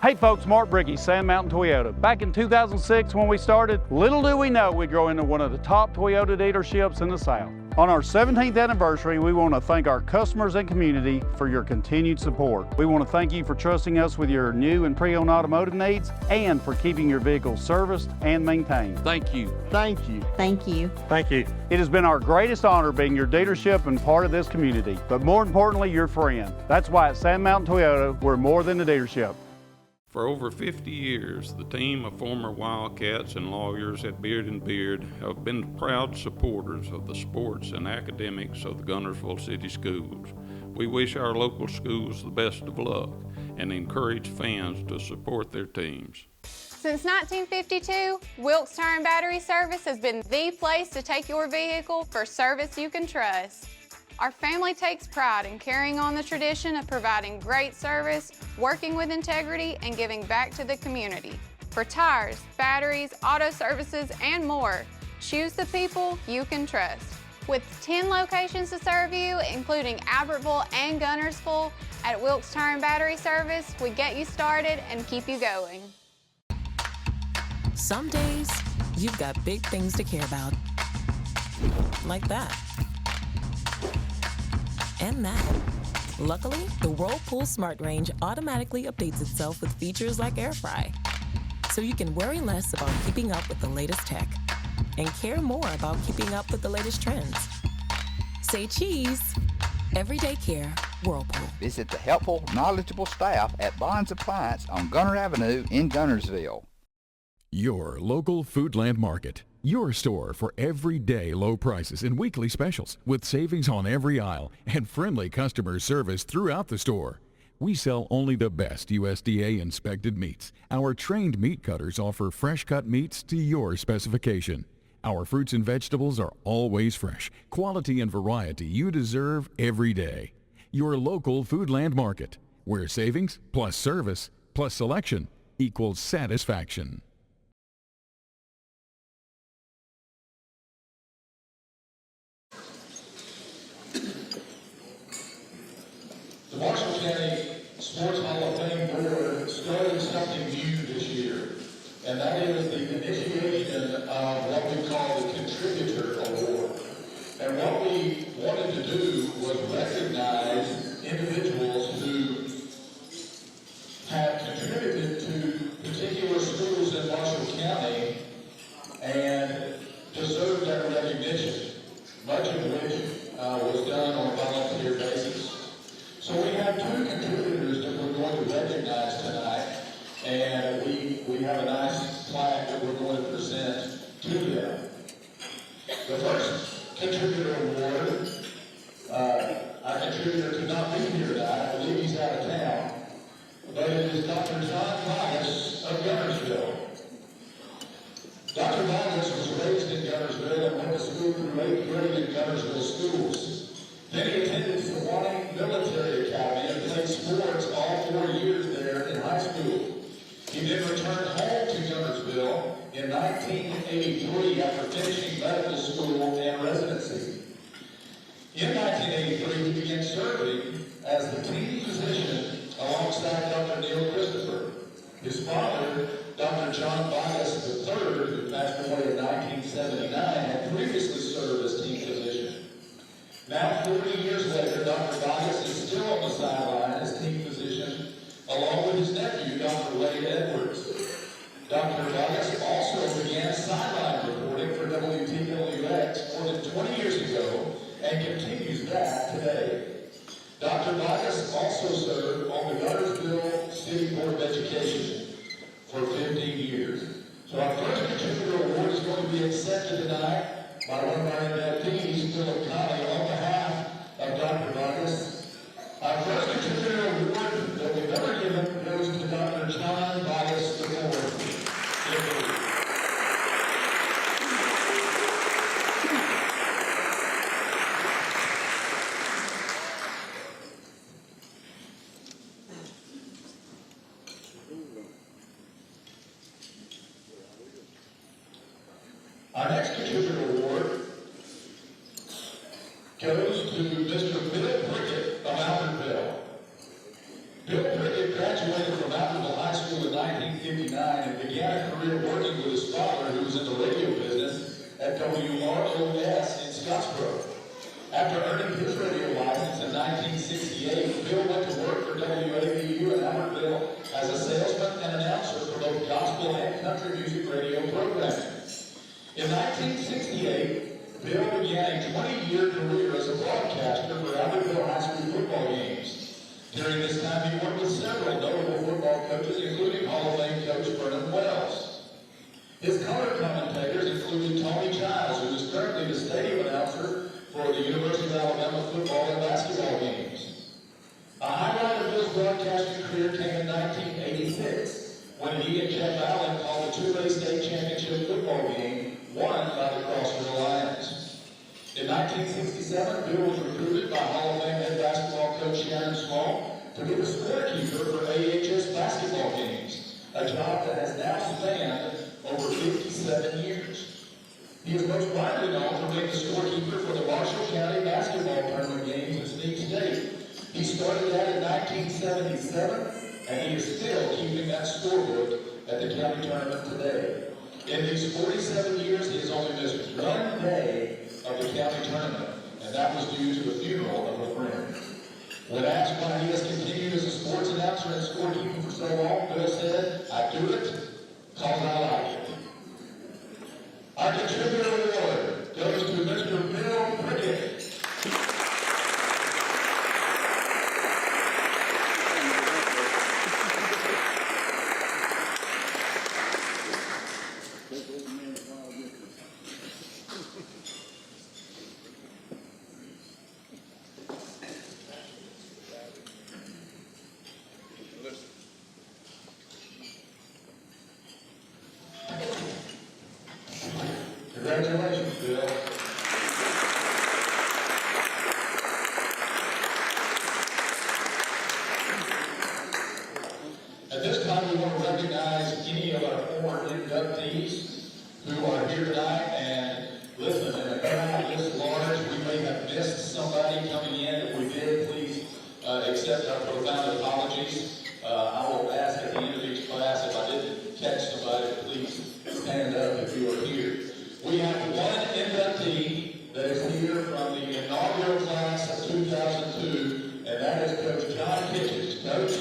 Hey folks, Mark Bricky, Sand Mountain Toyota. Back in 2006 when we started, little do we know we'd grow into one of the top Toyota dealerships in the South. On our 17th anniversary, we want to thank our customers and community for your continued support. We want to thank you for trusting us with your new and pre-owned automotive needs and for keeping your vehicles serviced and maintained. Thank you. Thank you. Thank you. Thank you. It has been our greatest honor being your dealership and part of this community, but more importantly, your friend. That's why at Sand Mountain Toyota, we're more than a dealership. For over 50 years, the team of former Wildcats and lawyers at Beard and Beard have been proud supporters of the sports and academics of the Guntersville City Schools. We wish our local schools the best of luck and encourage fans to support their teams. Since 1952, Wilkes Tire and Battery Service has been the place to take your vehicle for service you can trust. Our family takes pride in carrying on the tradition of providing great service, working with integrity, and giving back to the community. For tires, batteries, auto services, and more, choose the people you can trust. With 10 locations to serve you, including Albertville and Guntersville, at Wilkes Tire and Battery Service, we get you started and keep you going. Some days, you've got big things to care about. Like that. And that. Luckily, the Whirlpool Smart Range automatically updates itself with features like Air Fry. So you can worry less about keeping up with the latest tech and care more about keeping up with the latest trends. Say cheese. Everyday care, Whirlpool. Visit the helpful, knowledgeable staff at Bond's Appliance on Gunter Avenue in Guntersville. Your local Foodland Market. Your store for everyday low prices and weekly specials with savings on every aisle and friendly customer service throughout the store. We sell only the best USDA inspected meats. Our trained meat cutters offer fresh cut meats to your specification. Our fruits and vegetables are always fresh, quality and variety you deserve every day. Your local Foodland Market, where savings plus service plus selection equals satisfaction. The Marshall County Sports Hall of Fame Board started something new this year, and that is the initiation of what we call the Contributor Award. And what we wanted to do was recognize individuals who have contributed to particular schools in Marshall County and deserve that recognition, much of which was done on a volunteer basis. So we have two contributors that we're going to recognize tonight, and we have a nice plaque that we're going to present to them. The first contributor award, our contributor could not be here tonight. I believe he's out of town, but it is Dr. John Bias of Guntersville. Dr. Bias was raised in Guntersville and went to school through 8th grade in Guntersville schools. Then he attended Sewanee Military Academy and played sports all 4 years there in high school. He then returned home to Guntersville in 1983 after finishing medical school and residency. In 1983, he began serving as the team physician alongside Dr. Neil Christopher. His father, Dr. John Bias III, who passed away in 1979, had previously served as team physician. Now, 40 years later, Dr. Bias is still on the sideline as team physician, along with his nephew, Dr. Wade Edwards. Dr. Bias also began sideline reporting for WTWX more than 20 years ago and continues that today. Dr. Bias also served on the Guntersville City Board of Education for 15 years. So our first contributor award is going to be accepted tonight by one of our inductees, Philip Conley, on behalf of Dr. Bias. Our first contributor award that we've ever given goes to Dr. John Bias IV. Our next contributor award goes to Mr. Bill Prickett of Albertville. Bill Prickett graduated from Albertville High School career working with his father, who was in the radio business at WROS in Scottsboro. After earning his radio license in 1968, Bill went to work for WAVU in Albertville as a salesman and announcer for both gospel and country music radio programming. In 1968, Bill began a 20-year career as a broadcaster for Albertville High School football games. During this time, he worked with several notable football coaches, including Hall of Fame coach Vernon Wells. His color commentators included Tony Giles, who is currently the stadium announcer for the University of Alabama football and basketball games. A highlight of Bill's broadcasting career came in 1986, when he and Jeff Allen called the two-way state championship football game won by the Crossville Lions. In 1967, Bill was recruited by Hall of Fame head basketball coach Sharon Small to be the scorekeeper for AHS basketball games, a job that has now spanned over 57 years. He is most widely known for being the scorekeeper for the Marshall County basketball tournament games in Sneak State. He started that in 1977, and he is still keeping that scorebook at the county tournament today. In these 47 years, he has only missed one day of the county tournament, and that was due to the funeral of a friend. When asked why he has continued as a sports announcer and scorekeeper for so long, Bill said, "I do it because I like it." Our contributor award goes to Mr. Bill Prickett. Congratulations, Bill. At this time, we want to recognize any of our former inductees who are here tonight. And listen, in a crowd this large, we may have missed somebody coming in. If we did, please accept our profound apologies. I will ask at the end of each class, if I didn't catch somebody, please stand up if you are here. We have one inductee that is here from the inaugural class of 2002, and that is Coach John Kitchens. Coach.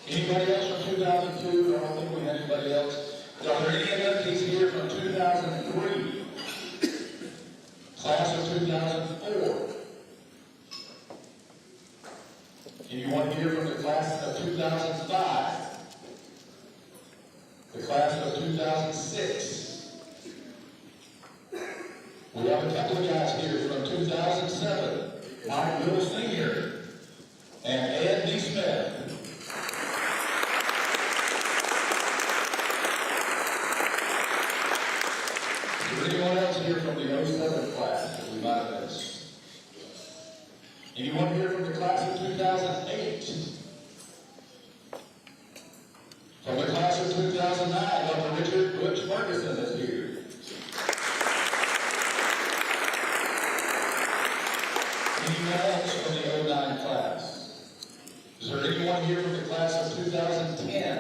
Anybody else from 2002? I don't think we have anybody else. Are there any inductees here from 2003? Class of 2004? Anyone here from the class of 2005? The class of 2006? We have a couple of guys here from 2007. Mike Little Sr. and Ed D. Smith. Is there anyone else here from the 07 class that we might have missed? Anyone here from the class of 2008? From the class of 2009, Dr. Richard Butch Ferguson is here. Anyone else from the 09 class? Is there anyone here from the class of 2010?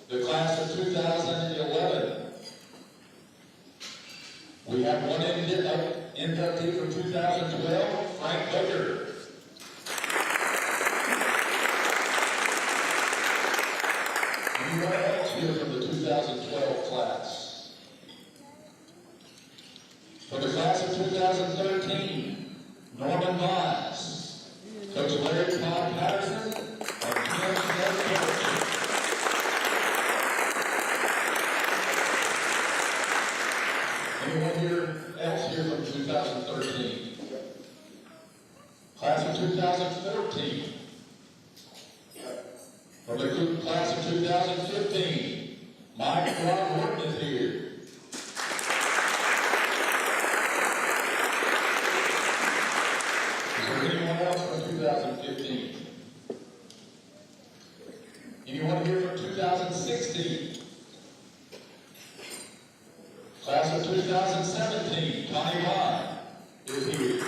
The class of 2011? We have one inductee from 2012, Frank Booker. Anyone else here from the 2012 class? For the class of 2013, Norman Bonds, Coach Larry Todd Patterson, and Kim Smith. Anyone else here from 2013? Class of 2014. From the class of 2015, Mike Horton is here. Is there anyone else from 2015? Anyone here from 2016? Class of 2017, Connie Vaughn is here.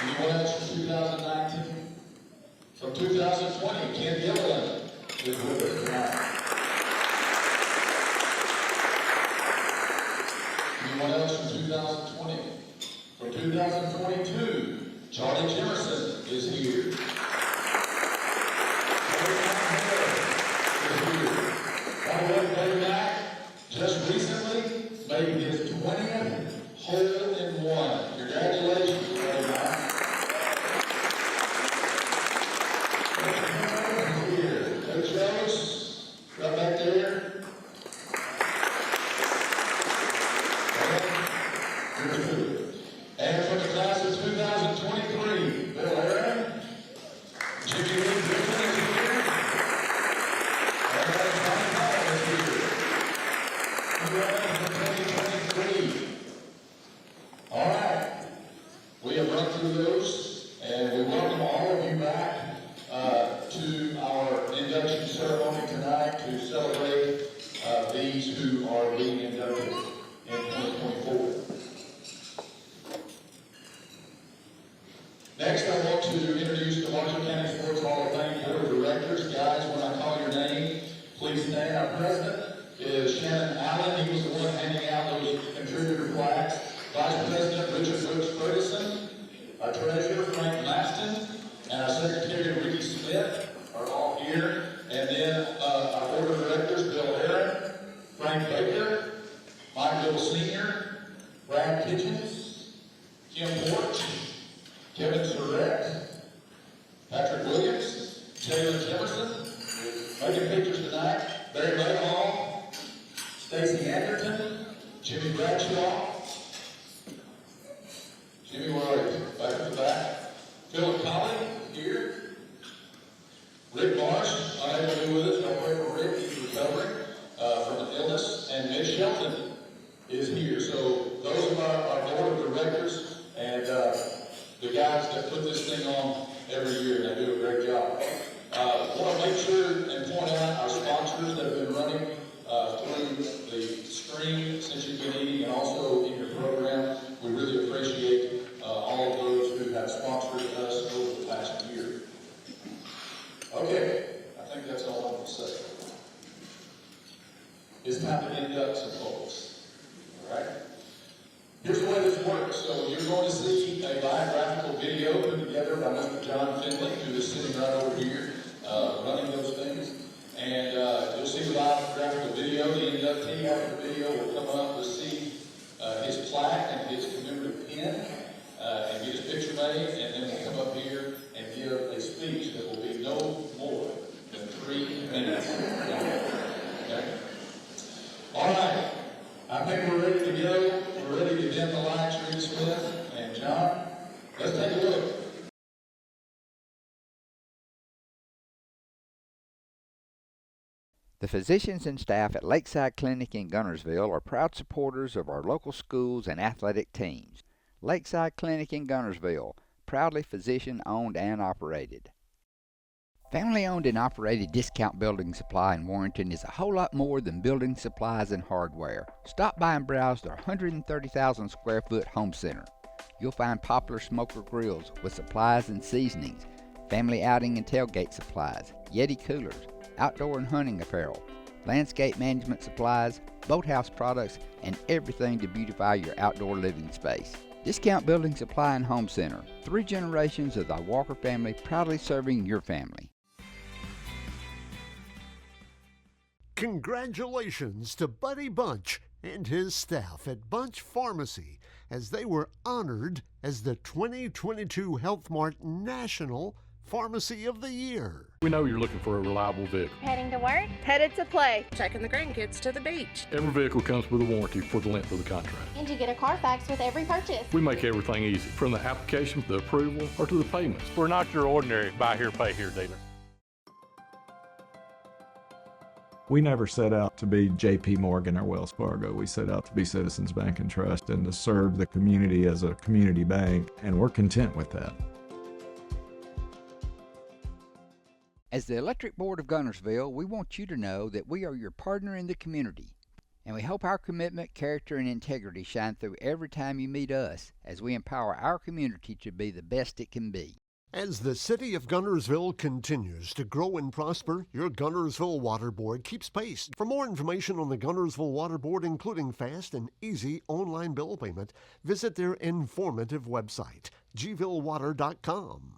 Anyone else from 2019? From 2020, Ken Gilliland is with us tonight. Anyone else from 2020? From 2022, Charlie Jimerson is here. By the way, Brother Mac just recently made his 20th hole-in-one. Congratulations, Brother Mac. Here, Coach Rose, right back there. And from the class of 2023, Bill Aaron, Jimmy Lee Griffin is here, and Johnny Powell is here. From 2023. All right, we have run through those, and we welcome all of you back to our induction ceremony tonight to celebrate these who are being inducted in 2024. Next, I want to introduce the Marshall County Sports Hall of Fame Board of Directors. Guys, when I call your name, please stand. Our president is Shannon Allen. He was the one handing out those contributor flags. Vice President Richard Brooks Ferguson. Our treasurer, Frank Maston. And our secretary, Ricky Smith, are all here. And then our board of directors, Bill Aaron, Frank Baker, Mike Little Sr., Brad Kitchens, Kim Porch, Kevin Surratt, Patrick Williams, Taylor Jefferson, making pictures tonight, Barry Mayhall, Stacy Anderton, Jimmy Bradshaw, Jimmy, where are you? Back to the back. Philip Colley, here. Rick Marsh, unable to be with us, don't pray for Rick, he's recovering from an illness, and Mitch Shelton is here. So those are our board of directors, and the guys that put this thing on every year, and they do a great job. I want to make sure and point out our sponsors that have been running through the screen since you've been eating and also in your program. We really appreciate all of those who have sponsored us over the past year. Okay, I think that's all I want to say. It's time to induct some folks. All right? Here's the way this works. So you're going to see a biographical video put together by Mr. John Finley, who is sitting right over here running those things. And you'll see the biographical video. The inductee after the video will come up to see his plaque and his commemorative pin and get his picture made. And then we'll come up here and give a speech that will be no more than 3 minutes. Okay? All right. I think we're ready to go. We're ready to dim the lights, Reed Smith and John. Let's take a look. The physicians and staff at Lakeside Clinic in Guntersville are proud supporters of our local schools and athletic teams. Lakeside Clinic in Guntersville, proudly physician-owned and operated. Family-owned and operated Discount Building Supply in Warrenton is a whole lot more than building supplies and hardware. Stop by and browse their 130,000 square foot home center. You'll find popular smoker grills with supplies and seasonings, family outing and tailgate supplies, Yeti coolers, outdoor and hunting apparel, landscape management supplies, boathouse products, and everything to beautify your outdoor living space. Discount Building Supply and Home Center. 3 generations of the Walker family proudly serving your family. Congratulations to Buddy Bunch and his staff at Bunch Pharmacy as they were honored as the 2022 Health Mart National Pharmacy of the Year. We know you're looking for a reliable vehicle. Heading to work, headed to play, taking the grandkids to the beach. Every vehicle comes with a warranty for the length of the contract. And you get a Carfax with every purchase. We make everything easy, from the application to the approval or to the payments. We're not your ordinary buy here, pay here dealer. We never set out to be J.P. Morgan or Wells Fargo. We set out to be Citizens Bank and Trust and to serve the community as a community bank, and we're content with that. As the Electric Board of Guntersville, we want you to know that we are your partner in the community. And we hope our commitment, character, and integrity shine through every time you meet us as we empower our community to be the best it can be. As the city of Guntersville continues to grow and prosper, your Guntersville Water Board keeps pace. For more information on the Guntersville Water Board, including fast and easy online bill payment, visit their informative website, gvillewater.com.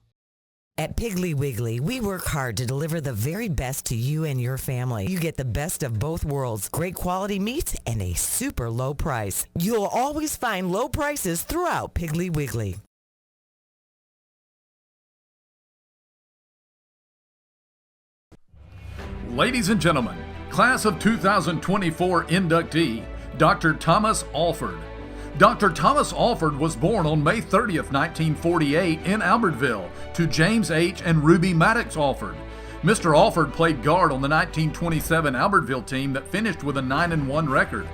At Piggly Wiggly, we work hard to deliver the very best to you and your family. You get the best of both worlds, great quality meats and a super low price. You'll always find low prices throughout Piggly Wiggly. Ladies and gentlemen, class of 2024 inductee, Dr. Thomas Alford. Dr. Thomas Alford was born on May 30th, 1948 in Albertville to James H. and Ruby Maddox Alford. Mr. Alford played guard on the 1927 Albertville team that finished with a 9-1 record.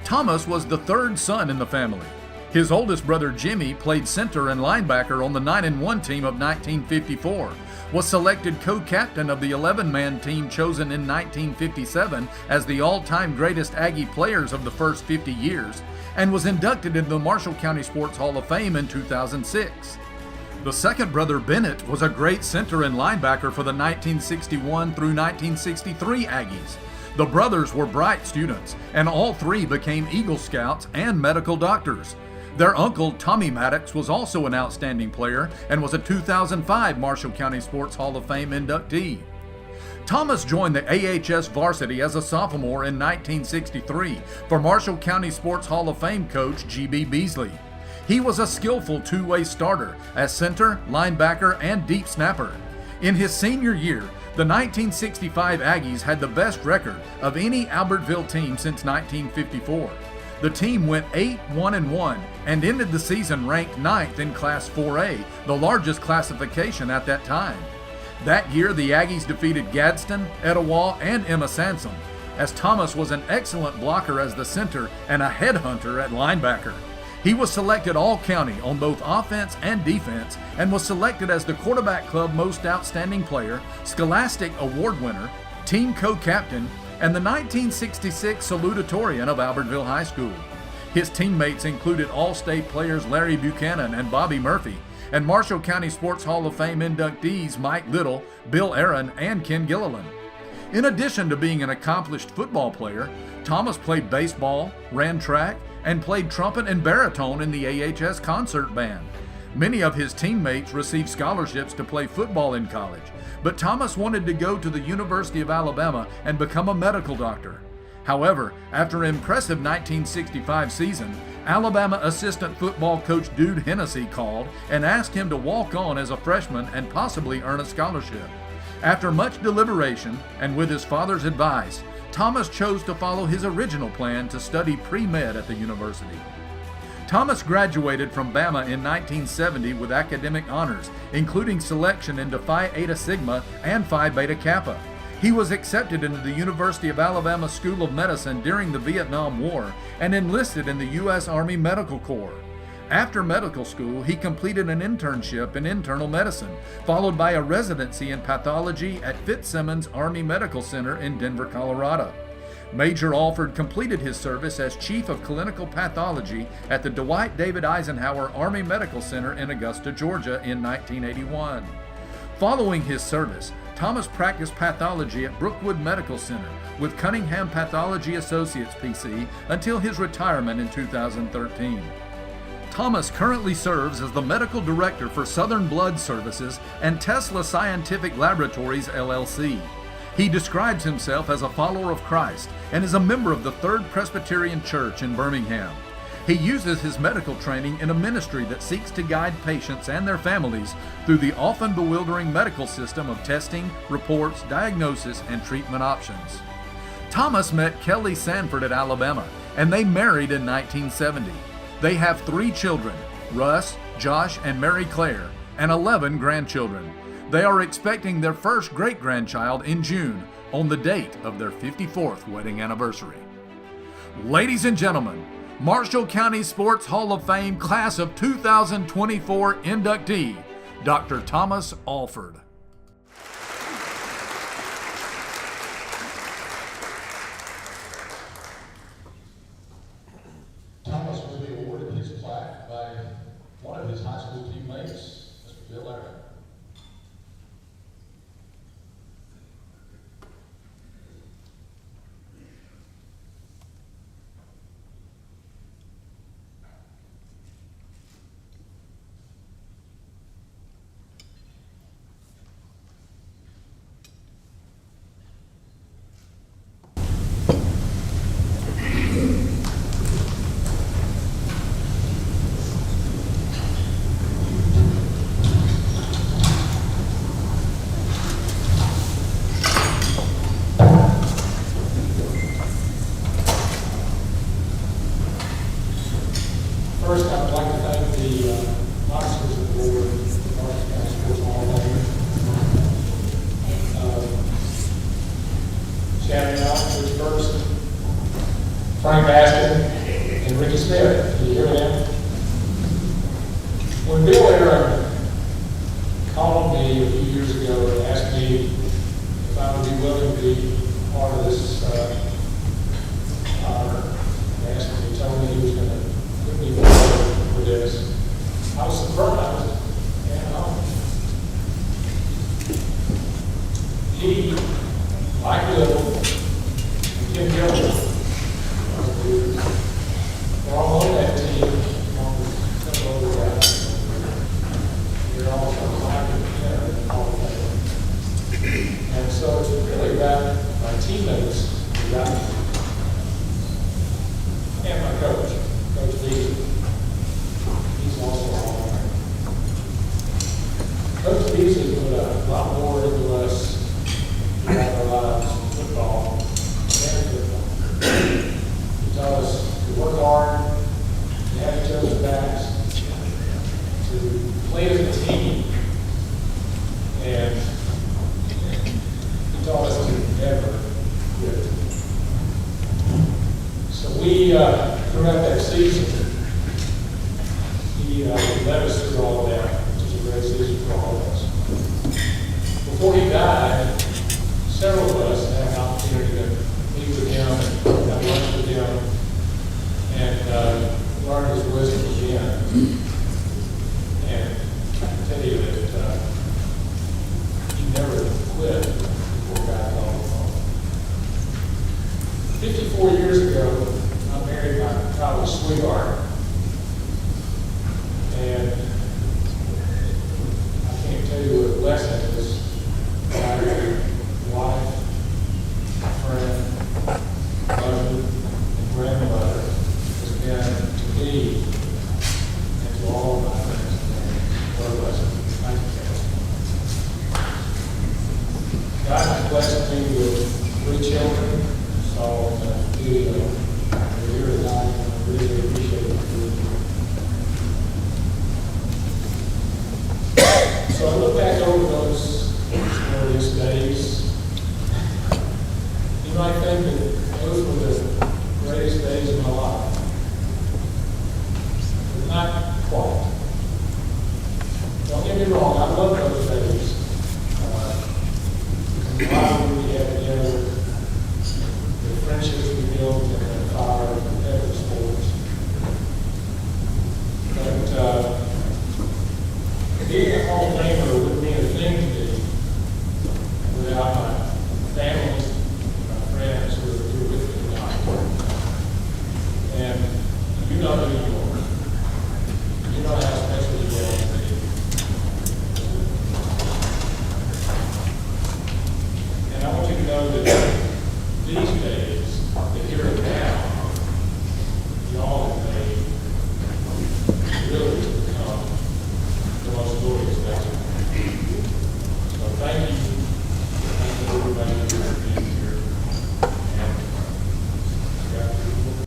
Thomas was the third son in the family. His oldest brother Jimmy played center and linebacker on the 9-1 team of 1954, was selected co-captain of the 11-man team chosen in 1957 as the all-time greatest Aggie players of the first 50 years, and was inducted into the Marshall County Sports Hall of Fame in 2006. The second brother, Bennett, was a great center and linebacker for the 1961 through 1963 Aggies. The brothers were bright students, and all three became Eagle Scouts and medical doctors. Their uncle, Tommy Maddox, was also an outstanding player and was a 2005 Marshall County Sports Hall of Fame inductee. Thomas joined the AHS varsity as a sophomore in 1963 for Marshall County Sports Hall of Fame coach G.B. Beasley. He was a skillful two-way starter as center, linebacker, and deep snapper. In his senior year, the 1965 Aggies had the best record of any Albertville team since 1954. The team went 8-1-1 and ended the season ranked 9th in Class 4A, the largest classification at that time. That year, the Aggies defeated Gadsden, Etowah, and Emma Sansom, as Thomas was an excellent blocker as the center and a headhunter at linebacker. He was selected All-County on both offense and defense and was selected as the Quarterback Club Most Outstanding Player, Scholastic Award winner, team co-captain, and the 1966 salutatorian of Albertville High School. His teammates included All-State players Larry Buchanan and Bobby Murphy, and Marshall County Sports Hall of Fame inductees Mike Little, Bill Aaron, and Ken Gilliland. In addition to being an accomplished football player, Thomas played baseball, ran track, and played trumpet and baritone in the AHS concert band. Many of his teammates received scholarships to play football in college, but Thomas wanted to go to the University of Alabama and become a medical doctor. However, after an impressive 1965 season, Alabama assistant football coach Dude Hennessy called and asked him to walk on as a freshman and possibly earn a scholarship. After much deliberation and with his father's advice, Thomas chose to follow his original plan to study pre-med at the university. Thomas graduated from Bama in 1970 with academic honors, including selection into Phi Eta Sigma and Phi Beta Kappa. He was accepted into the University of Alabama School of Medicine during the Vietnam War and enlisted in the U.S. Army Medical Corps. After medical school, he completed an internship in internal medicine, followed by a residency in pathology at Fitzsimmons Army Medical Center in Denver, Colorado. Major Alford completed his service as Chief of Clinical Pathology at the Dwight David Eisenhower Army Medical Center in Augusta, Georgia in 1981. Following his service, Thomas practiced pathology at Brookwood Medical Center with Cunningham Pathology Associates PC until his retirement in 2013. Thomas currently serves as the Medical Director for Southern Blood Services and Tesla Scientific Laboratories, LLC. He describes himself as a follower of Christ and is a member of the Third Presbyterian Church in Birmingham. He uses his medical training in a ministry that seeks to guide patients and their families through the often bewildering medical system of testing, reports, diagnosis, and treatment options. Thomas met Kelly Sanford at Alabama, and they married in 1970. They have 3 children, Russ, Josh, and Mary Claire, and 11 grandchildren. They are expecting their first great-grandchild in June, on the date of their 54th wedding anniversary. Ladies and gentlemen, Marshall County Sports Hall of Fame Class of 2024 inductee, Dr. Thomas Alford. Bill Aaron. First, I would like to thank the officers of the board, the Marshall County Sports Hall of Fame, Shannon Allen, Rich Ferguson, Frank Baskin, and Ricky Smith. Can you hear them? When Bill Aaron called me a few years ago and asked me if I would be willing to be part of this honor, he told me he was going to put me forward for this, I was surprised and honored. He, like Bill, and Kim Gilbert, we're all on that team, on the over that. We're all and all of that. And so it's really about my teammates, and my coach, Coach Beasley. He's also all right. Coach Beasley put a lot more into us throughout our lives, football and football. He taught us to work hard, to have each other's backs, to play as a team, and he taught us to never quit. So we, throughout that season, he led us through all of that, which is a great season for all of us. Before he died, several of us had an opportunity to meet with him and have lunch with him and learn his wisdom again. And I can tell you that he never quit before God called him home. 54 years ago, I married my college sweetheart. And I can't tell you what a blessing it is to have a wife, friend, husband, and grandmother has been to me and to all of my friends. What a blessing. Thank you. God has blessed me with 3 children. So we're here tonight, and I really appreciate it. So I look back over those glorious days. You might think that those were the greatest days of my life. But not quite. Don't get me wrong, I love those days. The rivalry we had together, the friendships we built, and the fire of competitive sports. But being a Hall of Famer wouldn't be a thing to do without my family, my friends who are here with me tonight. And you know who you are. You know how special you are to me. And I want you to know that these days, the here and now, y'all have made really become the most glorious days. So thank you. Thank you everybody for being here. And God be the glory.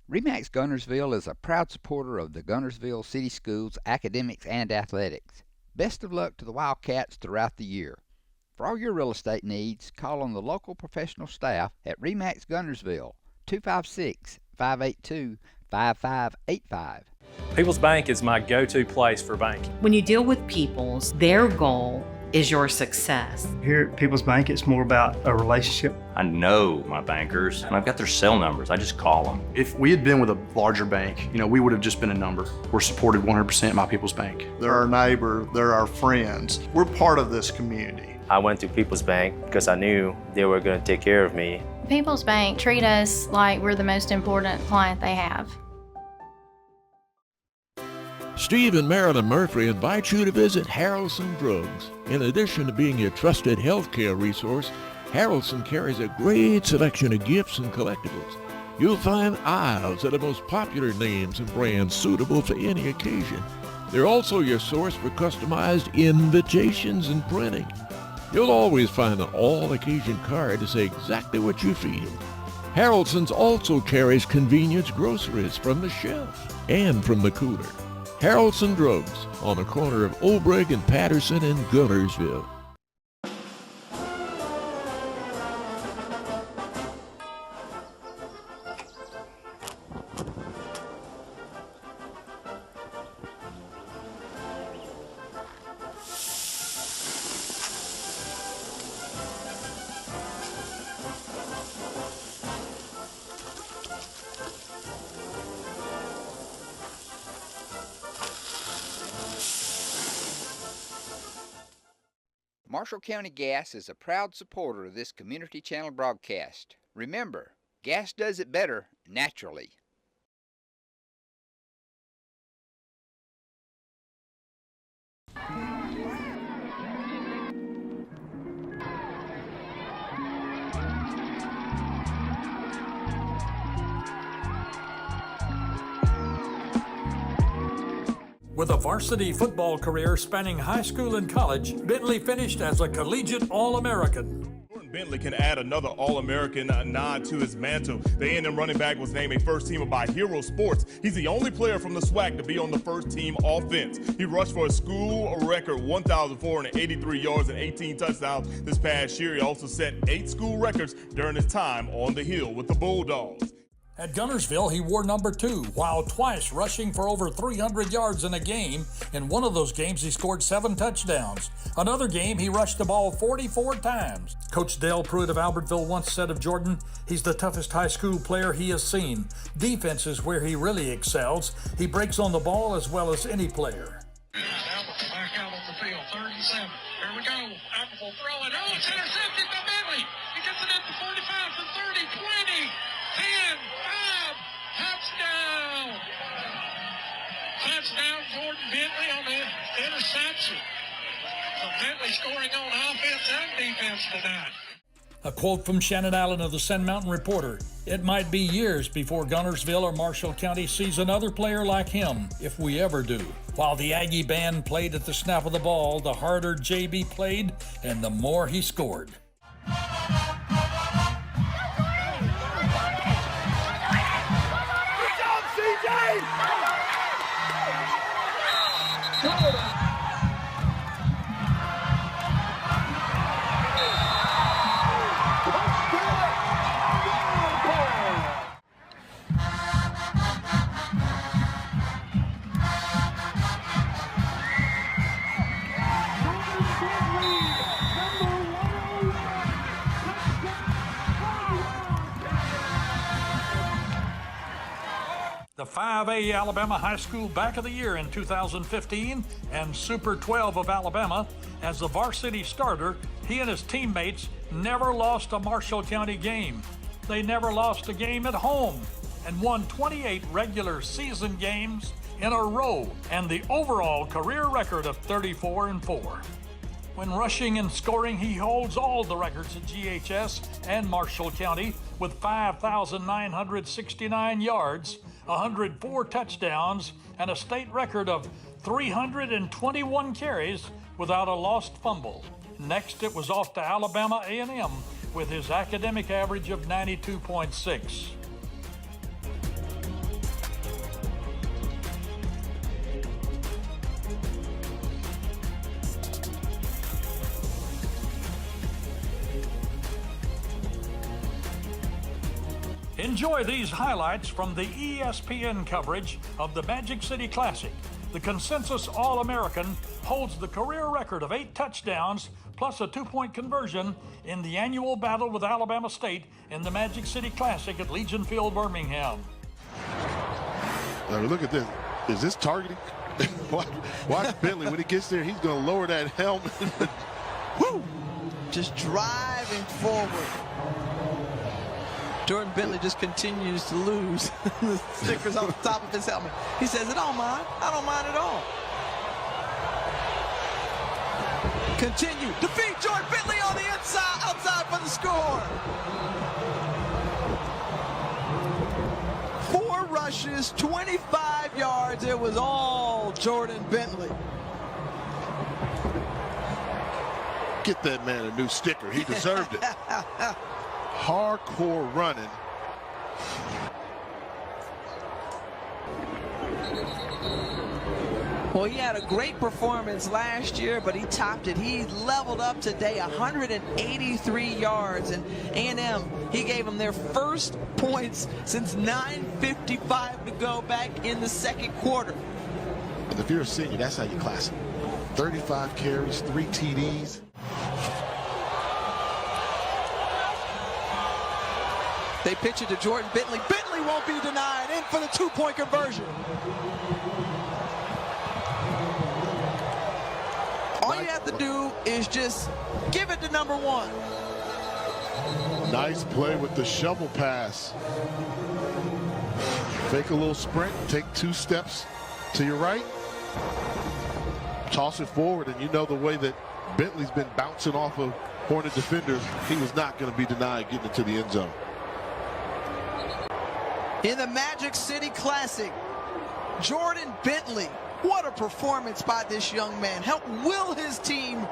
RE/MAX Guntersville is a proud supporter of the Guntersville City Schools academics and athletics. Best of luck to the Wildcats throughout the year. For all your real estate needs, call on the local professional staff at RE/MAX Guntersville, 256-582-5585. People's Bank is my go-to place for banking. When you deal with People's, their goal is your success. Here at People's Bank, it's more about a relationship. I know my bankers, and I've got their cell numbers. I just call them. If we had been with a larger bank, we would have just been a number. We're supported 100% by People's Bank. They're our neighbor, they're our friends. We're part of this community. I went to People's Bank because I knew they were going to take care of me. People's Bank treat us like we're the most important client they have. Steve and Marilyn Murphy invite you to visit Harrelson Drugs. In addition to being your trusted healthcare resource, Harrelson carries a great selection of gifts and collectibles. You'll find aisles of the most popular names and brands suitable for any occasion. They're also your source for customized invitations and printing. You'll always find an all-occasion card to say exactly what you feel. Harrelson's also carries convenience groceries from the shelf and from the cooler. Harrelson Drugs on the corner of Obrig and Patterson in Guntersville. Marshall County Gas is a proud supporter of this Community Channel broadcast. Remember, gas does it better naturally. With a varsity football career spanning high school and college, Bentley finished as a collegiate All-American. Bentley can add another All-American nod to his mantle. The A&M running back was named a first teamer by Hero Sports. He's the only player from the SWAC to be on the first team offense. He rushed for a school record 1,483 yards and 18 touchdowns this past year. He also set 8 school records during his time on the Hill with the Bulldogs. At Guntersville, he wore number 2, while twice rushing for over 300 yards in a game. In one of those games, he scored 7 touchdowns. Another game, he rushed the ball 44 times. Coach Dale Pruitt of Albertville once said of Jordan, he's the toughest high school player he has seen. Defense is where he really excels. He breaks on the ball as well as any player. Back out on the field, 37. Here we go. Apple throwing. Oh, it's intercepted by Bentley. He gets it at the 45 to 30, 20, 10, 5. Touchdown. Touchdown, Jordan Bentley on the interception. So Bentley scoring on offense and defense tonight. A quote from Shannon Allen of the Sand Mountain Reporter, "It might be years before Guntersville or Marshall County sees another player like him, if we ever do." While the Aggie band played at the snap of the ball, the harder JB played and the more he scored. The 5A Alabama High School Back of the Year in 2015 and Super 12 of Alabama. As the varsity starter, he and his teammates never lost a Marshall County game. They never lost a game at home and won 28 regular season games in a row and the overall career record of 34-4. When rushing and scoring, he holds all the records at GHS and Marshall County with 5,969 yards, 104 touchdowns, and a state record of 321 carries without a lost fumble. Next, it was off to Alabama A&M with his academic average of 92.6. Enjoy these highlights from the ESPN coverage of the Magic City Classic. The consensus All-American holds the career record of 8 touchdowns plus a 2-point conversion in the annual battle with Alabama State in the Magic City Classic at Legion Field, Birmingham. Now look at this. Is this targeting? Watch Bentley. When he gets there, he's going to lower that helmet. Woo! Just driving forward. Jordan Bentley just continues to lose the stickers on the top of his helmet. He says, I don't mind. I don't mind at all. Continue. Defeat Jordan Bentley on the inside, outside for the score. 4 rushes, 25 yards. It was all Jordan Bentley. Get that man a new sticker. He deserved it. Hardcore running. Well, he had a great performance last year, but he topped it. He leveled up today, 183 yards, and A&M, he gave them their first points since 9:55 to go back in the second quarter. And if you're a senior, that's how you class it. 35 carries, 3 TDs. They pitch it to Jordan Bentley. Bentley won't be denied. In for the 2-point conversion. All you have to do is just give it to number 1. Nice play with the shovel pass. Fake a little sprint, take 2 steps to your right, toss it forward, and you know the way that Bentley's been bouncing off of Hornet defenders, he was not going to be denied getting into the end zone. In the Magic City Classic, Jordan Bentley, what a performance by this young man. Helped will his team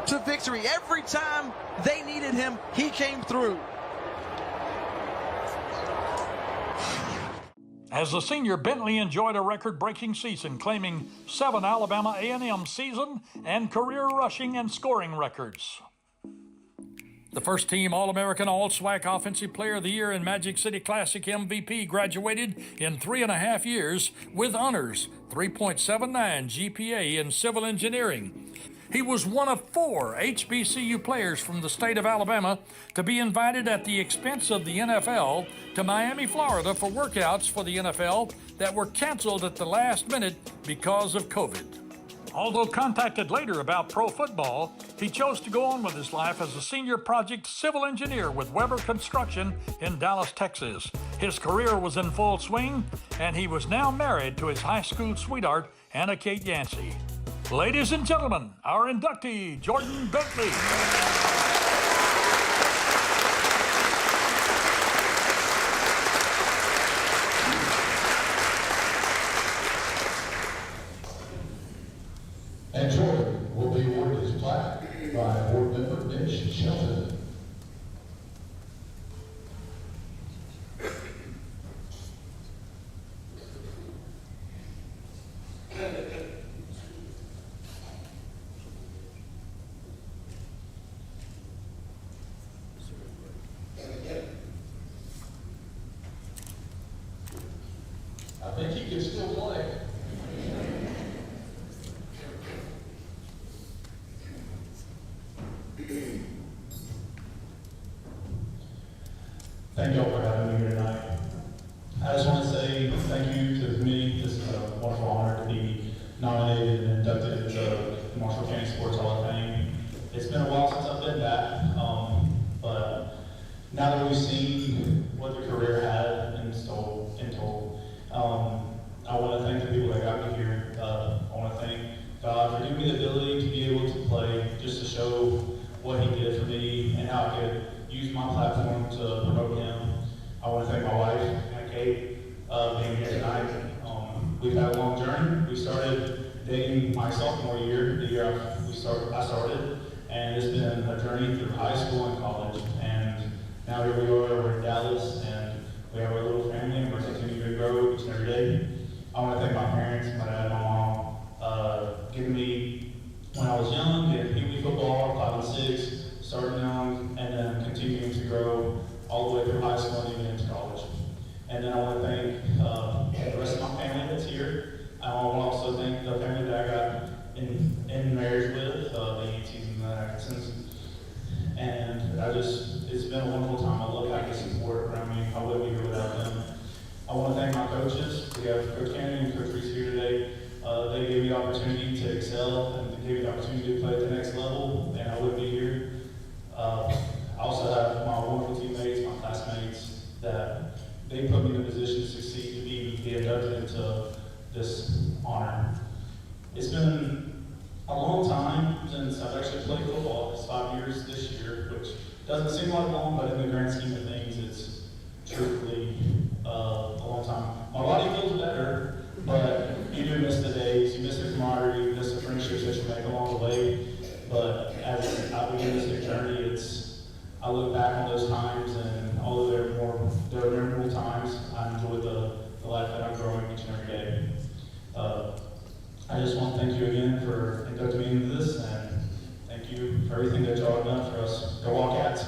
to victory. Every time they needed him, he came through. As a senior, Bentley enjoyed a record-breaking season, claiming 7 Alabama A&M season and career rushing and scoring records. The first-team All-American All-SWAC Offensive Player of the Year and Magic City Classic MVP graduated in 3.5 years with honors, 3.79 GPA in civil engineering. He was one of 4 HBCU players from the state of Alabama to be invited at the expense of the NFL to Miami, Florida for workouts for the NFL that were canceled at the last minute because of COVID. Although contacted later about pro football, he chose to go on with his life as a senior project civil engineer with Weber Construction in Dallas, Texas. His career was in full swing, and he was now married to his high school sweetheart, Anna Kate Yancey. Ladies and gentlemen, our inductee, Jordan Bentley. And Jordan will be awarded his plaque by board member Mitch Shelton. I think he can still play. Thank you all for having me here tonight. I just want to say thank you to the committee. This is a wonderful honor to be nominated and inducted into the Marshall County Sports Hall of Fame. It's been a while since I've been back, but now that we've seen what the career had in total, I want to thank the people that got me here. I want to thank God for giving me the ability to be able to play, just to show what He did for me and how I could use my platform to promote Him. I want to thank my wife, Anna Kate, being here tonight. We've had a long journey. We started dating my sophomore year, the year I started, and it's been a journey through high school and college. And now here we are, we're in Dallas, and we have our little family, and we're continuing to grow each and every day. I want to thank my parents, my dad, my mom, giving me, when I was young, getting Pee Wee football, 5 and 6, starting young, and then continuing to grow all the way through high school and even into college. Manning and Coach Reese here today. They gave me the opportunity to excel and they gave me the opportunity to play at the next level, and I wouldn't be here. I also have my wonderful teammates, my classmates, that they put me in a position to succeed, to be inducted into this honor. It's been a long time since I've actually played football. It's 5 years this year, which doesn't seem like long, but in the grand scheme of things, it's truthfully a long time. My body feels better, but you do miss the days, you miss the camaraderie, you miss the friendships that you make along the way. But as I begin this new journey, I look back on those times, and although they're memorable times, I enjoy the life that I'm growing each and every day. I just want to thank you again for inducting me into this, and thank you for everything that y'all have done for us. Go Wildcats!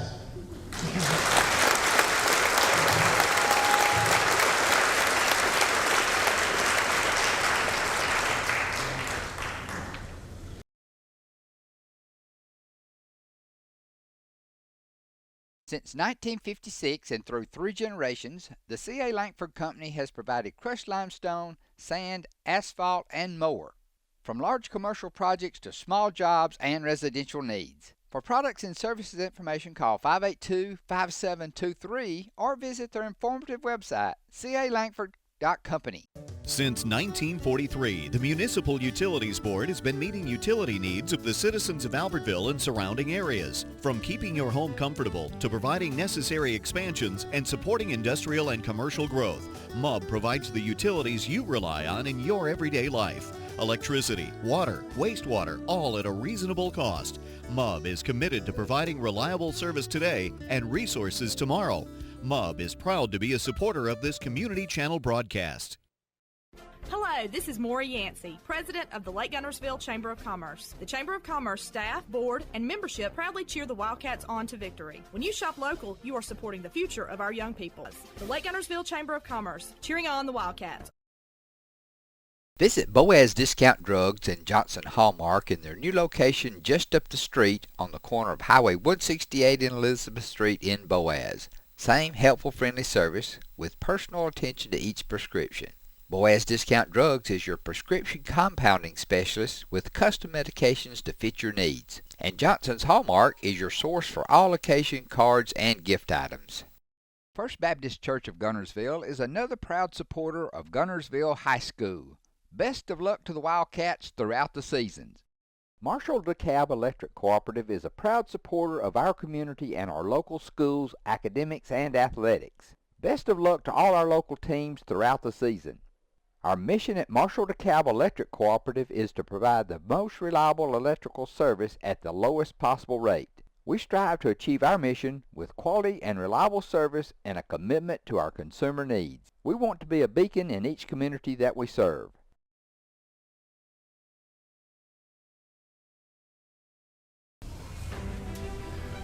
Since 1956 and through 3 generations, the C.A. Langford Company has provided crushed limestone, sand, asphalt, and more. From large commercial projects to small jobs and residential needs. For products and services information, call 582-5723 or visit their informative website, calangford.company. Since 1943, the Municipal Utilities Board has been meeting utility needs of the citizens of Albertville and surrounding areas. From keeping your home comfortable to providing necessary expansions and supporting industrial and commercial growth, MUB provides the utilities you rely on in your everyday life. Electricity, water, wastewater, all at a reasonable cost. MUB is committed to providing reliable service today and resources tomorrow. MUB is proud to be a supporter of this community channel broadcast. Hello, this is Maury Yancey, President of the Lake Guntersville Chamber of Commerce. The Chamber of Commerce staff, board, and membership proudly cheer the Wildcats on to victory. When you shop local, you are supporting the future of our young people. The Lake Guntersville Chamber of Commerce, cheering on the Wildcats. Visit Boaz Discount Drugs and Johnson Hallmark in their new location just up the street on the corner of Highway 168 and Elizabeth Street in Boaz. Same helpful, friendly service with personal attention to each prescription. Boaz Discount Drugs is your prescription compounding specialist with custom medications to fit your needs. And Johnson's Hallmark is your source for all occasion cards and gift items. First Baptist Church of Guntersville is another proud supporter of Guntersville High School. Best of luck to the Wildcats throughout the seasons. Marshall DeKalb Electric Cooperative is a proud supporter of our community and our local schools, academics, and athletics. Best of luck to all our local teams throughout the season. Our mission at Marshall DeKalb Electric Cooperative is to provide the most reliable electrical service at the lowest possible rate. We strive to achieve our mission with quality and reliable service and a commitment to our consumer needs. We want to be a beacon in each community that we serve.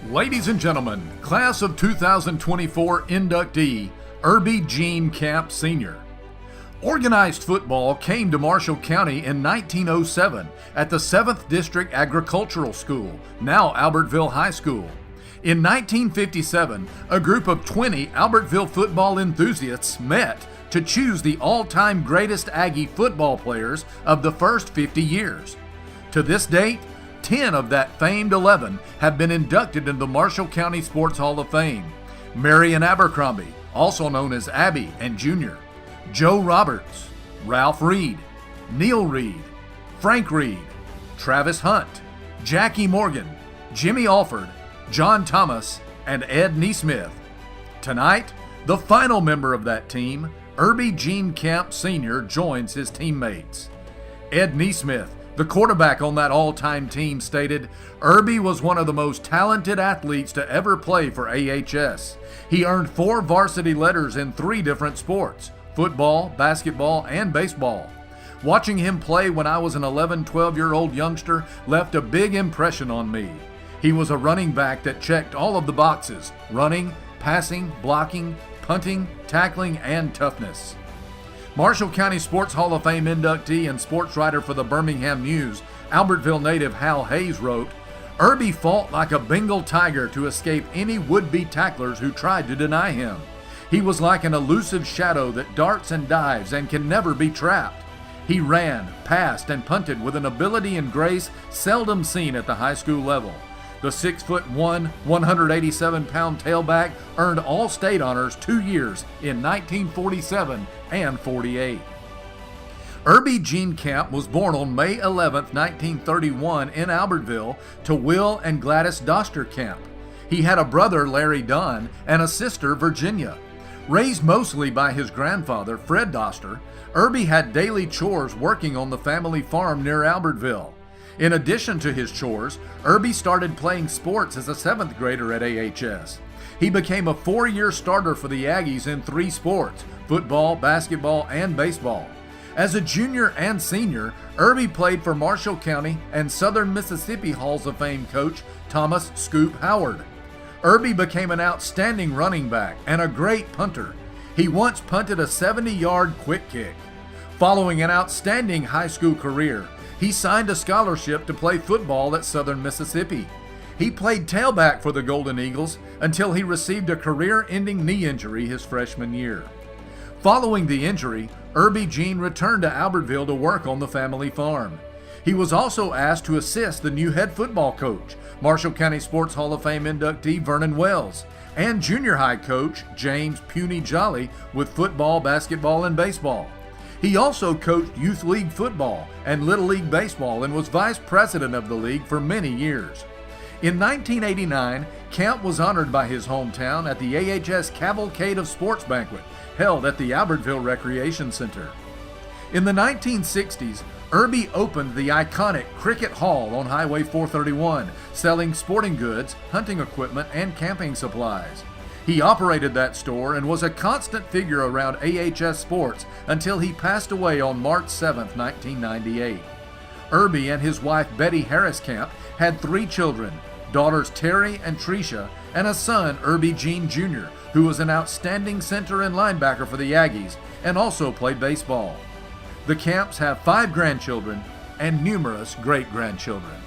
Ladies and gentlemen, Class of 2024 inductee, Irby Gene Camp Sr. Organized football came to Marshall County in 1907 at the 7th District Agricultural School, now Albertville High School. In 1957, a group of 20 Albertville football enthusiasts met to choose the all-time greatest Aggie football players of the first 50 years. To this date, 10 of that famed 11 have been inducted into the Marshall County Sports Hall of Fame. Marion Abercrombie, also known as Abby and Jr., Joe Roberts, Ralph Reed, Neil Reed, Frank Reed, Travis Hunt, Jackie Morgan, Jimmy Alford, John Thomas, and Ed Neesmith. Tonight, the final member of that team, Irby Gene Camp Sr., joins his teammates. Ed Neesmith, the quarterback on that all-time team, stated, "Irby was one of the most talented athletes to ever play for AHS. He earned 4 varsity letters in 3 different sports, football, basketball, and baseball. Watching him play when I was an 11, 12-year-old youngster left a big impression on me. He was a running back that checked all of the boxes: running, passing, blocking, punting, tackling, and toughness." Marshall County Sports Hall of Fame inductee and sports writer for the Birmingham News, Albertville native Hal Hayes wrote, "Irby fought like a Bengal tiger to escape any would-be tacklers who tried to deny him. He was like an elusive shadow that darts and dives and can never be trapped. He ran, passed, and punted with an ability and grace seldom seen at the high school level. The 6'1", 187-pound tailback earned All-State honors 2 years in 1947 and 48. Irby Gene Camp was born on May 11, 1931 in Albertville to Will and Gladys Doster Camp. He had a brother, Larry Dunn, and a sister, Virginia. Raised mostly by his grandfather, Fred Doster, Irby had daily chores working on the family farm near Albertville. In addition to his chores, Irby started playing sports as a 7th grader at AHS. He became a 4-year starter for the Aggies in 3 sports: football, basketball, and baseball. As a junior and senior, Irby played for Marshall County and Southern Mississippi Halls of Fame coach Thomas Scoop Howard. Irby became an outstanding running back and a great punter. He once punted a 70-yard quick kick. Following an outstanding high school career, he signed a scholarship to play football at Southern Mississippi. He played tailback for the Golden Eagles until he received a career-ending knee injury his freshman year. Following the injury, Irby Gene returned to Albertville to work on the family farm. He was also asked to assist the new head football coach, Marshall County Sports Hall of Fame inductee Vernon Wells, and junior high coach James Puny Jolly with football, basketball, and baseball. He also coached youth league football and little league baseball and was vice president of the league for many years. In 1989, Camp was honored by his hometown at the AHS Cavalcade of Sports banquet held at the Albertville Recreation Center. In the 1960s, Irby opened the iconic Cricket Hall on Highway 431, selling sporting goods, hunting equipment, and camping supplies. He operated that store and was a constant figure around AHS sports until he passed away on March 7, 1998. Irby and his wife Betty Harris Camp had 3 children, daughters Terry and Tricia, and a son, Irby Gene Jr., who was an outstanding center and linebacker for the Aggies and also played baseball. The Camps have 5 grandchildren and numerous great-grandchildren.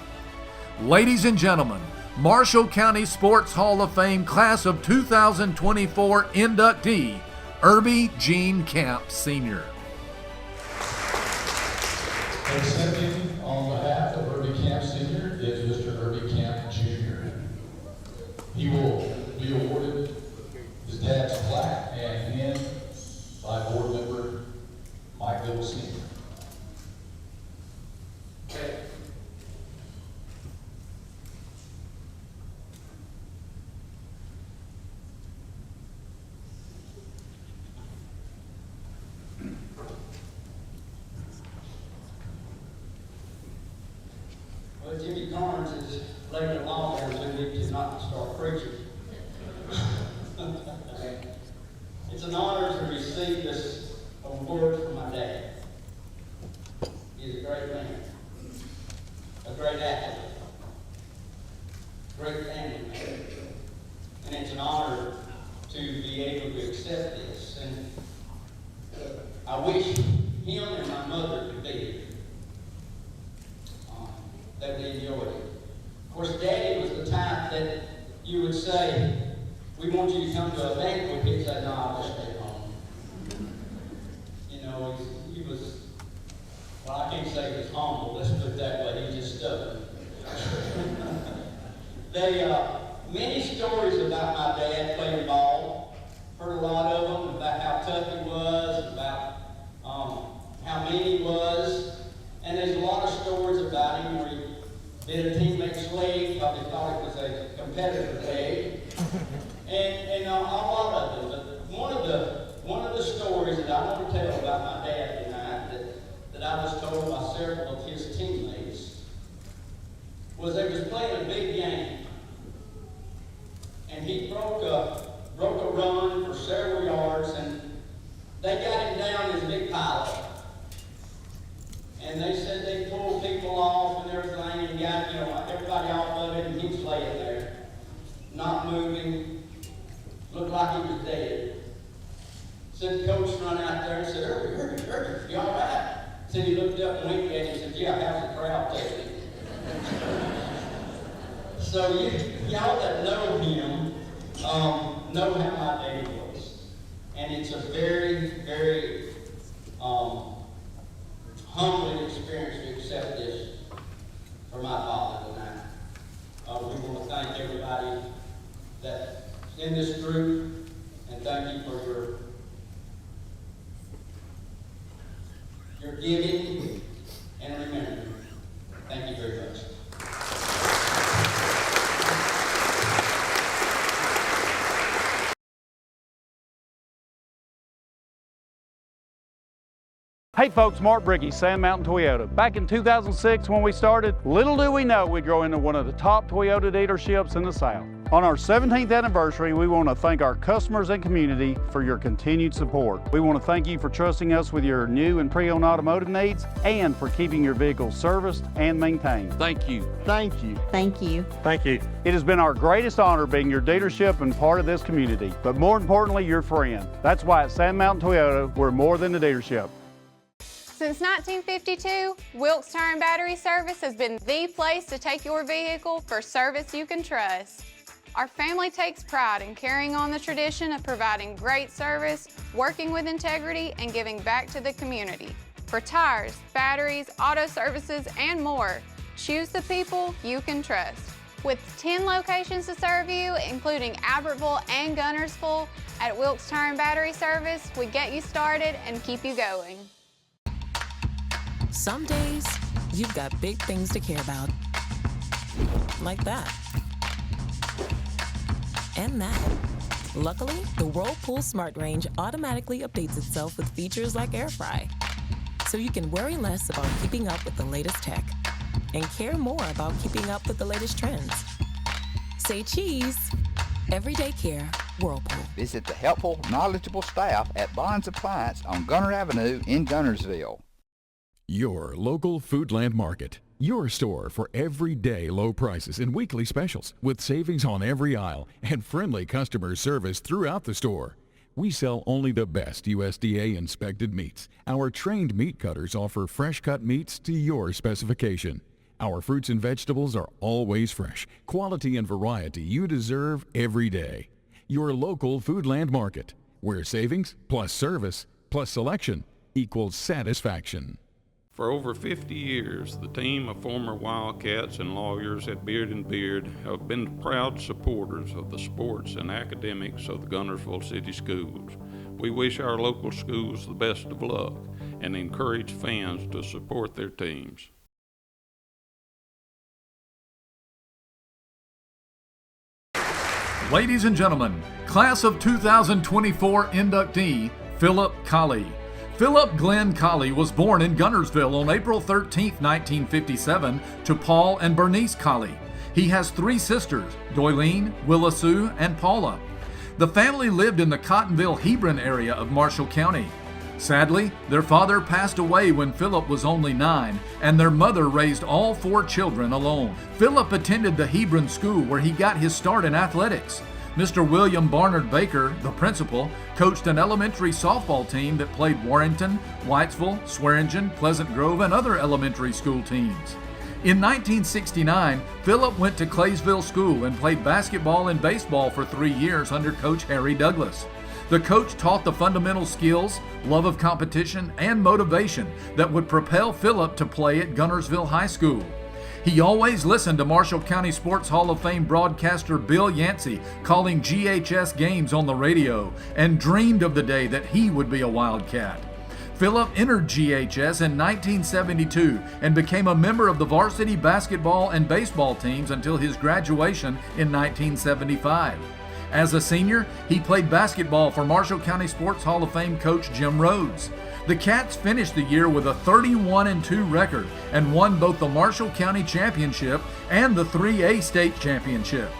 Ladies and gentlemen, Marshall County Sports Hall of Fame Class of 2024 inductee, Irby Gene Camp Sr. Accepting on behalf of Irby Camp Sr. is Mr. Irby Camp Jr. He will be awarded his dad's plaque and hand by board member Mike Little Sr. Well, Jimmy Carnes is later along there, so we did not start preaching. Okay. It's an honor to receive this award from my dad. He's a great man, a great athlete, great family man, and it's an honor to be able to accept this. And I wish him and my mother could be here. They would enjoy it. Of course, Daddy was the type that you would say, "We want you to come to a banquet." He'd say, "No, I'll just stay home." You know, he was, well, I can't say he was humble, let's put it that way, he just stubborn. Many stories about my dad playing ball. Heard a lot of them about how tough he was, about how mean he was. And there's a lot of stories about him where he did a teammate's leg, probably thought it was a competitor's leg. And a lot of them. But one of the stories that I want to tell about my dad tonight that I was told by several of his teammates was they was playing a big game. And he broke a run for several yards, and they got him down in a big pile. And they said they pulled people off and everything, and got everybody off of it, and he was laying there, not moving, looked like he was dead. Said the coach run out there and said, "Irby, you all right?" Said he looked up and winked at him and said, "Yeah, how's the crowd taking it?" So y'all that know him know how my daddy was. And it's a very, very humbling experience to accept this for my father tonight. We want to thank everybody that's in this group, and thank you for your giving and remembering. Thank you very much. Hey folks, Mark Bricky, Sand Mountain Toyota. Back in 2006 when we started, little do we know we'd grow into one of the top Toyota dealerships in the South. On our 17th anniversary, we want to thank our customers and community for your continued support. We want to thank you for trusting us with your new and pre-owned automotive needs and for keeping your vehicles serviced and maintained. Thank you. Thank you. Thank you. Thank you. It has been our greatest honor being your dealership and part of this community, but more importantly, your friend. That's why at Sand Mountain Toyota, we're more than a dealership. Since 1952, Wilkes Tire and Battery Service has been the place to take your vehicle for service you can trust. Our family takes pride in carrying on the tradition of providing great service, working with integrity, and giving back to the community. For tires, batteries, auto services, and more, choose the people you can trust. With 10 locations to serve you, including Albertville and Gunnersville, at Wilkes Tire and Battery Service, we get you started and keep you going. Some days, you've got big things to care about. Like that. And that. Luckily, the Whirlpool Smart Range automatically updates itself with features like Air Fry. So you can worry less about keeping up with the latest tech and care more about keeping up with the latest trends. Say cheese. Everyday care, Whirlpool. Visit the helpful, knowledgeable staff at Bond's Appliance on Gunner Avenue in Gunnersville. Your local Foodland Market. Your store for everyday low prices and weekly specials with savings on every aisle and friendly customer service throughout the store. We sell only the best USDA inspected meats. Our trained meat cutters offer fresh cut meats to your specification. Our fruits and vegetables are always fresh. Quality and variety you deserve every day. Your local Foodland Market, where savings plus service plus selection equals satisfaction. For over 50 years, the team of former Wildcats and lawyers at Beard & Beard have been proud supporters of the sports and academics of the Gunnersville City Schools. We wish our local schools the best of luck and encourage fans to support their teams. Ladies and gentlemen, class of 2024 inductee, Philip Colley. Philip Glenn Colley was born in Gunnersville on April 13, 1957, to Paul and Bernice Colley. He has 3 sisters, Doylene, Willa Sue, and Paula. The family lived in the Cottonville, Hebron area of Marshall County. Sadly, their father passed away when Philip was only 9, and their mother raised all 4 children alone. Philip attended the Hebron School where he got his start in athletics. Mr. William Barnard Baker, the principal, coached an elementary softball team that played Warrington, Whitesville, Swearingen, Pleasant Grove, and other elementary school teams. In 1969, Philip went to Claysville School and played basketball and baseball for 3 years under Coach Harry Douglas. The coach taught the fundamental skills, love of competition, and motivation that would propel Philip to play at Gunnersville High School. He always listened to Marshall County Sports Hall of Fame broadcaster Bill Yancey calling GHS games on the radio and dreamed of the day that he would be a Wildcat. Philip entered GHS in 1972 and became a member of the varsity basketball and baseball teams until his graduation in 1975. As a senior, he played basketball for Marshall County Sports Hall of Fame coach Jim Rhodes. The Cats finished the year with a 31-2 record and won both the Marshall County Championship and the 3A State Championship.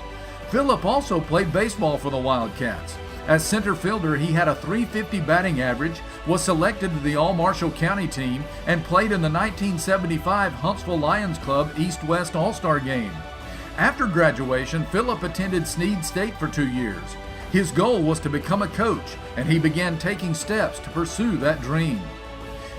Philip also played baseball for the Wildcats. As center fielder, he had a .350 batting average, was selected to the All-Marshall County team, and played in the 1975 Huntsville Lions Club East-West All-Star Game. After graduation, Philip attended Snead State for 2 years. His goal was to become a coach, and he began taking steps to pursue that dream.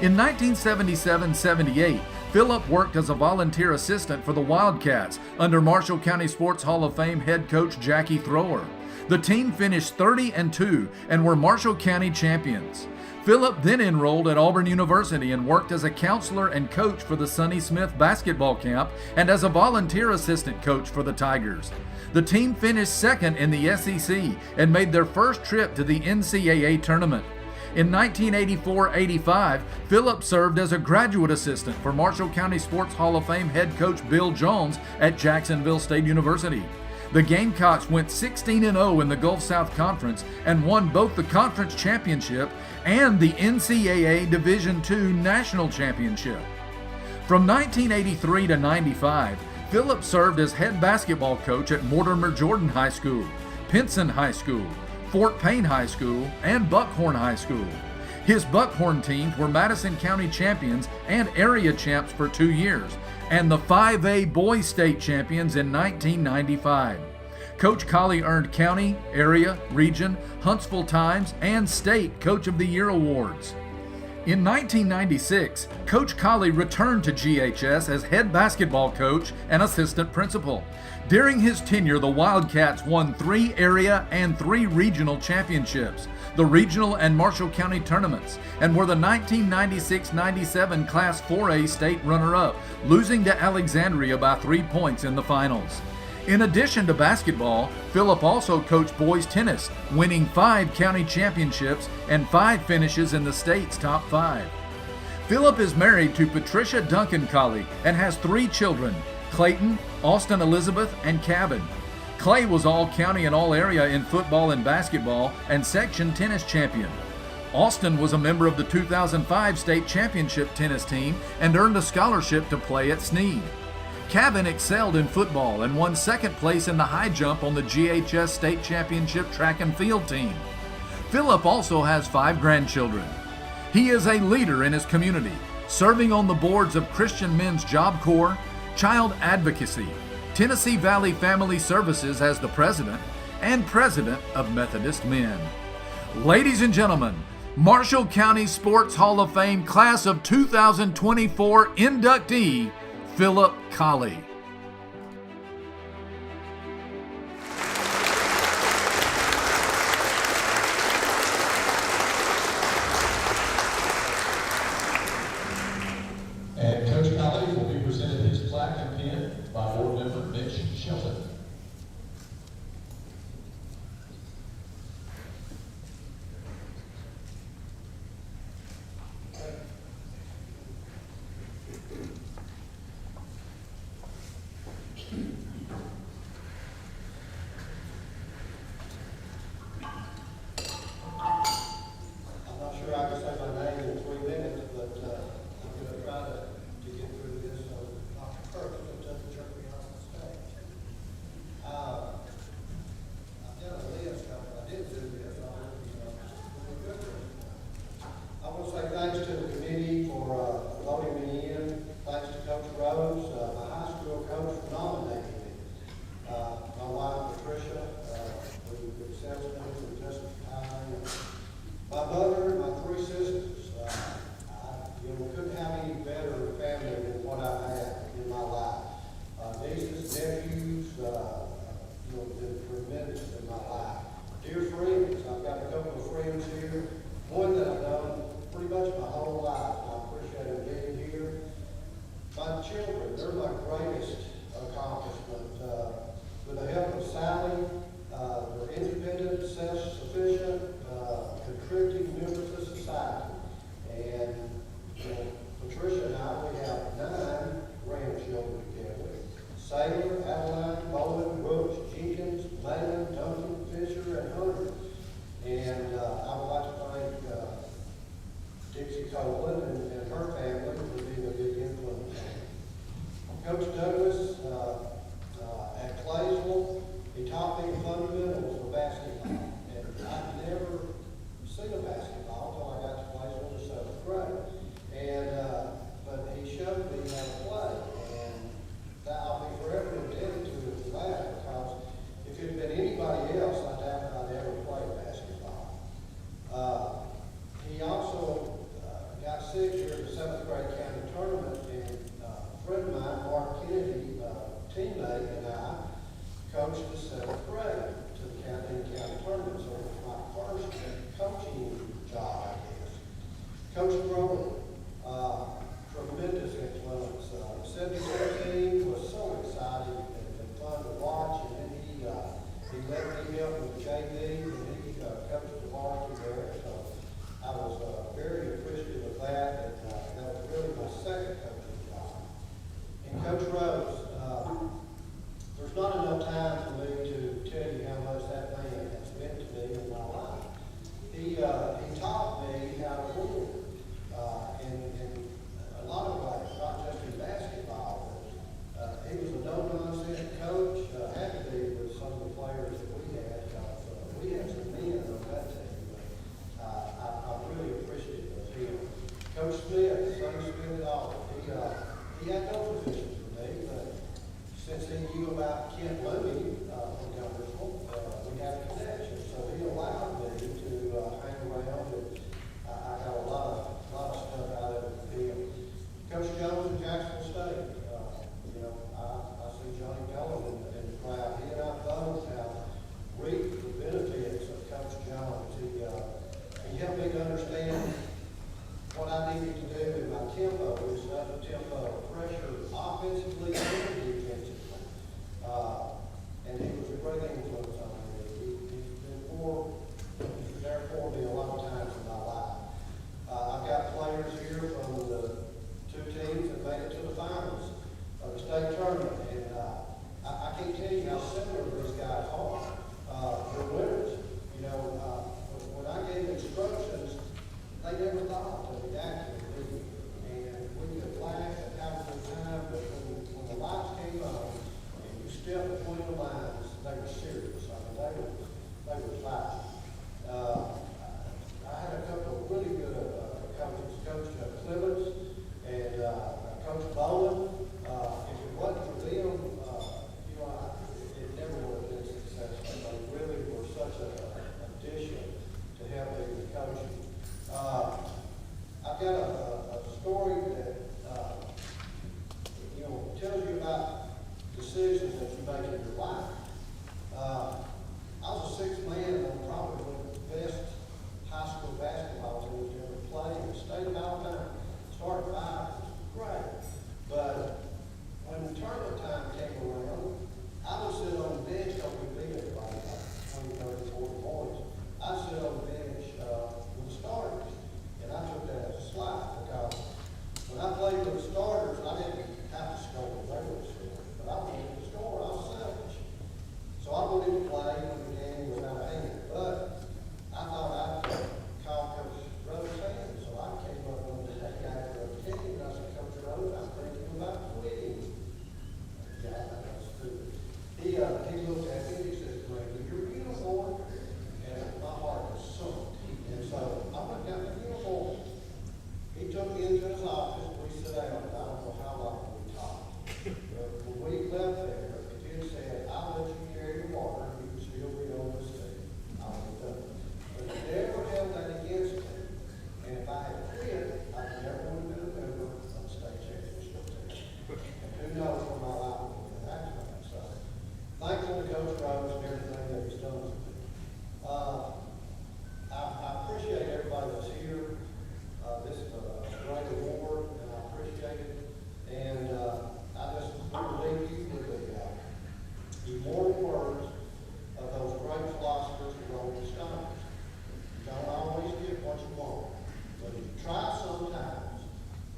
In 1977-78, Philip worked as a volunteer assistant for the Wildcats under Marshall County Sports Hall of Fame head coach Jackie Thrower. The team finished 30-2 and were Marshall County champions. Phillip then enrolled at Auburn University and worked as a counselor and coach for the Sonny Smith basketball camp and as a volunteer assistant coach for the Tigers. The team finished second in the SEC and made their first trip to the NCAA tournament. In 1984-85, Phillip served as a graduate assistant for Marshall County Sports Hall of Fame head coach Bill Jones at Jacksonville State University. The Gamecocks went 16-0 in the Gulf South Conference and won both the conference championship and the NCAA Division II National Championship. From 1983 to 95, Phillip served as head basketball coach at Mortimer Jordan High School, Pinson High School, Fort Payne High School, and Buckhorn High School. His Buckhorn teams were Madison County champions and area champs for 2 years, and the 5A Boys State champions in 1995. Coach Colley earned county, area, region, Huntsville Times, and state Coach of the Year awards. In 1996, Coach Colley returned to GHS as head basketball coach and assistant principal. During his tenure, the Wildcats won 3 area and 3 regional championships, the regional and Marshall County tournaments, and were the 1996-97 Class 4A state runner-up, losing to Alexandria by 3 points in the finals. In addition to basketball, Phillip also coached boys tennis, winning 5 county championships and 5 finishes in the state's top 5. Phillip is married to Patricia Duncan Colley and has 3 children, Clayton, Austin Elizabeth, and Cabin. Clay was all-county and all-area in football and basketball and section tennis champion. Austin was a member of the 2005 state championship tennis team and earned a scholarship to play at Snead. Cabin excelled in football and won 2nd place in the high jump on the GHS state championship track and field team. Phillip also has 5 grandchildren. He is a leader in his community, serving on the boards of Christian Men's Job Corps, Child Advocacy, Tennessee Valley Family Services as the president, and president of Methodist Men. Ladies and gentlemen, Marshall County Sports Hall of Fame Class of 2024 inductee, Phillip Colley. And Coach Colley will be presented his plaque and pin by board member Mitch Shelton. I'm not sure I can say my name in 3 minutes, but I'm going to try to get through this so Dr. Curtis doesn't jerk me off the stage. I've got a list. I did do this. I want to say thanks to the committee for voting me in. Thanks to Coach Rose, my high school coach, for nominating me. My wife, Patricia, who accepts me for testifying. My mother and my 3 sisters. We couldn't have any better family than what I had in my life. Nieces, nephews, been tremendous in my life. Dear friends, I've got a couple of friends here. One that I've known pretty much my whole life. I appreciate them being here. My children, they're my greatest accomplishment. With the help of Sally, they're independent, self-sufficient, contributing members of society. And Patricia and I, we have 9 grandchildren together. Sailor, Adeline, Bowen, Brooks, Jenkins, Malin, Duncan, Fisher, and Hunter. And I would like to thank Dixie Copeland and her family for being a big influence. Coach Douglas at Claysville, he taught me the fundamentals of basketball. And I've never seen a basketball until I got to Claysville in 7th grade. And but he showed me how to play, and that I'll be forever indebted to him for that, because if it had been anybody else, I doubt I'd ever play basketball. He also got sick during the 7th grade county tournament, and a friend of mine, Mark Kennedy, teammate, and I coached the 7th grade to the county he had no position for me, but since he knew about Kent Looney from Guntersville, we had a connection. So he allowed me to hang around, and I got a lot of stuff out of him. Coach Jones at Jacksonville State, I see Johnny Pellin in the crowd. He and I both have reaped the benefits of Coach Jones. He helped me to understand what I needed to do in my tempo, is up tempo, pressure, offensively and defensively. And he was a great influence on me. He's there for me a lot of times in my life. I've got players here from the two teams that made it to the finals of the state tournament, and I can't tell you how similar these guys are. They're winners. When I gave instructions, they never thought of the action of me. And we could laugh and have a good time, but when the lights came on and you stepped between the lines, they were serious. I mean, they were fighting. I had a couple of really good coaches, Coach Clemens and Coach Bowen. If it wasn't for them, it never would have been successful. They really were such an addition to help me with coaching. I've got a story that tells you about decisions that you make in your life. I was a sixth man on probably one of the best high school basketball teams ever played in the state of Alabama. Started 5, was great. But when the tournament time came around, I would sit on the bench, because we beat everybody like 20, 30, 40 points. I'd sit on the bench with the starters. And I took that as a slide, because when I played with the starters, I didn't have to score. They would score. But I wanted to score. I was selfish. So I wanted to play when the game was out of hand. But I thought I'd call Coach Rhodes' hand. So I came up on that guy for a team, and I said, Coach Rhodes, I'm thinking about quitting. Yeah, that was stupid. He looked at me and he said, "Greg, your uniform," and my heart was sunk. And so I went down to the uniform. He took me into his office. We sat down. I don't know how long we talked. But when we left there, the kid said, "I'll let you carry your water. You can still be on this team." I was done. But he never held that against me. And if I had quit, I never would have been a member of the state championship team. And who knows where my life would have been after that. So thankful to Coach Rhodes and everything that he's done for me. I appreciate everybody that's here. This is a great award, and I appreciate it. And I just want to leave you with the immortal words of those great philosophers and Rolling Stones. You don't always get what you want, but if you try sometimes,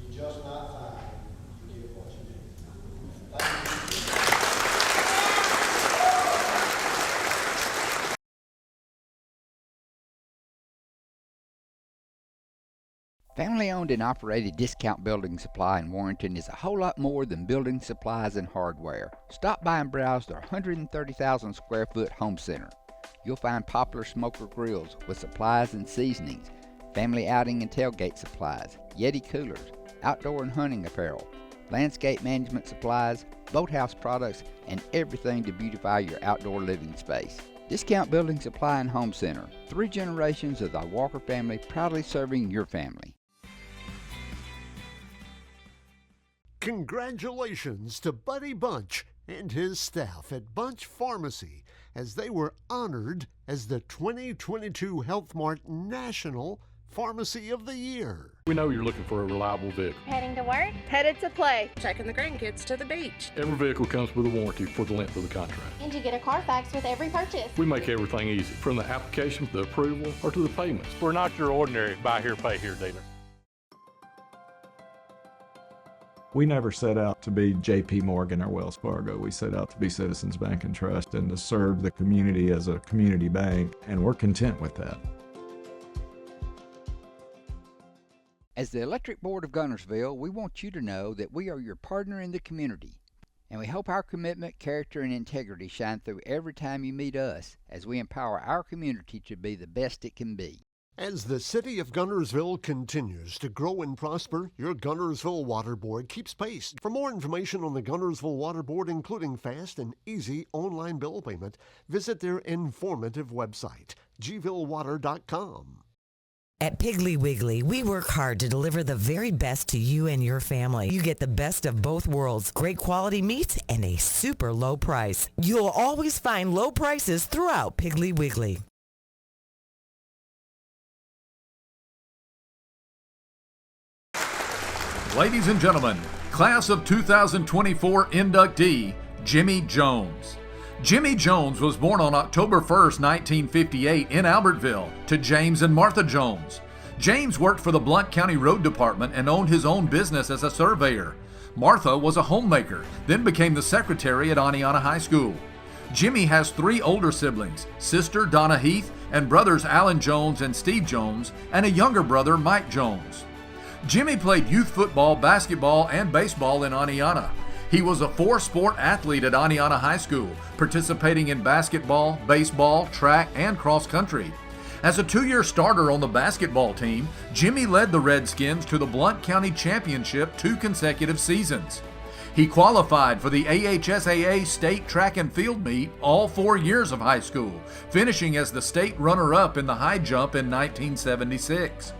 you just might find you get what you need. Thank you. Family-owned and operated Discount Building Supply in Warrenton is a whole lot more than building supplies and hardware. Stop by and browse their 130,000 square foot home center. You'll find Poplar smoker grills with supplies and seasonings, family outing and tailgate supplies, Yeti coolers, outdoor and hunting apparel, landscape management supplies, boathouse products, and everything to beautify your outdoor living space. Discount Building Supply and Home Center. 3 generations of the Walker family proudly serving your family. Congratulations to Buddy Bunch and his staff at Bunch Pharmacy as they were honored as the 2022 Health Mart National Pharmacy of the Year. We know you're looking for a reliable vehicle. Heading to work? Headed to play. Taking the grandkids to the beach. Every vehicle comes with a warranty for the length of the contract. And you get a Carfax with every purchase. We make everything easy, from the application to the approval or to the payments. We're not your ordinary buy here, pay here dealer. We never set out to be J.P. Morgan or Wells Fargo. We set out to be Citizens Bank and Trust and to serve the community as a community bank, and we're content with that. As the Electric Board of Guntersville, we want you to know that we are your partner in the community, and we hope our commitment, character, and integrity shine through every time you meet us as we empower our community to be the best it can be. As the city of Guntersville continues to grow and prosper, your Guntersville Water Board keeps pace. For more information on the Guntersville Water Board, including fast and easy online bill payment, visit their informative website, gvillewater.com. At Piggly Wiggly, we work hard to deliver the very best to you and your family. You get the best of both worlds, great quality meats and a super low price. You'll always find low prices throughout Piggly Wiggly. Ladies and gentlemen, class of 2024 inductee, Jimmy Jones. Jimmy Jones was born on October 1st, 1958 in Albertville to James and Martha Jones. James worked for the Blount County Road Department and owned his own business as a surveyor. Martha was a homemaker, then became the secretary at Aniana High School. Jimmy has 3 older siblings, sister Donna Heath and brothers Alan Jones and Steve Jones, and a younger brother, Mike Jones. Jimmy played youth football, basketball, and baseball in Aniana. He was a 4-sport athlete at Aniana High School, participating in basketball, baseball, track, and cross country. As a 2-year starter on the basketball team, Jimmy led the Redskins to the Blount County Championship 2 consecutive seasons. He qualified for the AHSAA state track and field meet all 4 years of high school, finishing as the state runner-up in the high jump in 1976.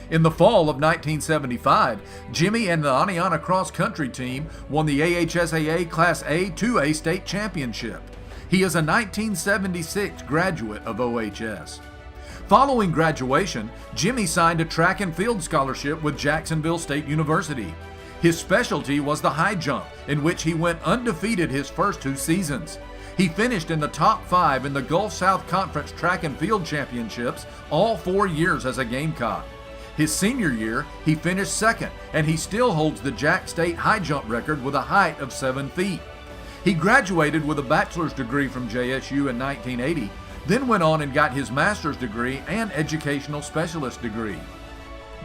In the fall of 1975, Jimmy and the Aniana cross country team won the AHSAA Class A 2A state championship. He is a 1976 graduate of OHS. Following graduation, Jimmy signed a track and field scholarship with Jacksonville State University. His specialty was the high jump, in which he went undefeated his first 2 seasons. He finished in the top 5 in the Gulf South Conference Track and Field Championships all 4 years as a Gamecock. His senior year, he finished second, and he still holds the Jack State high jump record with a height of 7 feet. He graduated with a bachelor's degree from JSU in 1980, then went on and got his master's degree and educational specialist degree.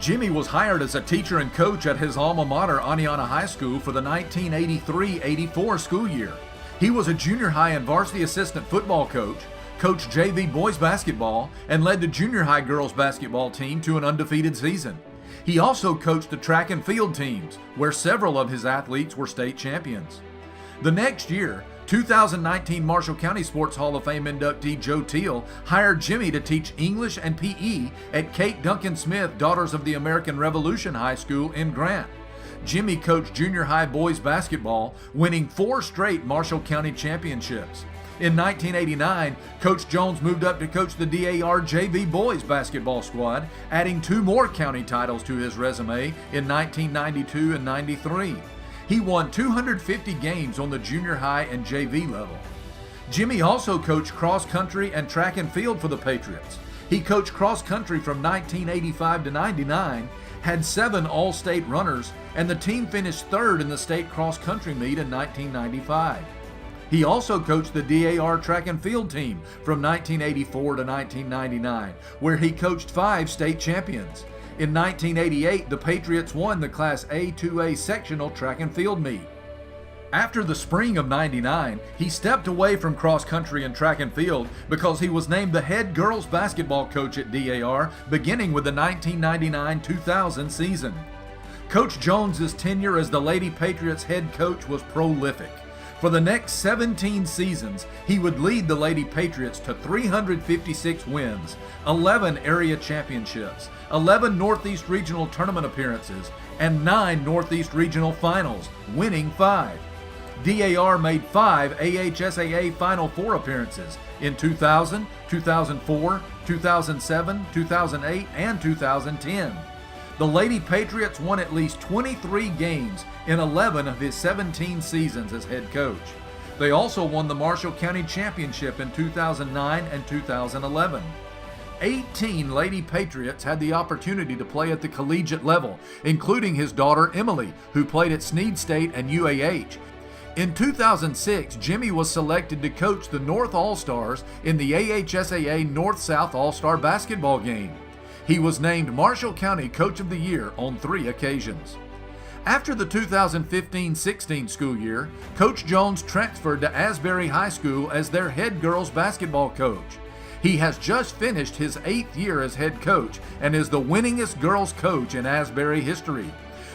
Jimmy was hired as a teacher and coach at his alma mater, Aniana High School, for the 1983-84 school year. He was a junior high and varsity assistant football coach, coached JV boys basketball, and led the junior high girls basketball team to an undefeated season. He also coached the track and field teams, where several of his athletes were state champions. The next year, 2019 Marshall County Sports Hall of Fame inductee Joe Teal hired Jimmy to teach English and PE at Kate Duncan Smith Daughters of the American Revolution High School in Grant. Jimmy coached junior high boys basketball, winning 4 straight Marshall County championships. In 1989, Coach Jones moved up to coach the DAR JV boys basketball squad, adding 2 more county titles to his resume in 1992 and 93. He won 250 games on the junior high and JV level. Jimmy also coached cross country and track and field for the Patriots. He coached cross country from 1985 to 99, had 7 all-state runners, and the team finished 3rd in the state cross country meet in 1995. He also coached the DAR track and field team from 1984 to 1999, where he coached 5 state champions. In 1988, the Patriots won the Class A-2A sectional track and field meet. After the spring of '99, he stepped away from cross country and track and field because he was named the head girls basketball coach at DAR beginning with the 1999-2000 season. Coach Jones's tenure as the Lady Patriots head coach was prolific. For the next 17 seasons, he would lead the Lady Patriots to 356 wins, 11 area championships, 11 Northeast Regional Tournament appearances, and 9 Northeast Regional Finals, winning 5. DAR made 5 AHSAA Final Four appearances in 2000, 2004, 2007, 2008, and 2010. The Lady Patriots won at least 23 games in 11 of his 17 seasons as head coach. They also won the Marshall County Championship in 2009 and 2011. 18 Lady Patriots had the opportunity to play at the collegiate level, including his daughter Emily, who played at Snead State and UAH. In 2006, Jimmy was selected to coach the North All-Stars in the AHSAA North-South All-Star basketball game. He was named Marshall County Coach of the Year on 3 occasions. After the 2015-16 school year, Coach Jones transferred to Asbury High School as their head girls basketball coach. He has just finished his 8th year as head coach and is the winningest girls coach in Asbury history.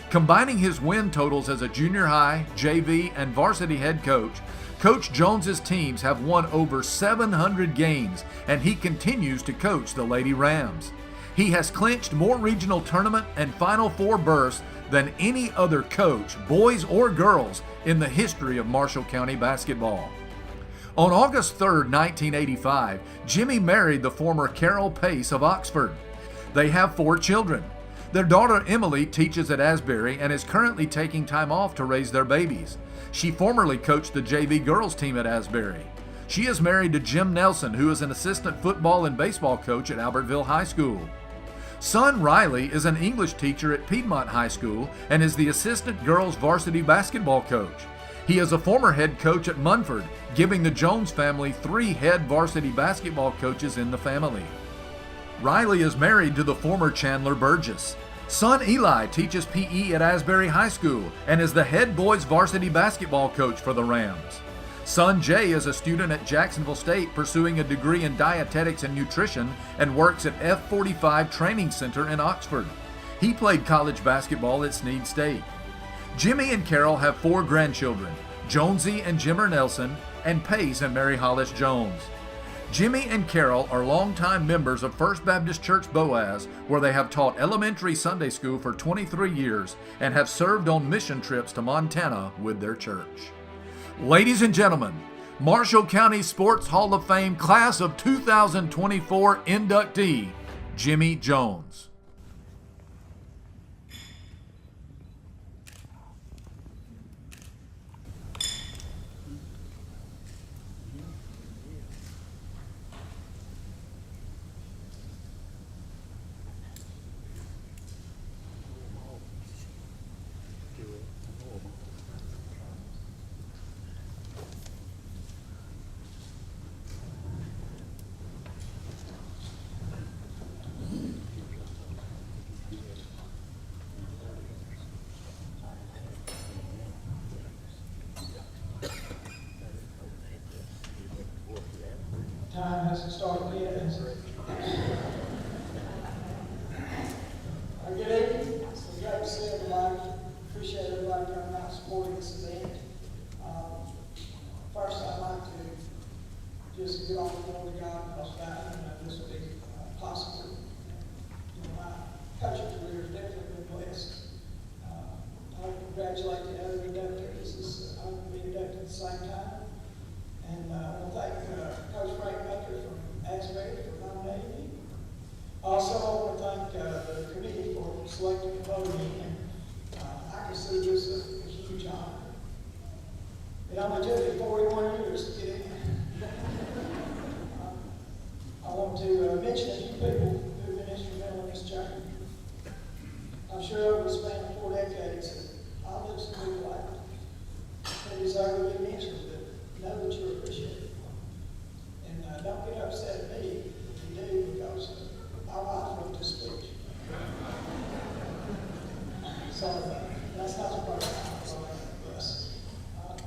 Combining his win totals as a junior high, JV, and varsity head coach, Coach Jones's teams have won over 700 games, and he continues to coach the Lady Rams. He has clinched more regional tournament and Final Four berths than any other coach, boys or girls, in the history of Marshall County basketball. On August 3, 1985, Jimmy married the former Carol Pace of Oxford. They have 4 children. Their daughter Emily teaches at Asbury and is currently taking time off to raise their babies. She formerly coached the JV girls team at Asbury. She is married to Jim Nelson, who is an assistant football and baseball coach at Albertville High School. Son Riley is an English teacher at Piedmont High School and is the assistant girls varsity basketball coach. He is a former head coach at Munford, giving the Jones family 3 head varsity basketball coaches in the family. Riley is married to the former Chandler Burgess. Son Eli teaches PE at Asbury High School and is the head boys varsity basketball coach for the Rams. Son Jay is a student at Jacksonville State pursuing a degree in dietetics and nutrition and works at F45 Training Center in Oxford. He played college basketball at Sneed State. Jimmy and Carol have 4 grandchildren, Jonesy and Jimmer Nelson, and Pace and Mary Hollis Jones. Jimmy and Carol are longtime members of First Baptist Church Boaz, where they have taught elementary Sunday school for 23 years and have served on mission trips to Montana with their church. Ladies and gentlemen, Marshall County Sports Hall of Fame Class of 2024 inductee, Jimmy Jones. Time hasn't started yet, has it? Good evening. It's great to see everybody. Appreciate everybody coming out and supporting this event. First, I'd like to just give all the glory to God because without Him, this would be possible. My coaching career has definitely been blessed. I want to congratulate the other inductees. I'm going to be inducted at the same time. And I want to thank Coach Frank Baker from Asbury for nominating me. Also, I want to thank the committee for selecting and voting me. And I consider this a huge honor. It only took me 41 years to get in. I want to mention a few people who have been instrumental in this journey. I'm sure over the span of 4 decades, I've lived some good life. It deserves to be mentioned. Know that you're appreciated. And don't get upset at me if you do, because my wife wrote this speech. So that's not the part yes.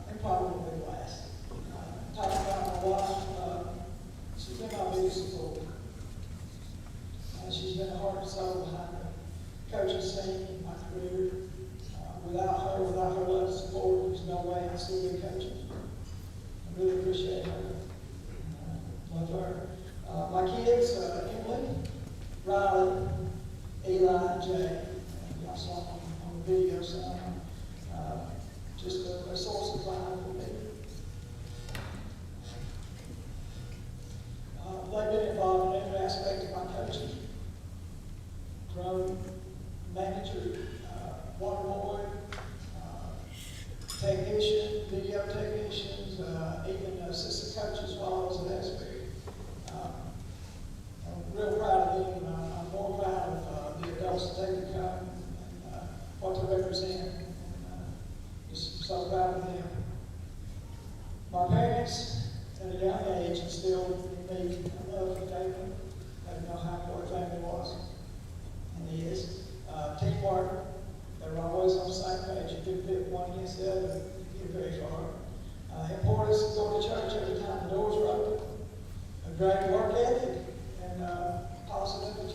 And probably will be last. Talking about my wife, she's been my biggest support. She's been the heart and soul behind the coaching scene in my career. Without her love and support, there's no way I'd still be coaching. Really appreciate her. Love her. My kids, Emily, Riley, Eli, and Jay. Y'all saw them on the video, so just a source of pride for me. They've been involved in every aspect of my coaching. From manager, water boy, technician, video technicians, even assistant coaches while I was at Asbury. I'm real proud of them. I'm more proud of the adults that they become and what they represent. Just so proud of them. My parents, at a young age, instilled in me a love for family. I didn't know how important family was, and it is. Teamwork. They were always on the same page. You couldn't pit one against the other. You get very far. Importance of going to church every time the doors were open. A great work ethic and positivity.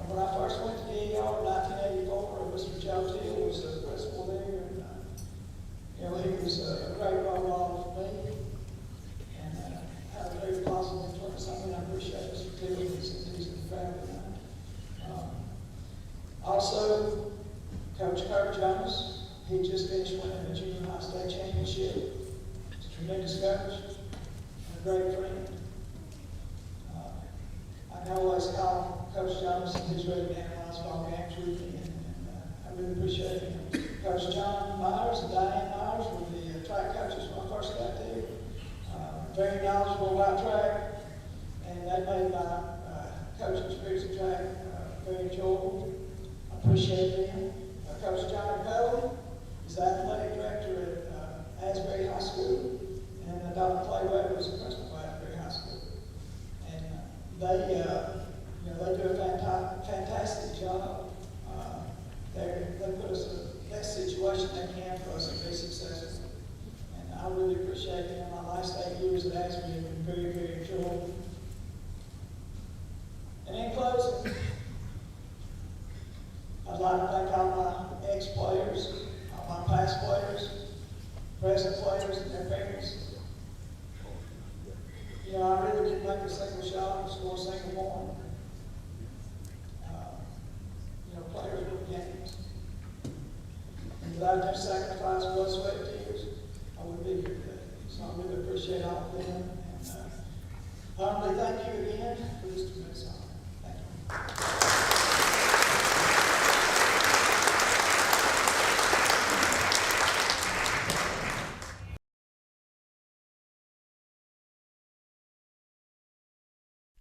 When I first went to DER in 1984, Mr. Joe Till was the principal there, and he was a great role model for me, and had a very positive influence on me. I appreciate Mr. Till and his family. Also, Coach Kurt Jones, he just finished winning the junior high state championship. He's a tremendous coach and a great friend. I can always call Coach Jones and he's ready to analyze ball games with me, and I really appreciate him. Coach John Myers and Diane Myers were the track coaches when I first got there. Very knowledgeable about track, and they made my coaching experience at track very enjoyable. I appreciate them. Coach John Pelly is the athletic director at Asbury High School, and Dr. Clay Weber was the principal at Asbury High School. And they do a fantastic job. They put us in the best situation they can for us to be successful. And I really appreciate them. My last 8 years at Asbury have been very, very enjoyable. And in closing, I'd like to thank all my ex-players, all my past players, present players, and their parents. I really didn't make a single shot and score a single point. Players win games. And without their sacrifice, blood, sweat, and tears, I wouldn't be here today. So I really appreciate all of them. And humbly thank you again for this tremendous honor. Thank you.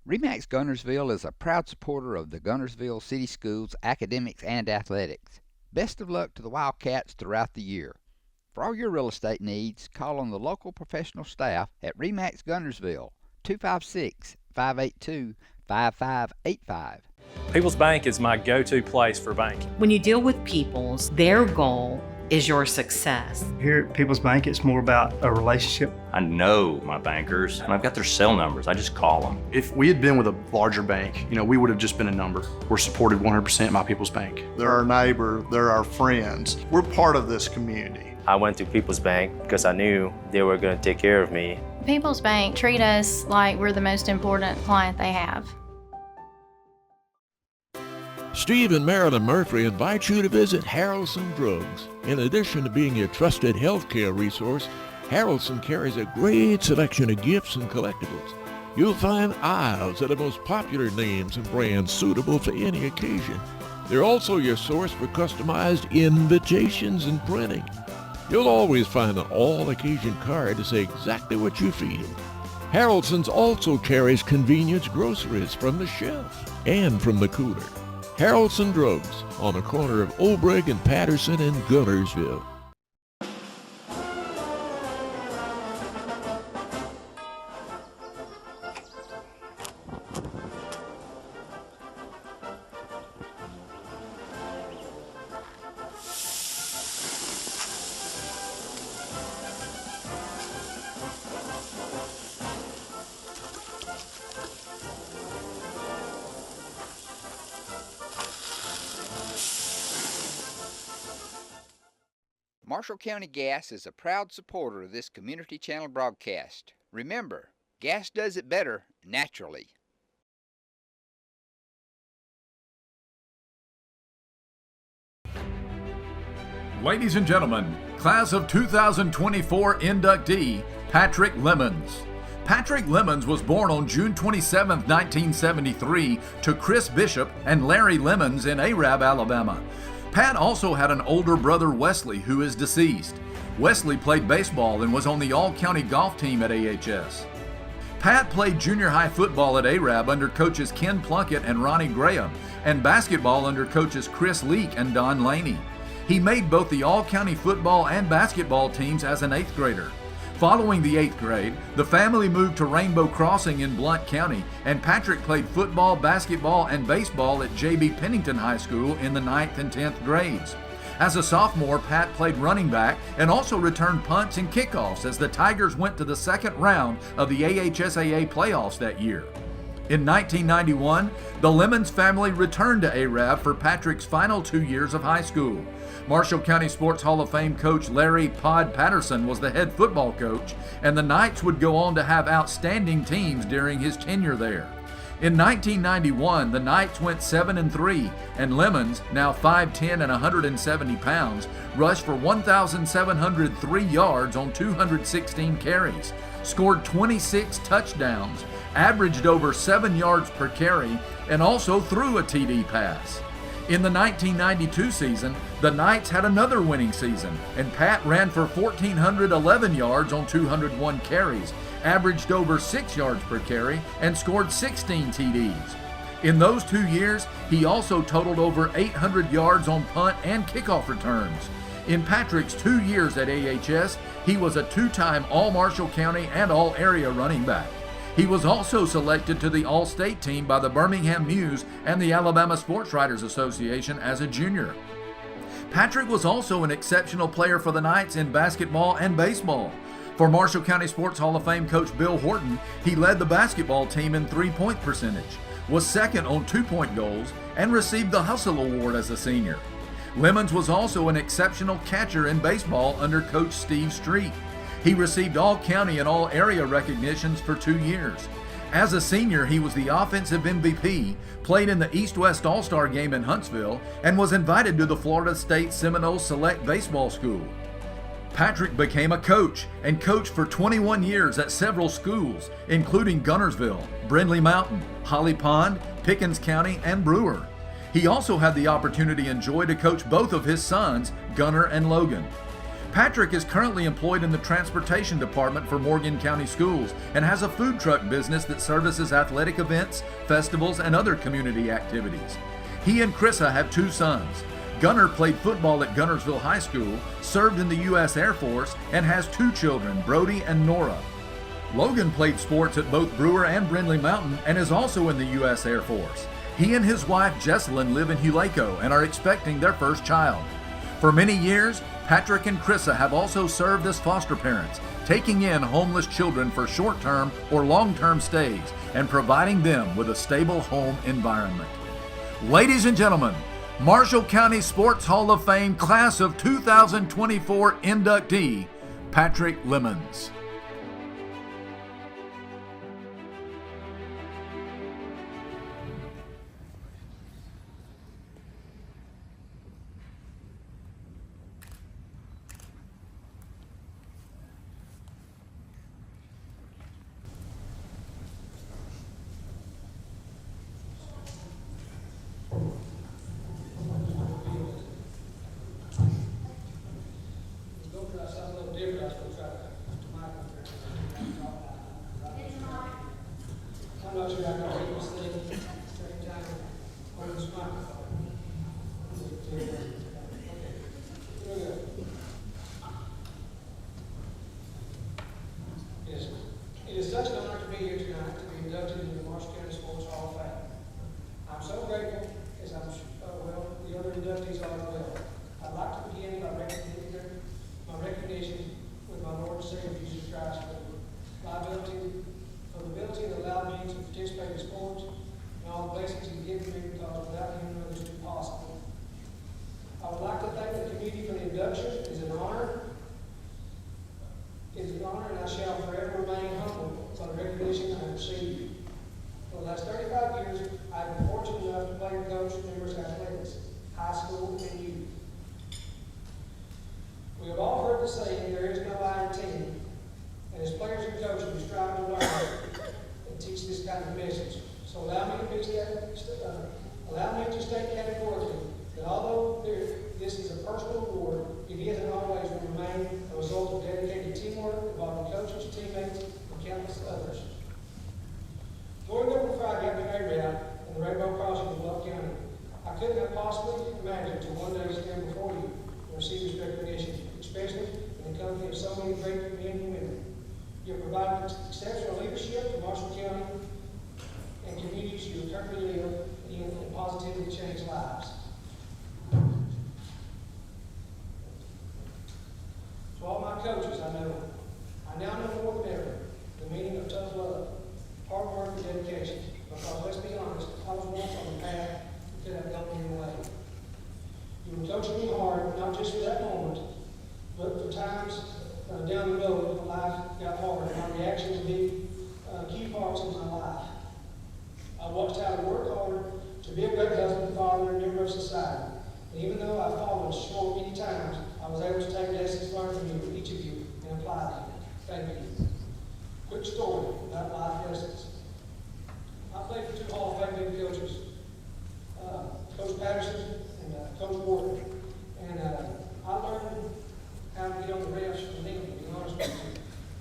RE/MAX Guntersville is a proud supporter of the Guntersville City Schools academics and athletics. Best of luck to the Wildcats throughout the year. For all your real estate needs, call on the local professional staff at RE/MAX Guntersville, 256-582-5585. People's Bank is my go-to place for banking. When you deal with People's, their goal is your success. Here at People's Bank, it's more about a relationship. I know my bankers, and I've got their cell numbers. I just call them. If we had been with a larger bank, we would have just been a number. We're supported 100% by People's Bank. They're our neighbor, they're our friends. We're part of this community. I went to People's Bank because I knew they were going to take care of me. People's Bank treat us like we're the most important client they have. Steve and Marilyn Murphy invite you to visit Harrelson Drugs. In addition to being your trusted healthcare resource, Harrelson carries a great selection of gifts and collectibles. You'll find aisles of the most popular names and brands suitable for any occasion. They're also your source for customized invitations and printing. You'll always find an all-occasion card to say exactly what you're feeling. Harrelson's also carries convenience groceries from the shelf and from the cooler. Harrelson Drugs on the corner of Obrig and Patterson in Guntersville. Marshall County Gas is a proud supporter of this community channel broadcast. Remember, gas does it better naturally. Ladies and gentlemen, class of 2024 inductee, Patrick Lemons. Patrick Lemons was born on June 27, 1973 to Chris Bishop and Larry Lemons in Arab, Alabama. Pat also had an older brother, Wesley, who is deceased. Wesley played baseball and was on the all-county golf team at AHS. Pat played junior high football at Arab under coaches Ken Plunkett and Ronnie Graham, and basketball under coaches Chris Leak and Don Laney. He made both the all-county football and basketball teams as an 8th grader. Following the 8th grade, the family moved to Rainbow Crossing in Blount County, and Patrick played football, basketball, and baseball at J.B. Pennington High School in the 9th and 10th grades. As a sophomore, Pat played running back and also returned punts and kickoffs as the Tigers went to the second round of the AHSAA playoffs that year. In 1991, the Lemons family returned to Arab for Patrick's final 2 years of high school. Marshall County Sports Hall of Fame coach Larry "Pod" Patterson was the head football coach, and the Knights would go on to have outstanding teams during his tenure there. In 1991, the Knights went 7-3, and Lemons, now 5'10" and 170 pounds, rushed for 1,703 yards on 216 carries, scored 26 touchdowns, averaged over 7 yards per carry, and also threw a TD pass. In the 1992 season, the Knights had another winning season, and Pat ran for 1,411 yards on 201 carries, averaged over 6 yards per carry, and scored 16 TDs. In those 2 years, he also totaled over 800 yards on punt and kickoff returns. In Patrick's 2 years at AHS, he was a 2-time All-Marshall County and All-Area running back. He was also selected to the All-State team by the Birmingham News and the Alabama Sports Writers Association as a junior. Patrick was also an exceptional player for the Knights in basketball and baseball. For Marshall County Sports Hall of Fame coach Bill Horton, he led the basketball team in three-point percentage, was second on two-point goals, and received the Hustle Award as a senior. Lemons was also an exceptional catcher in baseball under Coach Steve Street. He received all-county and all-area recognitions for 2 years. As a senior, he was the offensive MVP, played in the East-West All-Star Game in Huntsville, and was invited to the Florida State Seminoles Select Baseball School. Patrick became a coach and coached for 21 years at several schools, including Gunnersville, Brindley Mountain, Holly Pond, Pickens County, and Brewer. He also had the opportunity and joy to coach both of his sons, Gunner and Logan. Patrick is currently employed in the transportation department for Morgan County Schools and has a food truck business that services athletic events, festivals, and other community activities. He and Chrissa have 2 sons. Gunner played football at Gunnersville High School, served in the U.S. Air Force, and has 2 children, Brody and Nora. Logan played sports at both Brewer and Brindley Mountain and is also in the U.S. Air Force. He and his wife Jesselyn live in Huleco and are expecting their first child. For many years, Patrick and Chrissa have also served as foster parents, taking in homeless children for short-term or long-term stays and providing them with a stable home environment. Ladies and gentlemen, Marshall County Sports Hall of Fame Class of 2024 inductee, Patrick Lemons. It is such an honor to be here tonight to be inducted into the Marshall County Sports Hall of Fame. I'm so grateful, as I'm the other inductees are as well. I'd like to begin by recognizing my recognition with my Lord and Savior Jesus Christ for the ability that allowed me to participate in sports and all the blessings He given me, because without Him none of this would be possible. I would like to thank the committee for the induction. It is an honor. It is an honor, and I shall forever remain humble for the recognition I have received. For the last 35 years, I have been fortunate enough to play and coach numerous athletics, high school and youth. We have all heard the saying, there is no I in team, and as players and coaches, we strive to learn and teach this kind of message. So allow me to state categorically that although this is a personal award, it is and always will remain a result of dedicated teamwork involving coaches, teammates, and countless others. Growing up before I got to Arab and the Rainbow Crossing in Bluff County, I couldn't have possibly imagined to one day stand before you and receive this recognition, especially in the company of so many great men and women. You have provided exceptional leadership to Marshall County and communities you currently live in and positively change lives. coaches, I now know more than ever the meaning of tough love, hard work, and dedication. Because let's be honest, I was once on the path that could have gone either way. You were coaching me hard, not just for that moment, but for times down the road when life got hard. My reaction would be key parts of my life. I watched how to work hard to be a great husband, father, and member of society. And even though I've fallen short many times, I was able to take lessons learned from you, each of you, and apply them. Thank you. Quick story about life lessons. I played for 2 Hall of Fame head coaches, Coach Patterson and Coach Ward. And I learned how to get on the refs from them, to be honest with you.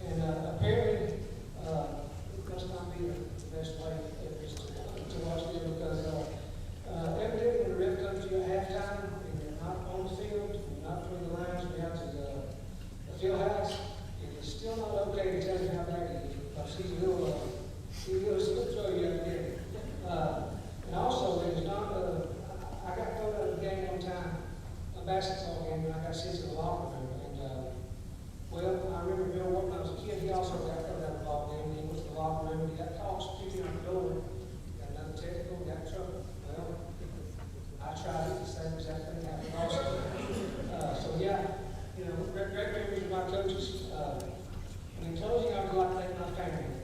And apparently, it must not be the best way to watch them, because evidently when the ref comes to you at halftime and you're not on the field, you're not between the lines, you're out to the field house, it is still not okay to tell you how bad it is, because he's a little slip throw you up there. And also, it is not, I got thrown out of the game one time, a basketball game, and I got sent to the locker room. And, well, I remember Bill when I was a kid, he also got thrown out of the ball game, and he went to the locker room, and he got caught speaking out the door, got another technical, got in trouble. Well, I tried it, the same exact thing happened also. So yeah, you know, great memories of my coaches. And in closing, I would like to thank my family.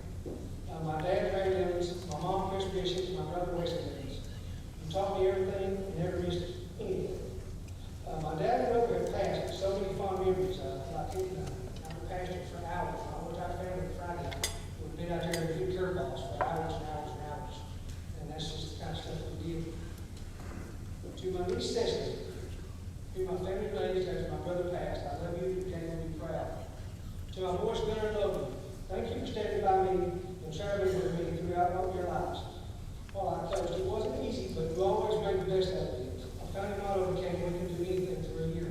My dad, Ray Evans, my mom, Chris Bishop, and my brother, Wesley Evans. You taught me everything and never missed anything. My dad and brother have passed with so many fond memories. Like him, I could pasture for hours. My whole entire family Friday would have been out there and do curveballs for hours and hours and hours. And that's just the kind of stuff we did. To my niece Cecily, who my family raised after my brother passed, I love you and can't be proud. To my boys, Gunnar and Logan, thank you for standing by me and sharing with me throughout all your lives. While I coached, it wasn't easy, but you always made the best out of it. A founding motto became we can do anything through a year.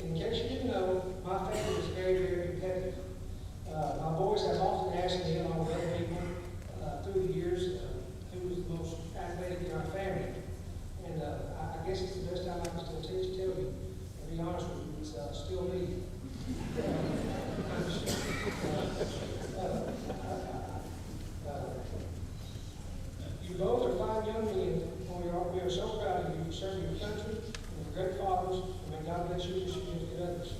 In case you didn't know, my family is very, very competitive. My boys have often asked me, along with other people, through the years, who was the most athletic in our family. And I guess it's the best time I can still tell you. To be honest with you, it's still me. You both are fine young men, and we are so proud of you for serving your country and your great fathers, and may God bless you as you give to others.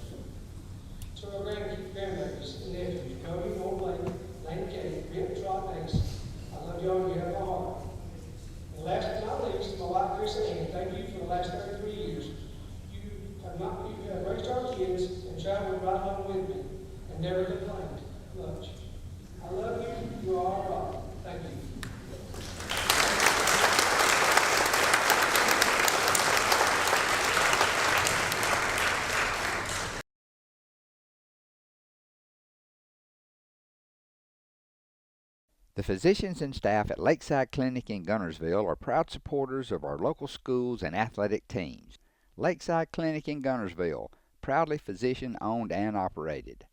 To our grandbabies and nephews, Cody, Old Lane, Lane Kate, Rip, Trot, Ace, I love y'all and you have my heart. And last but not least, my wife, Chris Ann, thank you for the last 33 years. You have raised our kids and traveled right along with me and never complained much. I love you. You are our rock. Thank you. The physicians and staff at Lakeside Clinic in Guntersville are proud supporters of our local schools and athletic teams. Lakeside Clinic in Guntersville, proudly physician-owned and operated.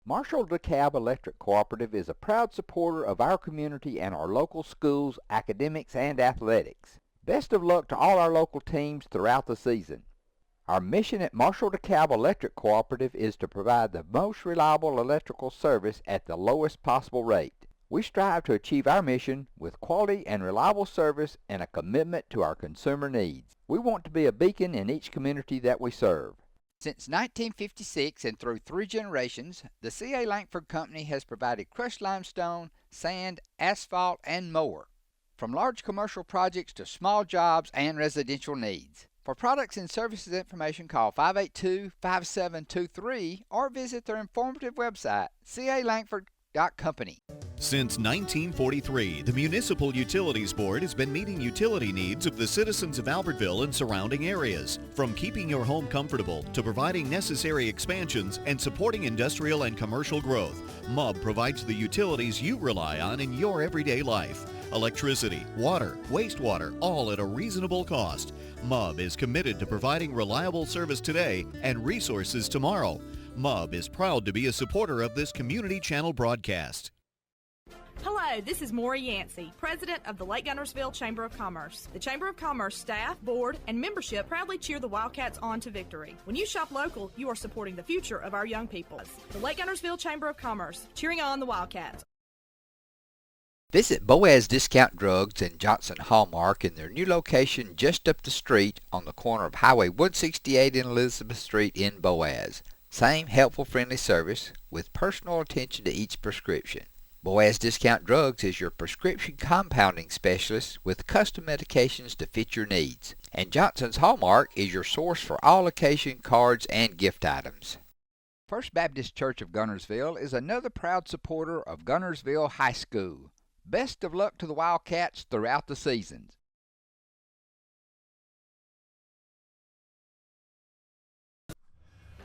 Marshall DeKalb Electric Cooperative is a proud supporter of our community and our local schools, academics, and athletics. Best of luck to all our local teams throughout the season. Our mission at Marshall DeKalb Electric Cooperative is to provide the most reliable electrical service at the lowest possible rate. We strive to achieve our mission with quality and reliable service and a commitment to our consumer needs. We want to be a beacon in each community that we serve. Since 1956 and through 3 generations, the C.A. Langford Company has provided crushed limestone, sand, asphalt, and more. From large commercial projects to small jobs and residential needs. For products and services information, call 582-5723 or visit their informative website, calangford.company. Since 1943, the Municipal Utilities Board has been meeting utility needs of the citizens of Albertville and surrounding areas. From keeping your home comfortable to providing necessary expansions and supporting industrial and commercial growth, MUB provides the utilities you rely on in your everyday life. Electricity, water, wastewater, all at a reasonable cost. MUB is committed to providing reliable service today and resources tomorrow. MUB is proud to be a supporter of this Community Channel broadcast. Hello, Hello, this is Maury Yancey, President of the Lake Guntersville Chamber of Commerce. The Chamber of Commerce staff, board, and membership proudly cheer the Wildcats on to victory. When you shop local, you are supporting the future of our young people. The Lake Guntersville Chamber of Commerce, cheering on the Wildcats. Visit Boaz Discount Drugs and Johnson Hallmark in their new location just up the street on the corner of Highway 168 and Elizabeth Street in Boaz. Same helpful, friendly service with personal attention to each prescription. Boaz Discount Drugs is your prescription compounding specialist with custom medications to fit your needs. And Johnson's Hallmark is your source for all occasion cards and gift items. First Baptist Church of Guntersville is another proud supporter of Guntersville High School. Best of luck to the Wildcats throughout the seasons.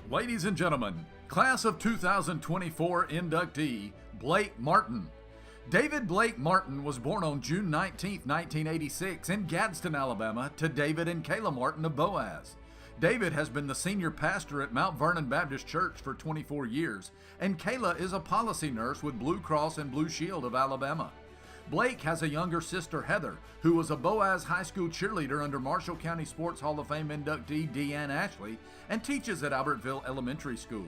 Ladies and gentlemen, Class of 2024 inductee, Blake Martin. David Blake Martin was born on June 19, 1986 in Gadsden, Alabama, to David and Kayla Martin of Boaz. David has been the senior pastor at Mount Vernon Baptist Church for 24 years, and Kayla is a policy nurse with Blue Cross and Blue Shield of Alabama. Blake has a younger sister, Heather, who was a Boaz High School cheerleader under Marshall County Sports Hall of Fame inductee Deanne Ashley and teaches at Albertville Elementary School.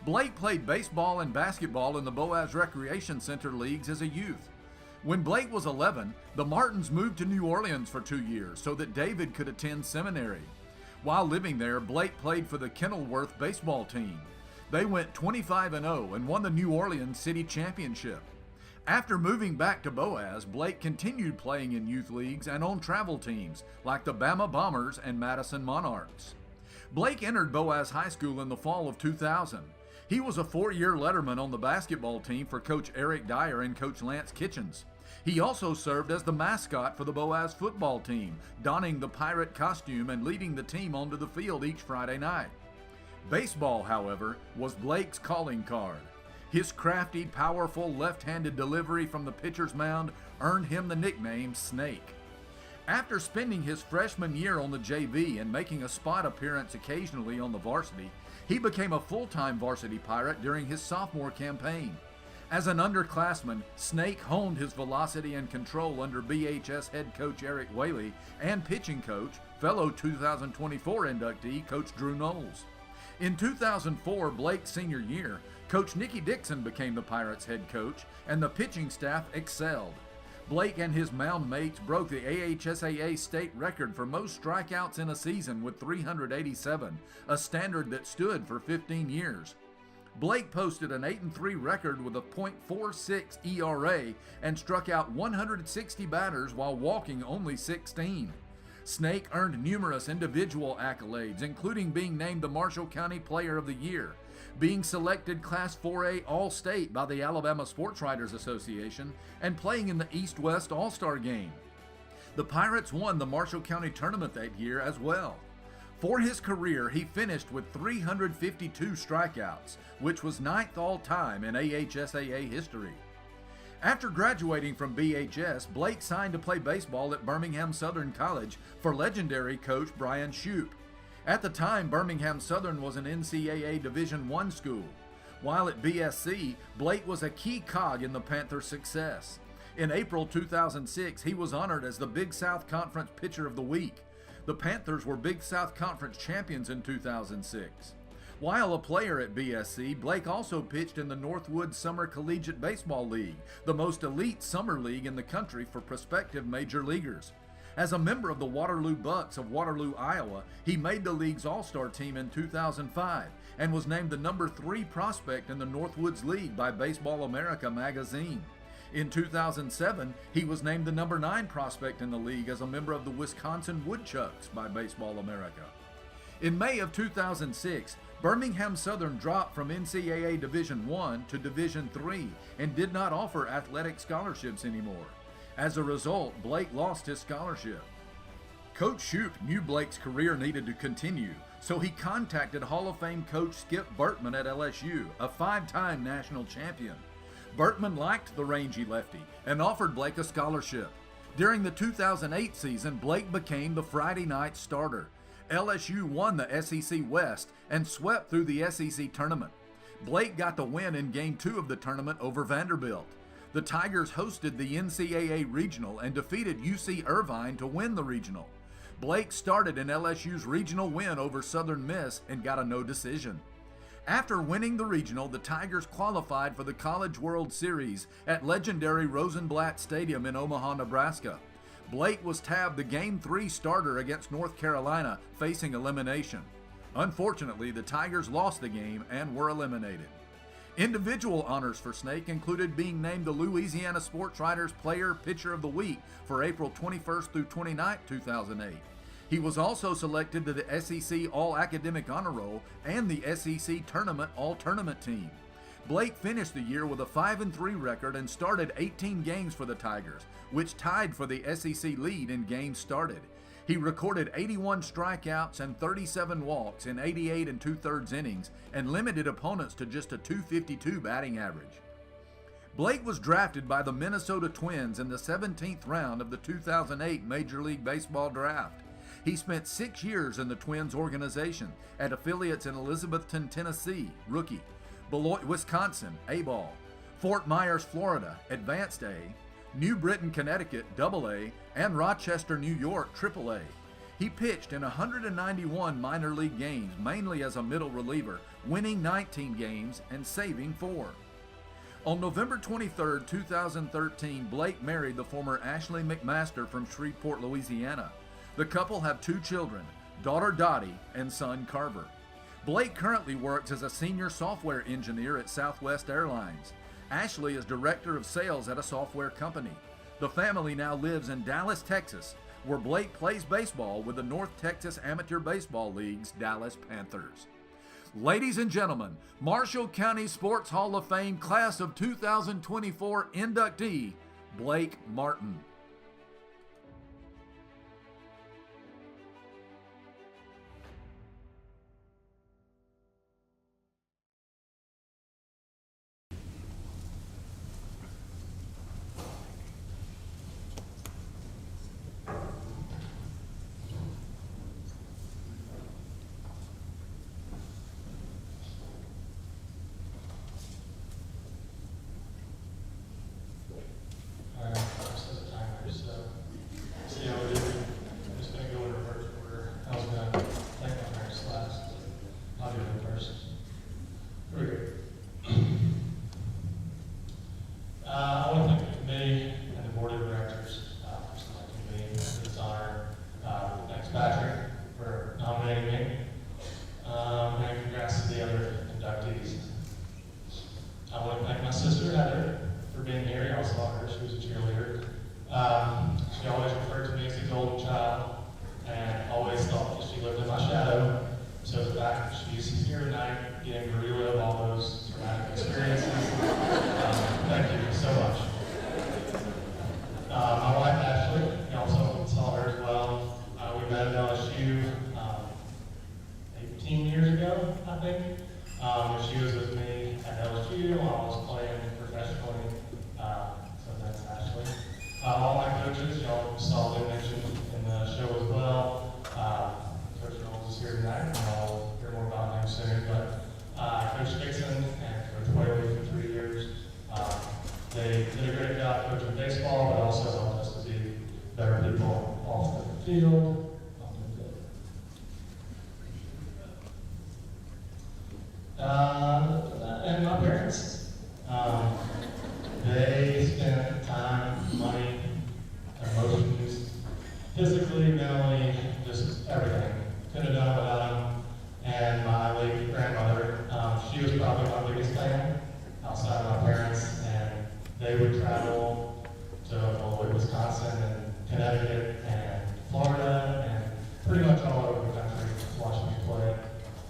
Blake played baseball and basketball in the Boaz Recreation Center leagues as a youth. When Blake was 11, the Martins moved to New Orleans for 2 years so that David could attend seminary. While living there, Blake played for the Kenilworth baseball team. They went 25-0 and won the New Orleans City Championship. After moving back to Boaz, Blake continued playing in youth leagues and on travel teams like the Bama Bombers and Madison Monarchs. Blake entered Boaz High School in the fall of 2000. He was a 4-year letterman on the basketball team for Coach Eric Dyer and Coach Lance Kitchens. He also served as the mascot for the Boaz football team, donning the pirate costume and leading the team onto the field each Friday night. Baseball, however, was Blake's calling card. His crafty, powerful left-handed delivery from the pitcher's mound earned him the nickname Snake. After spending his freshman year on the JV and making a spot appearance occasionally on the varsity, he became a full-time varsity Pirate during his sophomore campaign. As an underclassman, Snake honed his velocity and control under BHS head coach Eric Whaley and pitching coach, fellow 2024 inductee Coach Drew Knowles. In 2004, Blake's senior year, Coach Nicky Dixon became the Pirates' head coach, and the pitching staff excelled. Blake and his mound mates broke the AHSAA state record for most strikeouts in a season with 387, a standard that stood for 15 years. Blake posted an 8-3 record with a .46 ERA and struck out 160 batters while walking only 16. Snake earned numerous individual accolades, including being named the Marshall County Player of the Year, being selected Class 4A All-State by the Alabama Sports Writers Association, and playing in the East-West All-Star Game. The Pirates won the Marshall County Tournament that year as well. For his career, he finished with 352 strikeouts, which was 9th all-time in AHSAA history. After graduating from BHS, Blake signed to play baseball at Birmingham Southern College for legendary coach Brian Shoup. At the time, Birmingham Southern was an NCAA Division I school. While at BSC, Blake was a key cog in the Panthers' success. In April 2006, he was honored as the Big South Conference Pitcher of the Week. The Panthers were Big South Conference champions in 2006. While a player at BSC, Blake also pitched in the Northwood Summer Collegiate Baseball League, the most elite summer league in the country for prospective major leaguers. As a member of the Waterloo Bucks of Waterloo, Iowa, he made the league's All-Star team in 2005 and was named the number 3 prospect in the Northwoods League by Baseball America magazine. In 2007, he was named the number 9 prospect in the league as a member of the Wisconsin Woodchucks by Baseball America. In May of 2006, Birmingham Southern dropped from NCAA Division I to Division III and did not offer athletic scholarships anymore. As a result, Blake lost his scholarship. Coach Shoup knew Blake's career needed to continue, so he contacted Hall of Fame coach Skip Bertman at LSU, a 5-time national champion. Bertman liked the rangy lefty and offered Blake a scholarship. During the 2008 season, Blake became the Friday night starter. LSU won the SEC West and swept through the SEC tournament. Blake got the win in Game 2 of the tournament over Vanderbilt. The Tigers hosted the NCAA Regional and defeated UC Irvine to win the regional. Blake started in LSU's regional win over Southern Miss and got a no decision. After winning the regional, the Tigers qualified for the College World Series at legendary Rosenblatt Stadium in Omaha, Nebraska. Blake was tabbed the Game 3 starter against North Carolina, facing elimination. Unfortunately, the Tigers lost the game and were eliminated. Individual honors for Snake included being named the Louisiana Sports Writers Player Pitcher of the Week for April 21st through 29th, 2008. He was also selected to the SEC All-Academic Honor Roll and the SEC Tournament All-Tournament Team. Blake finished the year with a 5-3 record and started 18 games for the Tigers, which tied for the SEC lead in games started. He recorded 81 strikeouts and 37 walks in 88 2/3 innings and limited opponents to just a .252 batting average. Blake was drafted by the Minnesota Twins in the 17th round of the 2008 Major League Baseball draft. He spent 6 years in the Twins organization at affiliates in Elizabethton, Tennessee, rookie, Beloit, Wisconsin, A-ball, Fort Myers, Florida, Advanced A, New Britain, Connecticut, AA, and Rochester, New York, AAA. He pitched in 191 minor league games, mainly as a middle reliever, winning 19 games and saving 4. On November 23, 2013, Blake married the former Ashley McMaster from Shreveport, Louisiana. The couple have 2 children, daughter Dottie and son Carver. Blake currently works as a senior software engineer at Southwest Airlines. Ashley is director of sales at a software company. The family now lives in Dallas, Texas, where Blake plays baseball with the North Texas Amateur Baseball League's Dallas Panthers. Ladies and gentlemen, Marshall County Sports Hall of Fame Class of 2024 inductee, Blake Martin. And my parents, they spent time, money, emotions, physically, mentally, just everything. Couldn't have done it without them. And my late grandmother, she was probably my biggest fan outside of my parents, and they would travel to Beloit, Wisconsin, and Connecticut, and Florida, and pretty much all over the country watching me play.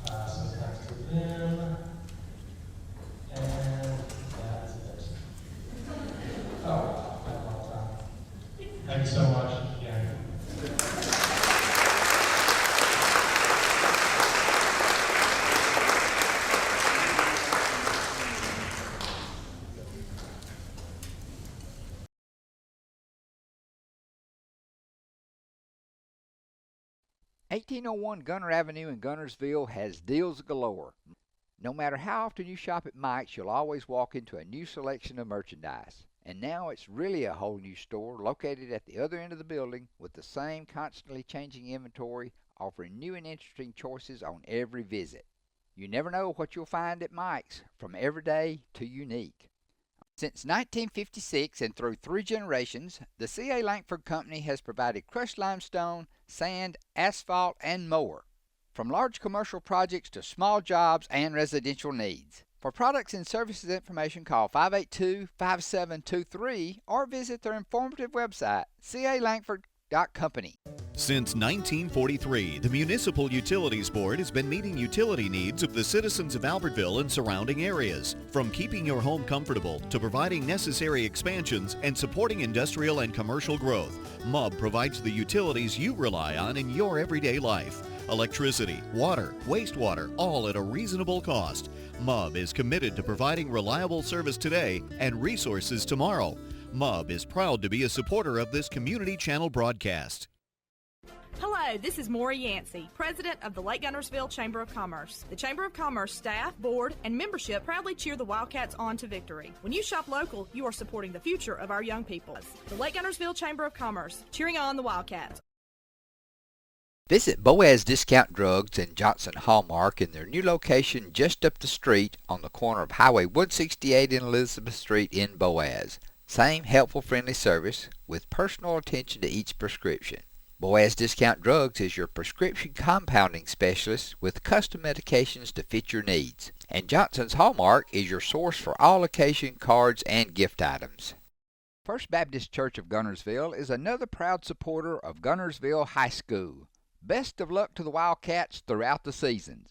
So thanks to them. And that's it. Oh, wow, that's a long time. Thank you so much again. (1801) Gunner Avenue in Gunnersville has deals galore. No matter how often you shop at Mike's, you'll always walk into a new selection of merchandise. And now it's really a whole new store located at the other end of the building with the same constantly changing inventory, offering new and interesting choices on every visit. You never know what you'll find at Mike's, from everyday to unique. Since 1956 and through 3 generations, the C.A. Langford Company has provided crushed limestone, sand, asphalt, and more, from large commercial projects to small jobs and residential needs. For products and services information, call 582-5723 or visit their informative website, calangford.company. Since 1943, the Municipal Utilities Board has been meeting utility needs of the citizens of Albertville and surrounding areas. From keeping your home comfortable to providing necessary expansions and supporting industrial and commercial growth, MUB provides the utilities you rely on in your everyday life. Electricity, water, wastewater, all at a reasonable cost. MUB is committed to providing reliable service today and resources tomorrow. MUB is proud to be a supporter of this Community Channel broadcast. Hello, this is Maury Yancey, President of the Lake Guntersville Chamber of Commerce. The Chamber of Commerce staff, board, and membership proudly cheer the Wildcats on to victory. When you shop local, you are supporting the future of our young people. The Lake Guntersville Chamber of Commerce, cheering on the Wildcats. Visit Boaz Discount Drugs and Johnson Hallmark in their new location just up the street on the corner of Highway 168 and Elizabeth Street in Boaz. Same helpful, friendly service with personal attention to each prescription. Boaz Discount Drugs is your prescription compounding specialist with custom medications to fit your needs. And Johnson's Hallmark is your source for all occasion cards and gift items. First Baptist Church of Guntersville is another proud supporter of Guntersville High School. Best of luck to the Wildcats throughout the seasons.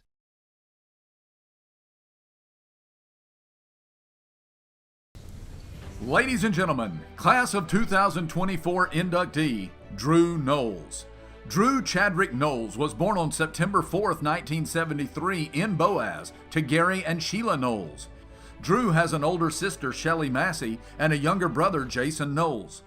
Ladies and gentlemen, class of 2024 inductee, Drew Knowles. Drew Chadrick Knowles was born on September 4th, 1973 in Boaz to Gary and Sheila Knowles. Drew has an older sister, Shelley Massey, and a younger brother, Jason Knowles.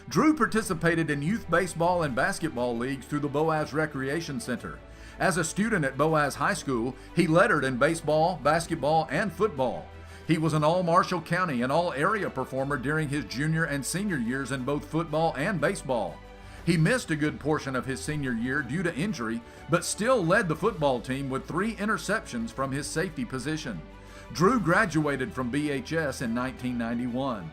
Drew participated in youth baseball and basketball leagues through the Boaz Recreation Center. As a student at Boaz High School, he lettered in baseball, basketball, and football. He was an all-Marshall County and all-area performer during his junior and senior years in both football and baseball. He missed a good portion of his senior year due to injury, but still led the football team with 3 interceptions from his safety position. Drew graduated from BHS in 1991.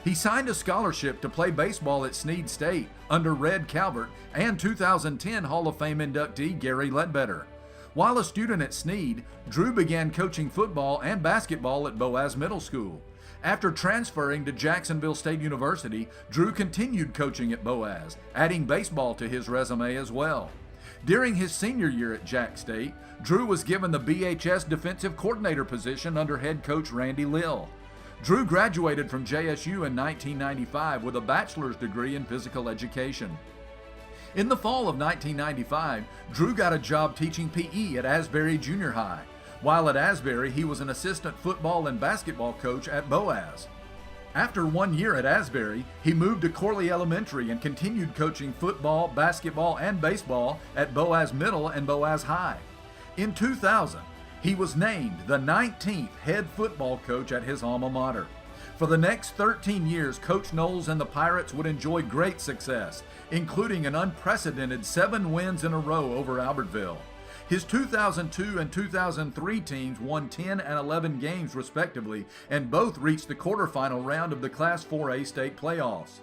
He signed a scholarship to play baseball at Snead State under Red Calvert and 2010 Hall of Fame inductee Gary Ledbetter. While a student at Snead, Drew began coaching football and basketball at Boaz Middle School. After transferring to Jacksonville State University, Drew continued coaching at Boaz, adding baseball to his resume as well. During his senior year at Jack State, Drew was given the BHS defensive coordinator position under head coach Randy Lill. Drew graduated from JSU in 1995 with a bachelor's degree in physical education. In the fall of 1995, Drew got a job teaching PE at Asbury Junior High. While at Asbury, he was an assistant football and basketball coach at Boaz. After 1 year at Asbury, he moved to Corley Elementary and continued coaching football, basketball, and baseball at Boaz Middle and Boaz High. In 2000, he was named the 19th head football coach at his alma mater. For the next 13 years, Coach Knowles and the Pirates would enjoy great success, including an unprecedented 7 wins in a row over Albertville. His 2002 and 2003 teams won 10 and 11 games respectively, and both reached the quarterfinal round of the Class 4A state playoffs.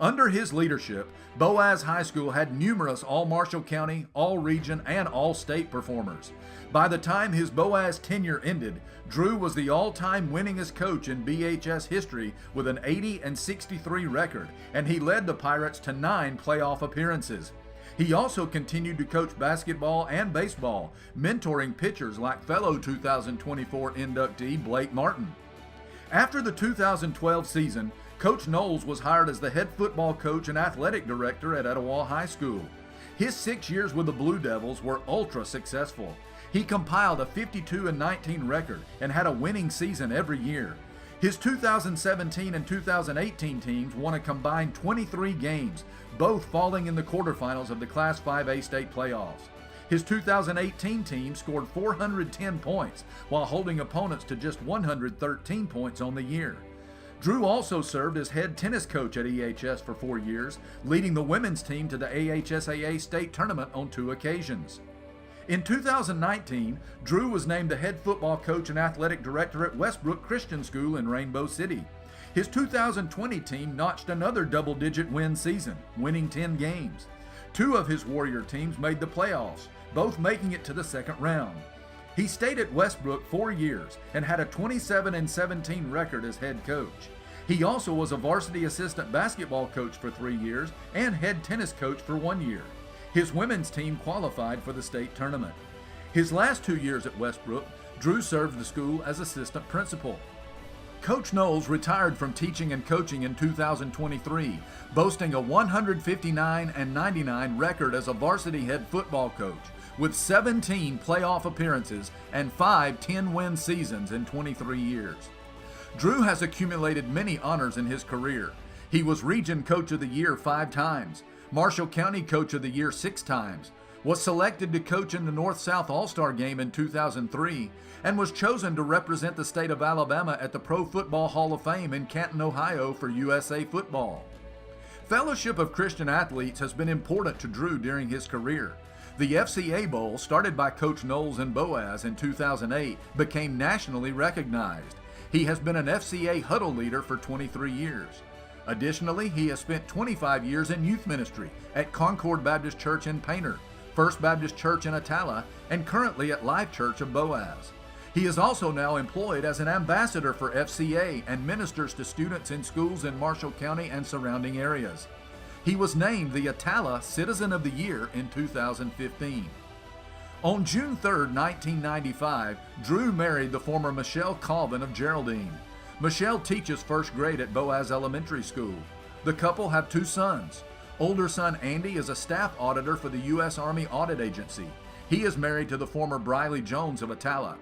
Under his leadership, Boaz High School had numerous All-Marshall County, All-Region, and All-State performers. By the time his Boaz tenure ended, Drew was the all-time winningest coach in BHS history with an 80-63 record, and he led the Pirates to 9 playoff appearances. He also continued to coach basketball and baseball, mentoring pitchers like fellow 2024 inductee Blake Martin. After the 2012 season, Coach Knowles was hired as the head football coach and athletic director at Etowah High School. His 6 years with the Blue Devils were ultra successful. He compiled a 52-19 record and had a winning season every year. His 2017 and 2018 teams won a combined 23 games, both falling in the quarterfinals of the Class 5A state playoffs. His 2018 team scored 410 points while holding opponents to just 113 points on the year. Drew also served as head tennis coach at EHS for 4 years, leading the women's team to the AHSAA state tournament on 2 occasions. In 2019, Drew was named the head football coach and athletic director at Westbrook Christian School in Rainbow City. His 2020 team notched another double-digit win season, winning 10 games. 2 of his Warrior teams made the playoffs, both making it to the second round. He stayed at Westbrook 4 years and had a 27-17 record as head coach. He also was a varsity assistant basketball coach for 3 years and head tennis coach for 1 year. His women's team qualified for the state tournament. His last 2 years at Westbrook, Drew served the school as assistant principal. Coach Knowles retired from teaching and coaching in 2023, boasting a 159-99 record as a varsity head football coach, with 17 playoff appearances and 5 10-win seasons in 23 years. Drew has accumulated many honors in his career. He was Region Coach of the Year 5 times, Marshall County Coach of the Year 6 times, was selected to coach in the North-South All-Star Game in 2003, and was chosen to represent the state of Alabama at the Pro Football Hall of Fame in Canton, Ohio for USA Football. Fellowship of Christian Athletes has been important to Drew during his career. The FCA Bowl, started by Coach Knowles and Boaz in 2008, became nationally recognized. He has been an FCA huddle leader for 23 years. Additionally, he has spent 25 years in youth ministry at Concord Baptist Church in Painter, First Baptist Church in Attala, and currently at Life Church of Boaz. He is also now employed as an ambassador for FCA and ministers to students in schools in Marshall County and surrounding areas. He was named the Attala Citizen of the Year in 2015. On June 3, 1995, Drew married the former Michelle Colvin of Geraldine. Michelle teaches first grade at Boaz Elementary School. The couple have 2 sons. Older son Andy is a staff auditor for the U.S. Army Audit Agency. He is married to the former Briley Jones of Attala.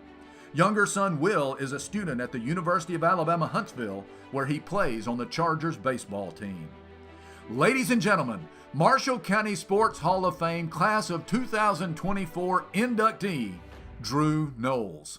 Younger son Will is a student at the University of Alabama Huntsville, where he plays on the Chargers baseball team. Ladies and gentlemen, Marshall County Sports Hall of Fame Class of 2024 inductee, Drew Knowles.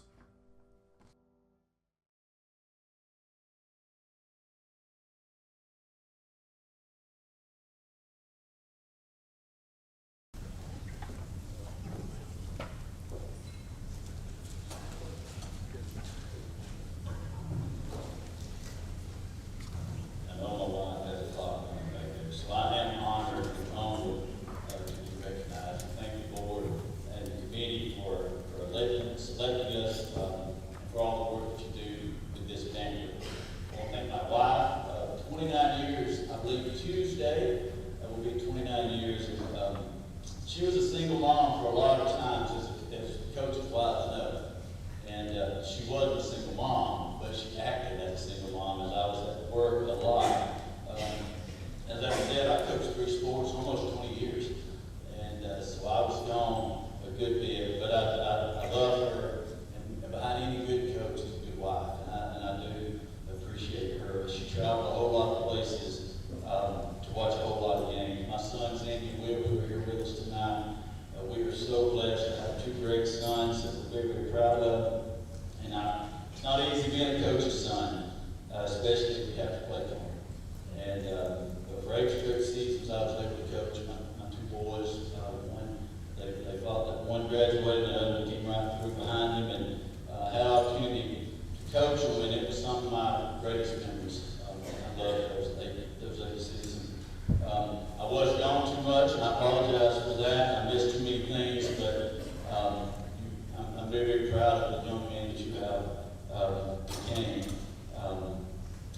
She was a single mom for a lot of times, as coaches wives know. And she wasn't a single mom, but she acted as a single mom as I was at work a lot. As I said, I coached 3 sports almost 20 years. And so I was gone a good bit, but I love her. And behind any good coach is a good wife. And I do appreciate her. She traveled a whole lot of places to watch a whole lot of games. My son, Sandy and Will, who are here with us tonight, we are so blessed to have 2 great sons that we're very, very proud of. And it's not easy being a coach's son, especially if you have to play for him. And but for 8 straight seasons, I was able to coach my 2 boys. They thought that one graduated, the other one came right through behind him, and had an opportunity to coach them, and it was some of my greatest memories. I love those 8 seasons. I was gone too much, and I apologize for that. I missed too many things, but I'm very, very proud of the young man that you have became.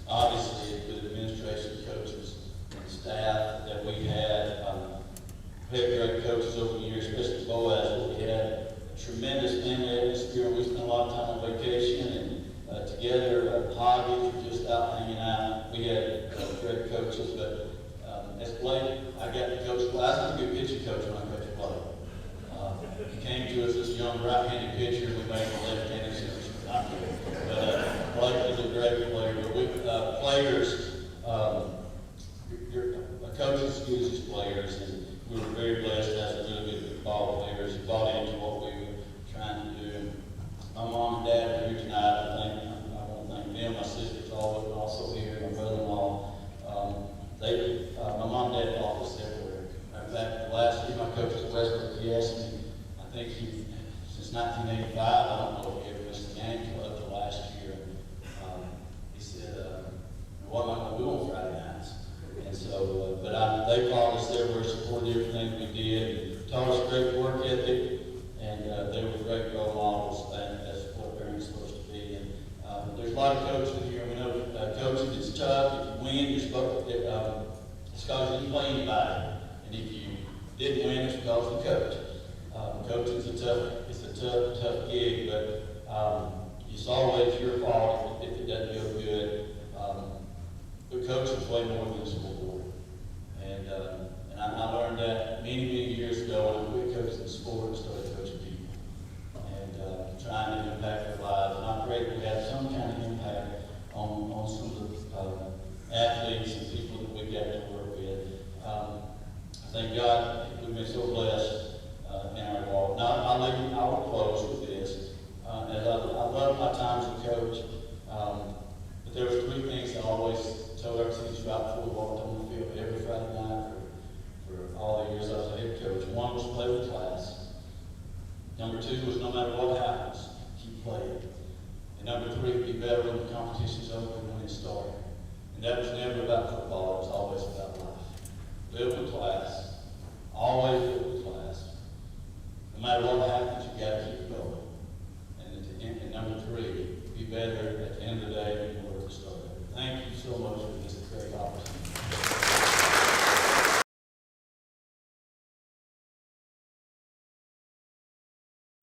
Obviously, with administration, coaches, and staff that we had, we had great coaches over the years, especially Boaz. We had a tremendous family atmosphere. We spent a lot of time on vacation and together. Hobbies were just out hanging out. We had great coaches, but as Blake, I got to coach. Well, I was a good pitching coach when I coached Blake. He came to us as a young right-handed pitcher, and we made him a left-handed center. Not good. But Blake was a great player. But we players, a coach excuses players, and we were very blessed to have some really good ball players who bought into what we were trying to do. And my mom and dad are here tonight. I want to thank them. My sister's also here. lot of coaches here. We know coaching is tough. If you win, you're supposed to, it's because you didn't play anybody. And if you didn't win, it's because of the coach. Coaching's a tough gig, but it's always your fault if it doesn't go good. But coaching's way more than a school board. And I learned that many years ago when I quit coaching the sport and started coaching people. And trying to impact their lives. And I'm grateful we have some kind of impact on some of the athletes and people that we got to work with. Thank God we've been so blessed in our walk. Now, I will close with this. As I love my time as a coach, but there was three things I always told our teams about before we walked on the field every Friday night for all the years I was a head coach. One was play with class. Number two was no matter what happens, keep playing. And number three, be better when the competition's over than when it started. And that was never about football, it was always about life. Live with class. Always live with class. No matter what happens, you got to keep going. And number three, be better at the end of the day than you were at the start. Thank you so much for this great opportunity.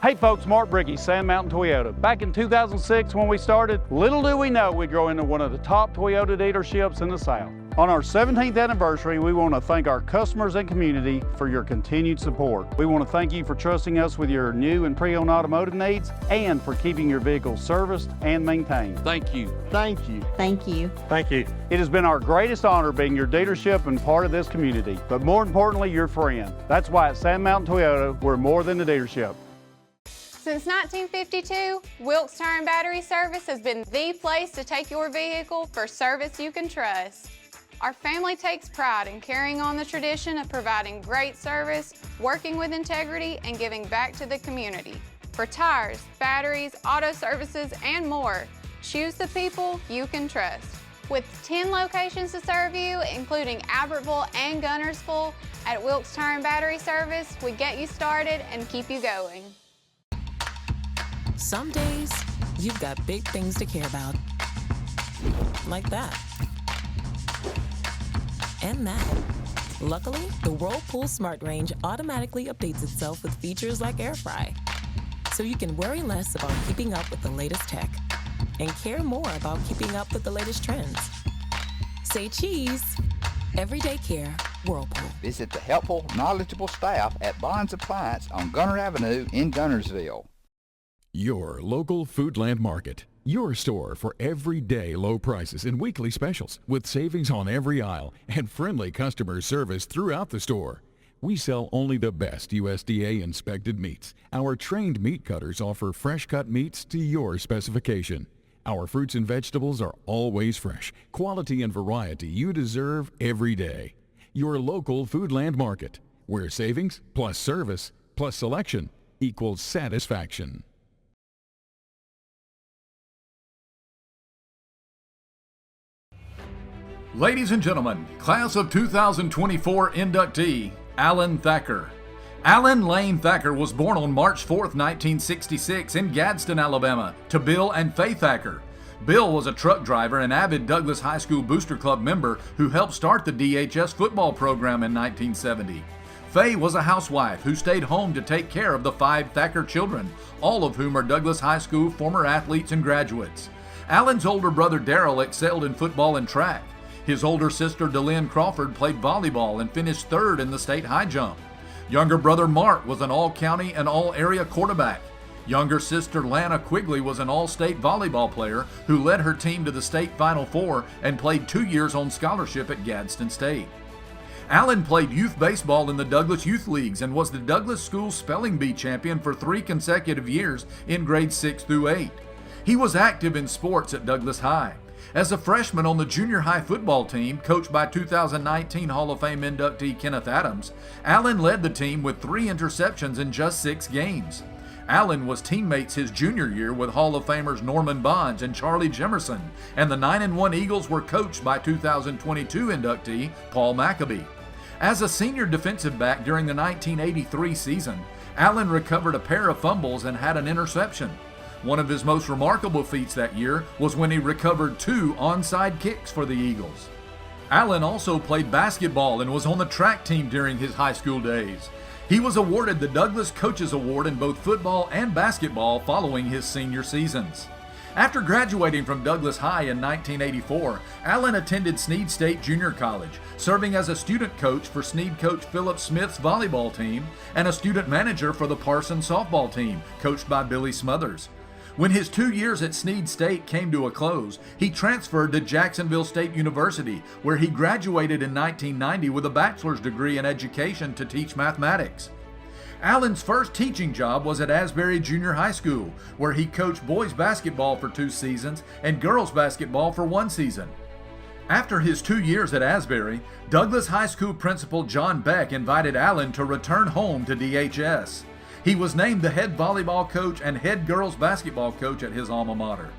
Hey folks, Mark Bricky, Sand Mountain Toyota. Back in 2006 when we started, little do we know we'd grow into one of the top Toyota dealerships in the South. On our 17th anniversary, we want to thank our customers and community for your continued support. We want to thank you for trusting us with your new and pre-owned automotive needs and for keeping your vehicles serviced and maintained. Thank you. Thank you. Thank you. Thank you. It has been our greatest honor being your dealership and part of this community, but more importantly, your friend. That's why at Sand Mountain Toyota, we're more than a dealership. Since 1952, Wilkes Tire and Battery Service has been the place to take your vehicle for service you can trust. Our family takes pride in carrying on the tradition of providing great service, working with integrity, and giving back to the community. For tires, batteries, auto services, and more, choose the people you can trust. With 10 locations to serve you, including Albertville and Gunnersville, at Wilkes Tire and Battery Service, we get you started and keep you going. Some days, you've got big things to care about. Like that. And that. Luckily, the Whirlpool Smart Range automatically updates itself with features like air fry. So you can worry less about keeping up with the latest tech and care more about keeping up with the latest trends. Say cheese. Everyday care, Whirlpool. Visit the helpful, knowledgeable staff at Bond's Appliance on Gunner Avenue in Gunnersville. Your local Foodland Market. Your store for everyday low prices and weekly specials with savings on every aisle and friendly customer service throughout the store. We sell only the best USDA inspected meats. Our trained meat cutters offer fresh cut meats to your specification. Our fruits and vegetables are always fresh, quality and variety you deserve every day. Your local Foodland Market, where savings plus service plus selection equals satisfaction. Ladies and gentlemen, class of 2024 inductee, Alan Thacker. Alan Lane Thacker was born on March 4, 1966 in Gadsden, Alabama, to Bill and Faye Thacker. Bill was a truck driver and avid Douglas High School Booster Club member who helped start the DHS football program in 1970. Faye was a housewife who stayed home to take care of the 5 Thacker children, all of whom are Douglas High School former athletes and graduates. Alan's older brother Darrell excelled in football and track. His older sister DeLynn Crawford played volleyball and finished 3rd in the state high jump. Younger brother Mark was an all-county and all-area quarterback. Younger sister Lana Quigley was an all-state volleyball player who led her team to the state Final Four and played 2 years on scholarship at Gadsden State. Alan played youth baseball in the Douglas Youth Leagues and was the Douglas School Spelling Bee champion for 3 consecutive years in grades 6 through 8. He was active in sports at Douglas High. As a freshman on the junior high football team, coached by 2019 Hall of Fame inductee Kenneth Adams, Allen led the team with 3 interceptions in just 6 games. Allen was teammates his junior year with Hall of Famers Norman Bonds and Charlie Jimerson, and the 9-1 Eagles were coached by 2022 inductee Paul Maccabee. As a senior defensive back during the 1983 season, Allen recovered a pair of fumbles and had an interception. One of his most remarkable feats that year was when he recovered 2 onside kicks for the Eagles. Allen also played basketball and was on the track team during his high school days. He was awarded the Douglas Coaches Award in both football and basketball following his senior seasons. After graduating from Douglas High in 1984, Allen attended Snead State Junior College, serving as a student coach for Snead coach Philip Smith's volleyball team and a student manager for the Parsons softball team, coached by Billy Smothers. When his 2 years at Snead State came to a close, he transferred to Jacksonville State University, where he graduated in 1990 with a bachelor's degree in education to teach mathematics. Allen's first teaching job was at Asbury Junior High School, where he coached boys basketball for 2 seasons and girls basketball for 1 season. After his 2 years at Asbury, Douglas High School principal John Beck invited Allen to return home to DHS. He was named the head volleyball coach and head girls basketball coach at his alma mater.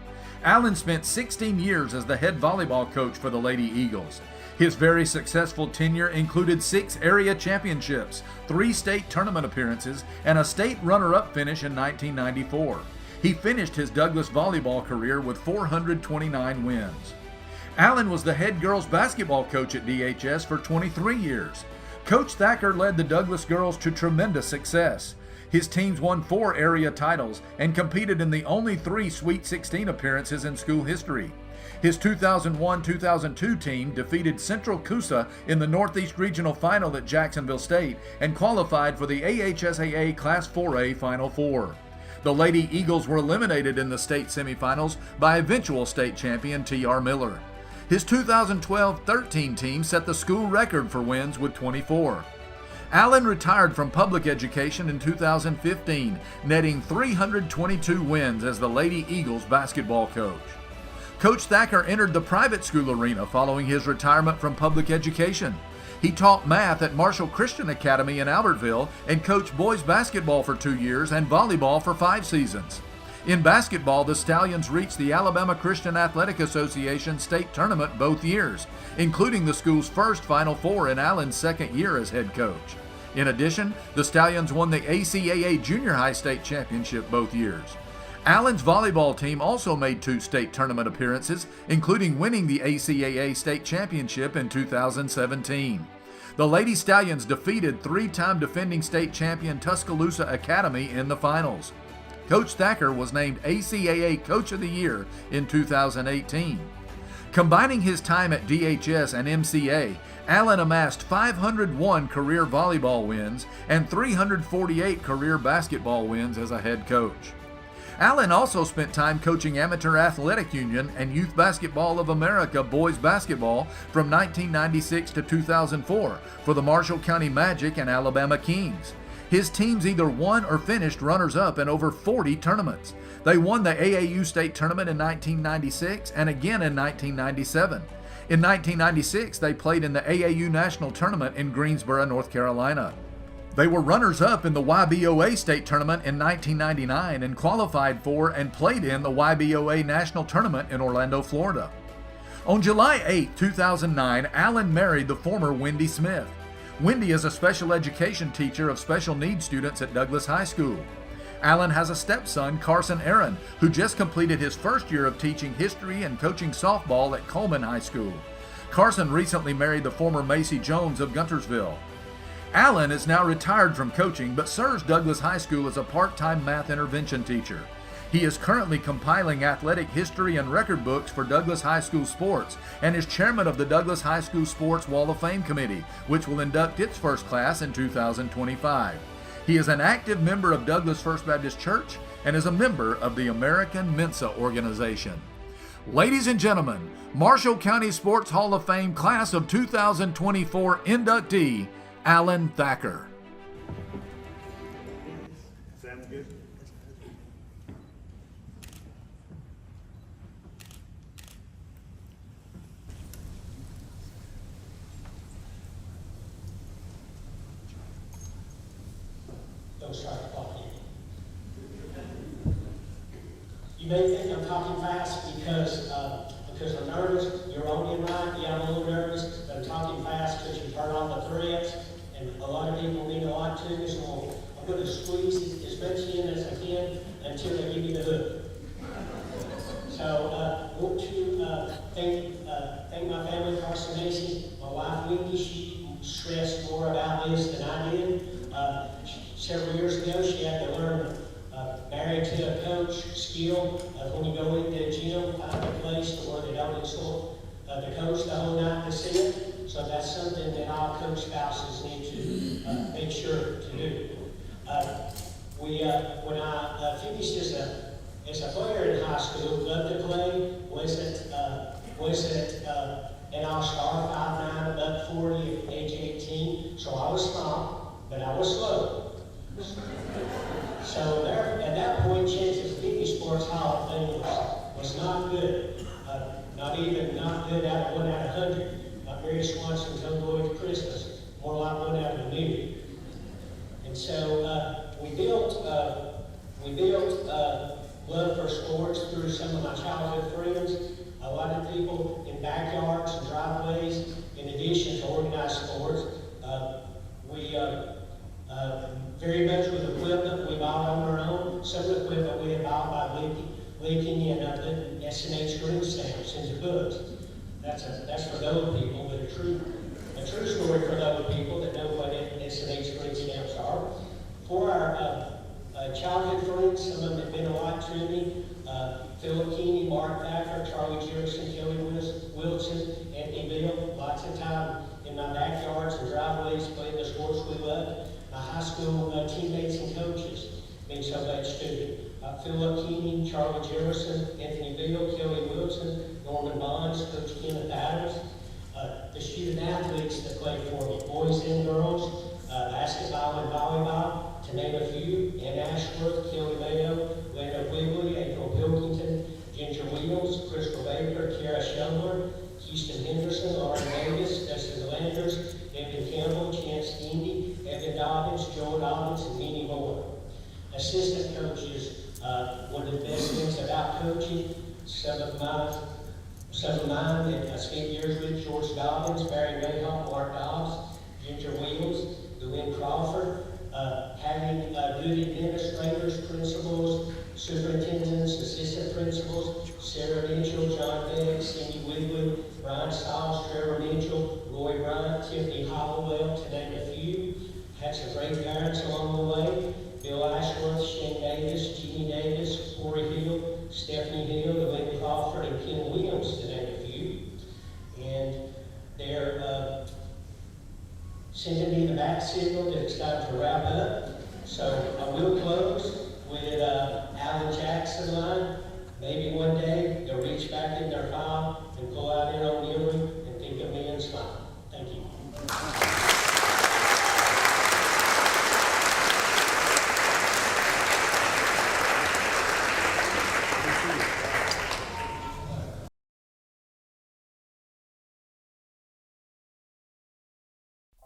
Allen spent 16 years as the head volleyball coach for the Lady Eagles. His very successful tenure included 6 area championships, 3 state tournament appearances, and a state runner-up finish in 1994. He finished his Douglas volleyball career with 429 wins. Allen was the head girls basketball coach at DHS for 23 years. Coach Thacker led the Douglas girls to tremendous success. His teams won 4 area titles and competed in the only 3 Sweet 16 appearances in school history. His 2001-2002 team defeated Central Coosa in the Northeast Regional Final at Jacksonville State and qualified for the AHSAA Class 4A Final Four. The Lady Eagles were eliminated in the state semifinals by eventual state champion T.R. Miller. His 2012-13 team set the school record for wins with 24. Allen retired from public education in 2015, netting 322 wins as the Lady Eagles basketball coach. Coach Thacker entered the private school arena following his retirement from public education. He taught math at Marshall Christian Academy in Albertville and coached boys basketball for 2 years and volleyball for 5 seasons. In basketball, the Stallions reached the Alabama Christian Athletic Association state tournament both years, including the school's first Final Four in Allen's second year as head coach. In addition, the Stallions won the ACAA Junior High State Championship both years. Allen's volleyball team also made 2 state tournament appearances, including winning the ACAA State Championship in 2017. The Lady Stallions defeated 3-time defending state champion Tuscaloosa Academy in the finals. Coach Thacker was named ACAA Coach of the Year in 2018. Combining his time at DHS and MCA, Allen amassed 501 career volleyball wins and 348 career basketball wins as a head coach. Allen also spent time coaching Amateur Athletic Union and Youth Basketball of America boys basketball from 1996 to 2004 for the Marshall County Magic and Alabama Kings. His teams either won or finished runners-up in over 40 tournaments. They won the AAU State Tournament in 1996 and again in 1997. In 1996, they played in the AAU National Tournament in Greensboro, North Carolina. They were runners-up in the YBOA State Tournament in 1999 and qualified for and played in the YBOA National Tournament in Orlando, Florida. On July 8, 2009, Allen married the former Wendy Smith. Wendy is a special education teacher of special needs students at Douglas High School. Allen has a stepson, Carson Aaron, who just completed his first year of teaching history and coaching softball at Coleman High School. Carson recently married the former Macy Jones of Guntersville. Allen is now retired from coaching but serves Douglas High School as a part-time math intervention teacher. He is currently compiling athletic history and record books for Douglas High School sports and is chairman of the Douglas High School Sports Wall of Fame Committee, which will induct its first class in 2025. He is an active member of Douglas First Baptist Church and is a member of the American Mensa organization. Ladies and gentlemen, Marshall County Sports Hall of Fame Class of 2024 inductee, Allen Thacker. Sounds good. Don't start talking. You may think I'm talking fast because I'm nervous. You're only right. Yeah, I'm a little nervous. I'm talking fast because you've heard all the threats. And a lot of people need a lot too, so I'm going to squeeze as much in as I can until they give me the hook. So want to thank my family, Carson Macy, my wife Wendy. She stressed more about this than I did. Several years ago, she had to learn married to a coach skill of when you go into the gym, find a place where they don't insult the coach the whole night to see it. So that's something that all coach spouses need to make sure to do. When I finished as a player in high school, loved to play, was at an all-star, 5'9", about 40 at age 18. So I was small, but I was slow. So there, at that point, chances of Pee Sports Hall of Fame was not good. Not good out of 1 out of 100. Like Mary Swanson told Lloyd Christmas, more like 1 out of a million. And so we built love for sports through some of my childhood friends. A lot of people in backyards and driveways, in addition to organized sports. We very much with equipment we bought on our own. Some of the equipment we had bought by leaking and putting S&H green stamps into books. That's for those people, but a true story for those people that know what S&H green stamps are. For our childhood friends, some of them have been a lot to me. Philip Keeney, Mark Thacker, Charlie Jefferson, Kelly Wilson, Anthony Bill. Lots of time in my backyards and driveways playing the sports we loved. My high school teammates and coaches mean so much to me. Philip Keeney, Charlie Jefferson, Anthony Bill, Kelly Wilson, Norman Bonds, Coach Kenneth Adams. The student athletes that play for me, boys and girls, basketball and volleyball, to name a few. Ann Ashworth, Kelly Mayo, Lena Wigley, April Pilkington, Ginger Wheels, Crystal Baker, Kara Shelmer, Houston Henderson, Lauren Davis, Dustin Landers, Evan Campbell, Chance Indy, Evan Dobbins, Joel Dobbins, and many more. Assistant coaches, one of the best things about coaching, some of mine that I spent years with, George Dobbins, Barry Mayhawk, Mark Dobbs, Ginger Wheels, Lynn Crawford, having good administrators, principals, superintendents, assistant principals, Sarah Mitchell, John Beck, Cindy Wigley, Brian Stiles, Trevor Mitchell, Roy Bryant, Tiffany Hollowell, to name a few. Had some great parents along the way. Bill Ashworth, Shane Davis, Jeannie Davis, Corey Hill, Stephanie Hill, Lynn Crawford, and Ken Williams, to name a few. And they're sending me the back signal that it's time to wrap up. So I will close with Alan Jackson line. Maybe one day they'll reach back in their file and pull out their own memory and think of me and smile. Thank you.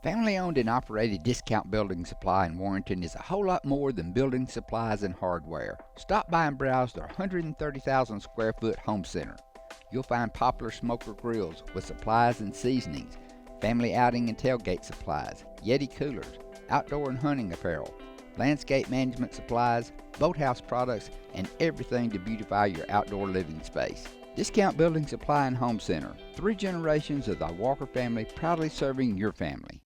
Family-owned and operated Discount Building Supply in Warrenton is a whole lot more than building supplies and hardware. Stop by and browse their 130,000 square foot home center. You'll find popular smoker grills with supplies and seasonings, family outing and tailgate supplies, Yeti coolers, outdoor and hunting apparel, landscape management supplies, boathouse products, and everything to beautify your outdoor living space. Discount Building Supply and Home Center. 3 generations of the Walker family proudly serving your family.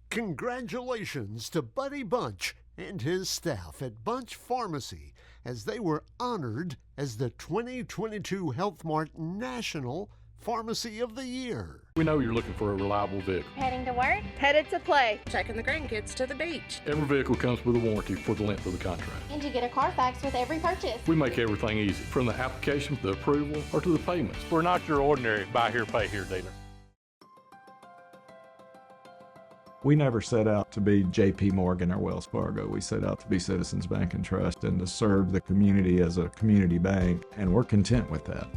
Congratulations to Buddy Bunch and his staff at Bunch Pharmacy as they were honored as the 2022 Health Mart National Pharmacy of the Year. We know you're looking for a reliable vehicle. Heading to work, headed to play, taking the grandkids to the beach. Every vehicle comes with a warranty for the length of the contract. And you get a Carfax with every purchase. We make everything easy, from the application to the approval or to the payments. We're not your ordinary buy here, pay here dealer. We never set out to be JP Morgan or Wells Fargo. We set out to be Citizens Bank and Trust and to serve the community as a community bank, and we're content with that.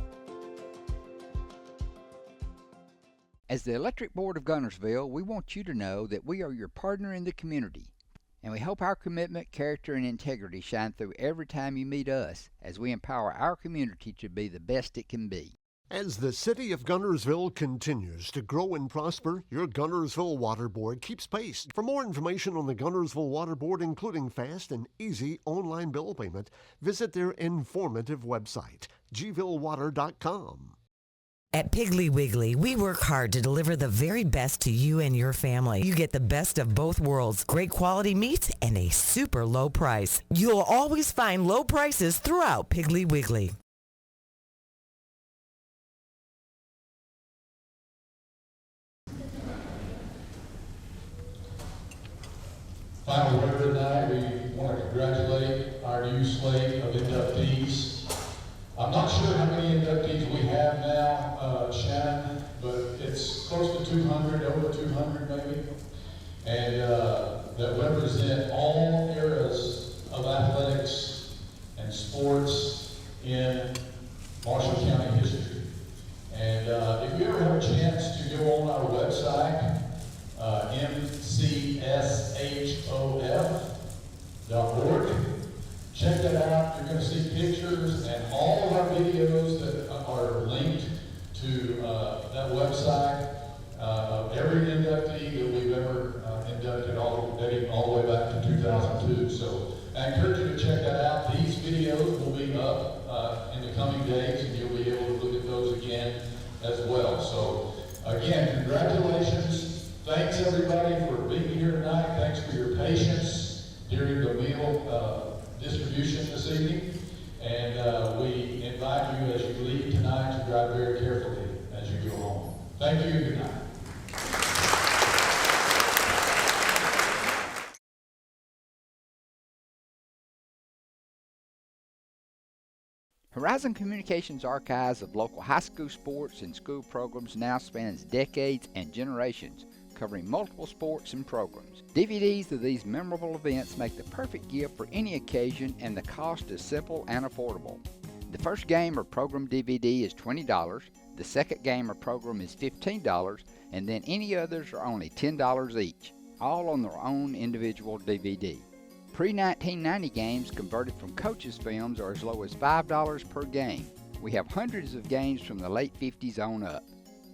As the Electric Board of Gunnersville, we want you to know that we are your partner in the community, and we hope our commitment, character, and integrity shine through every time you meet us as we empower our community to be the best it can be. As the city of Guntersville continues to grow and prosper, your Guntersville Water Board keeps pace. For more information on the Guntersville Water Board, including fast and easy online bill payment, visit their informative website, gvillewater.com. At Piggly Wiggly, we work hard to deliver the very best to you and your family. You get the best of both worlds, great quality meats and a super low price. You'll always find low prices throughout Piggly Wiggly. Final word tonight, we want to congratulate our new slate of inductees. I'm not sure how many inductees we have now, Shannon, but it's close to 200, over 200 maybe, and that represent all eras of athletics and sports in Marshall County history. And if you ever have a chance to go on our website, mcshof.org. Check that out. You're going to see pictures and all of our videos that are linked to that website of every inductee that we've ever inducted dating all the way back to 2002. So I encourage you to check that out. These videos will be up in the coming days, and you'll be able to look at those again as well. So again, congratulations. Thanks everybody for being here tonight. Thanks for your patience during the meal distribution this evening. And we invite you as you leave tonight to drive very carefully as you go home. Thank you and good night. Horizon Communications' archives of local high school sports and school programs now spans decades and generations, covering multiple sports and programs. DVDs of these memorable events make the perfect gift for any occasion, and the cost is simple and affordable. The first game or program DVD is $20, the second game or program is $15, and then any others are only $10 each, all on their own individual DVD. Pre-1990 games converted from coaches' films are as low as $5 per game. We have hundreds of games from the late 50s on up.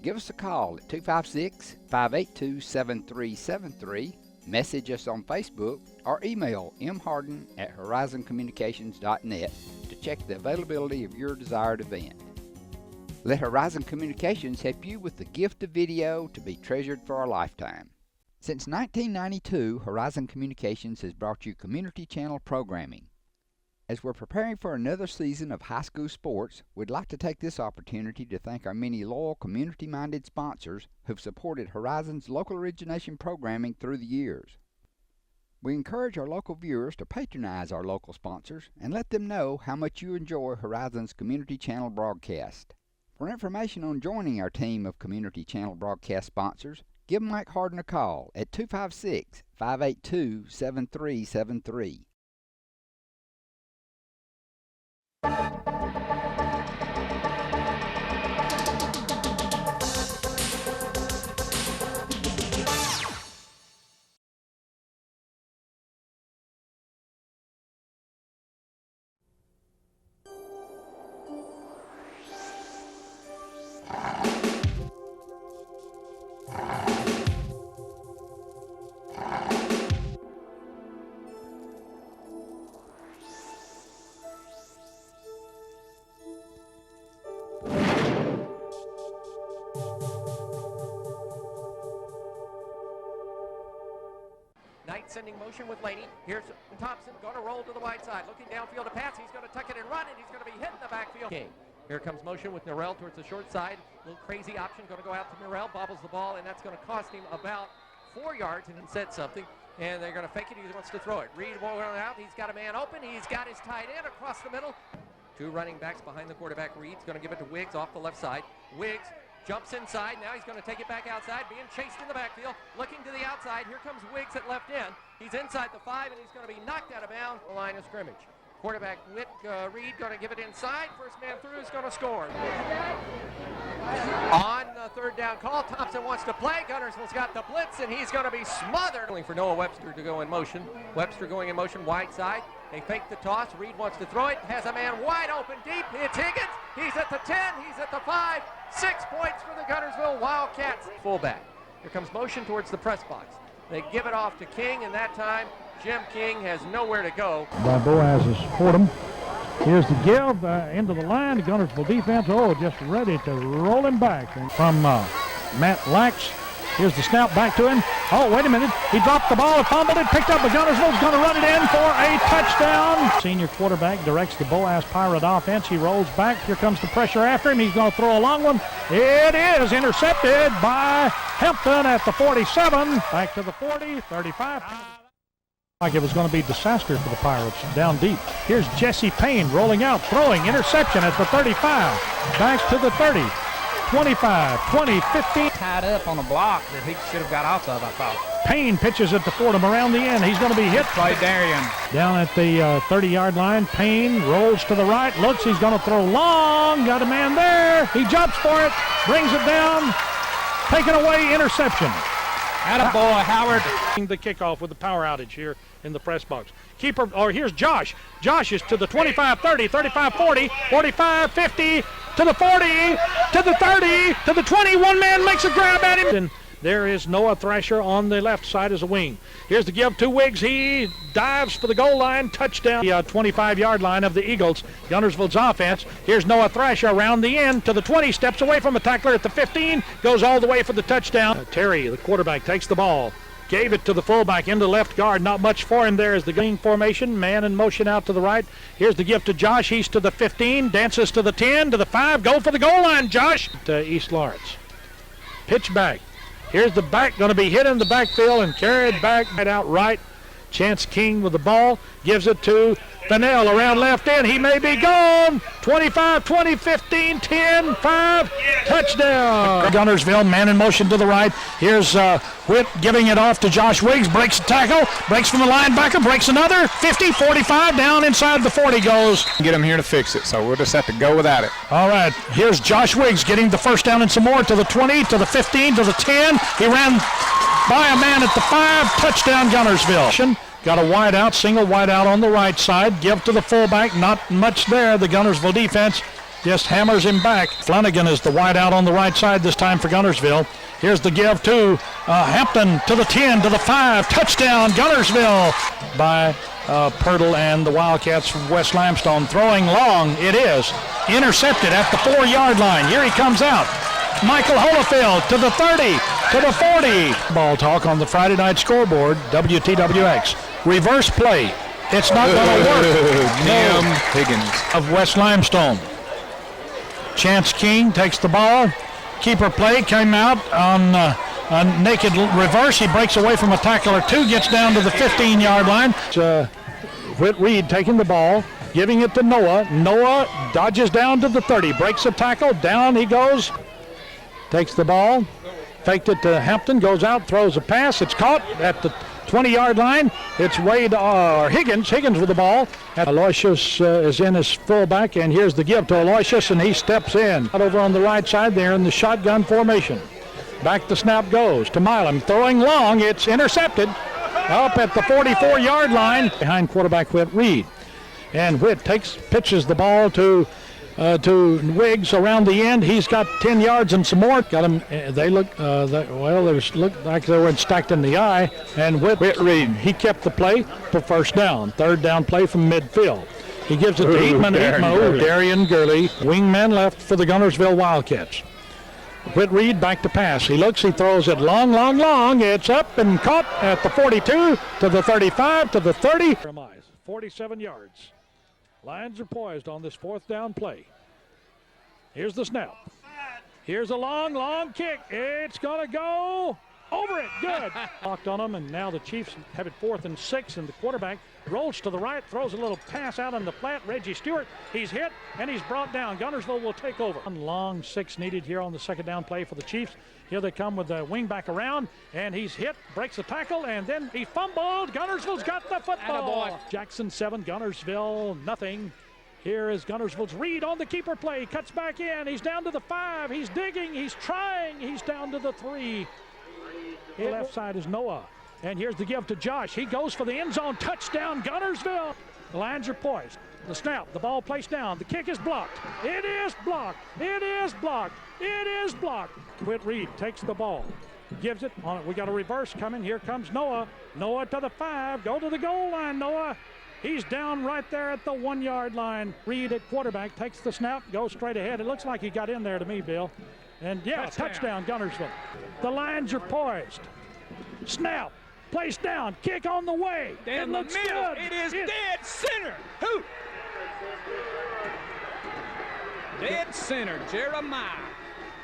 Give us a call at 256-582-7373, message us on Facebook, or email mharden@horizoncommunications.net to check the availability of your desired event. Let Horizon Communications help you with the gift of video to be treasured for a lifetime. Since 1992, Horizon Communications has brought you community channel programming. As we're preparing for another season of high school sports, we'd like to take this opportunity to thank our many loyal community-minded sponsors who've supported Horizon's local origination programming through the years. We encourage our local viewers to patronize our local sponsors and let them know how much you enjoy Horizon's community channel broadcast. For information on joining our team of community channel broadcast sponsors, give Mike Harden a call at 256-582-7373. Sending motion with Laney. Here's Thompson going to roll to the wide side. Looking downfield to pass. He's going to tuck it and run, and he's going to be hit in the backfield. Here comes motion with Norrell towards the short side. A little crazy option. Going to go out to Norrell. Bobbles the ball, and that's going to cost him about 4 yards, and then said something. And they're going to fake it. He wants to throw it. Reed will run out. He's got a man open. He's got his tight end across the middle. Two running backs behind the quarterback. Reed's going to give it to Wiggs off the left side. Wiggs jumps inside. Now he's going to take it back outside, being chased in the backfield, looking to the outside. Here comes Wiggs at left end. He's inside the 5, and he's going to be knocked out of bounds on the line of scrimmage. Quarterback Reed going to give it inside. First man through is going to score. On the third down call, Thompson wants to play. Guntersville's got the blitz, and he's going to be smothered. For Noah Webster to go in motion. Webster going in motion, wide side. They fake the toss. Reed wants to throw it. Has a man wide open deep. It's Higgins. He's at the 10. He's at the 5. 6 points for the Guntersville Wildcats. Fullback. Here comes motion towards the press box. They give it off to King, and that time Jim King has nowhere to go. By Boaz is Fordham. Here's the give into the line. The Guntersville defense, just ready to roll him back. And from Matt Lax, here's the snap back to him. Oh, wait a minute. He dropped the ball, fumbled it, picked up. The Guntersville's going to run it in for a touchdown. Senior quarterback directs the Boaz Pirate offense. He rolls back. Here comes the pressure after him. He's going to throw a long one. It is intercepted by Hampton at the 47. Back to the 40, 35. Like it was going to be disaster for the Pirates down deep. Here's Jesse Payne rolling out, throwing, interception at the 35. Back to the 30, 25, 20, 15. Tied up on a block that he should have got off of, I thought. Payne pitches it to Fordham around the end. He's going to be hit. Play Darian. Down at the 30-yard line, Payne rolls to the right, looks, he's going to throw long, got a man there. He jumps for it, brings it down, taken away, interception. Attaboy, Howard. The kickoff with the power outage here in the press box. Here's Josh. Josh is to the 25, 30, 35, 40, 45, 50, to the 40, to the 30, to the 20. One man makes a grab at him. And there is Noah Thrasher on the left side as a wing. Here's the give to Wiggs. He dives for the goal line. Touchdown. The 25-yard line of the Eagles, Guntersville's offense. Here's Noah Thrasher around the end to the 20. Steps away from a tackler at the 15. Goes all the way for the touchdown. Terry, the quarterback, takes the ball. Gave it to the fullback into left guard. Not much for him there as the green formation. Man in motion out to the right. Here's the give to Josh. He's to the 15. Dances to the 10, to the 5. Go for the goal line, Josh. To East Lawrence. Pitch back. Here's the back, going to be hit in the backfield and carried back right out right. Chance King with the ball, gives it to Fennell around left end. He may be gone. 25, 20, 15, 10, 5, touchdown. Guntersville, man in motion to the right. Here's Whit giving it off to Josh Wiggs. Breaks a tackle, breaks from the linebacker, breaks another. 50, 45, down inside the 40 goes. Get him here to fix it, so we'll just have to go without it. All right, here's Josh Wiggs getting the first down and some more to the 20, to the 15, to the 10. He ran by a man at the 5, touchdown Guntersville. Got a wide out, single wide out on the right side. Give to the fullback, not much there. The Guntersville defense just hammers him back. Flanagan is the wide out on the right side this time for Guntersville. Here's the give to Hampton to the 10, to the 5, touchdown Guntersville by Pirtle and the Wildcats from West Limestone. Throwing long, it is intercepted at the 4-yard line. Here he comes out. Michael Holofield to the 30, to the 40. Ball talk on the Friday night scoreboard, WTWX. Reverse play. It's not going to work. Tim Higgins of West Limestone. Chance King takes the ball. Keeper play came out on a naked reverse. He breaks away from a tackle or two, gets down to the 15-yard line. Whit Reed taking the ball, giving it to Noah. Noah dodges down to the 30, breaks a tackle, down he goes. Takes the ball, faked it to Hampton, goes out, throws a pass. It's caught at the 20-yard line. It's Wade Higgins with the ball. Aloysius is in as fullback, and here's the give to Aloysius, and he steps in. Over on the right side there in the shotgun formation. Back the snap goes to Milam, throwing long. It's intercepted up at the 44-yard line behind quarterback Whit Reed. And Whit pitches the ball to Wiggs around the end. He's got 10 yards and some more. Got him. They look like they were stacked in the eye. And Whit Reed, he kept the play for first down. Third down play from midfield. He gives it to Eatman. Darian Gurley, wingman left for the Guntersville Wildcats. Whit Reed back to pass. He looks, he throws it long. It's up and caught at the 42, to the 35, to the 30. 47 yards. Lions are poised on this fourth down play. Here's the snap. Here's a long kick. It's going to go over it. Good. Locked on them, and now the Chiefs have it 4th and 6, and the quarterback rolls to the right, throws a little pass out on the flat. Reggie Stewart, he's hit, and he's brought down. Guntersville will take over. One long 6 needed here on the second down play for the Chiefs. Here they come with the wing back around, and he's hit, breaks a tackle, and then he fumbled. Guntersville's got the football. Attaboy. Jackson 7, Guntersville nothing. Here is Guntersville's Reed on the keeper play. Cuts back in. He's down to the 5. He's digging. He's trying. He's down to the 3. The left side is Noah. And here's the give to Josh. He goes for the end zone. Touchdown, Guntersville. The lines are poised. The snap, the ball placed down. The kick is blocked. It is blocked. It is blocked. It is blocked. Whit Reed takes the ball. Gives it on it. We got a reverse coming. Here comes Noah. Noah to the 5. Go to the goal line, Noah. He's down right there at the 1 yard line. Reed at quarterback takes the snap, goes straight ahead. It looks like he got in there to me, Bill. And yeah, touchdown Guntersville. The lines are poised. Snap, placed down, kick on the way. Down it the looks middle. good. It is dead center. Who? Dead center, Jeremiah.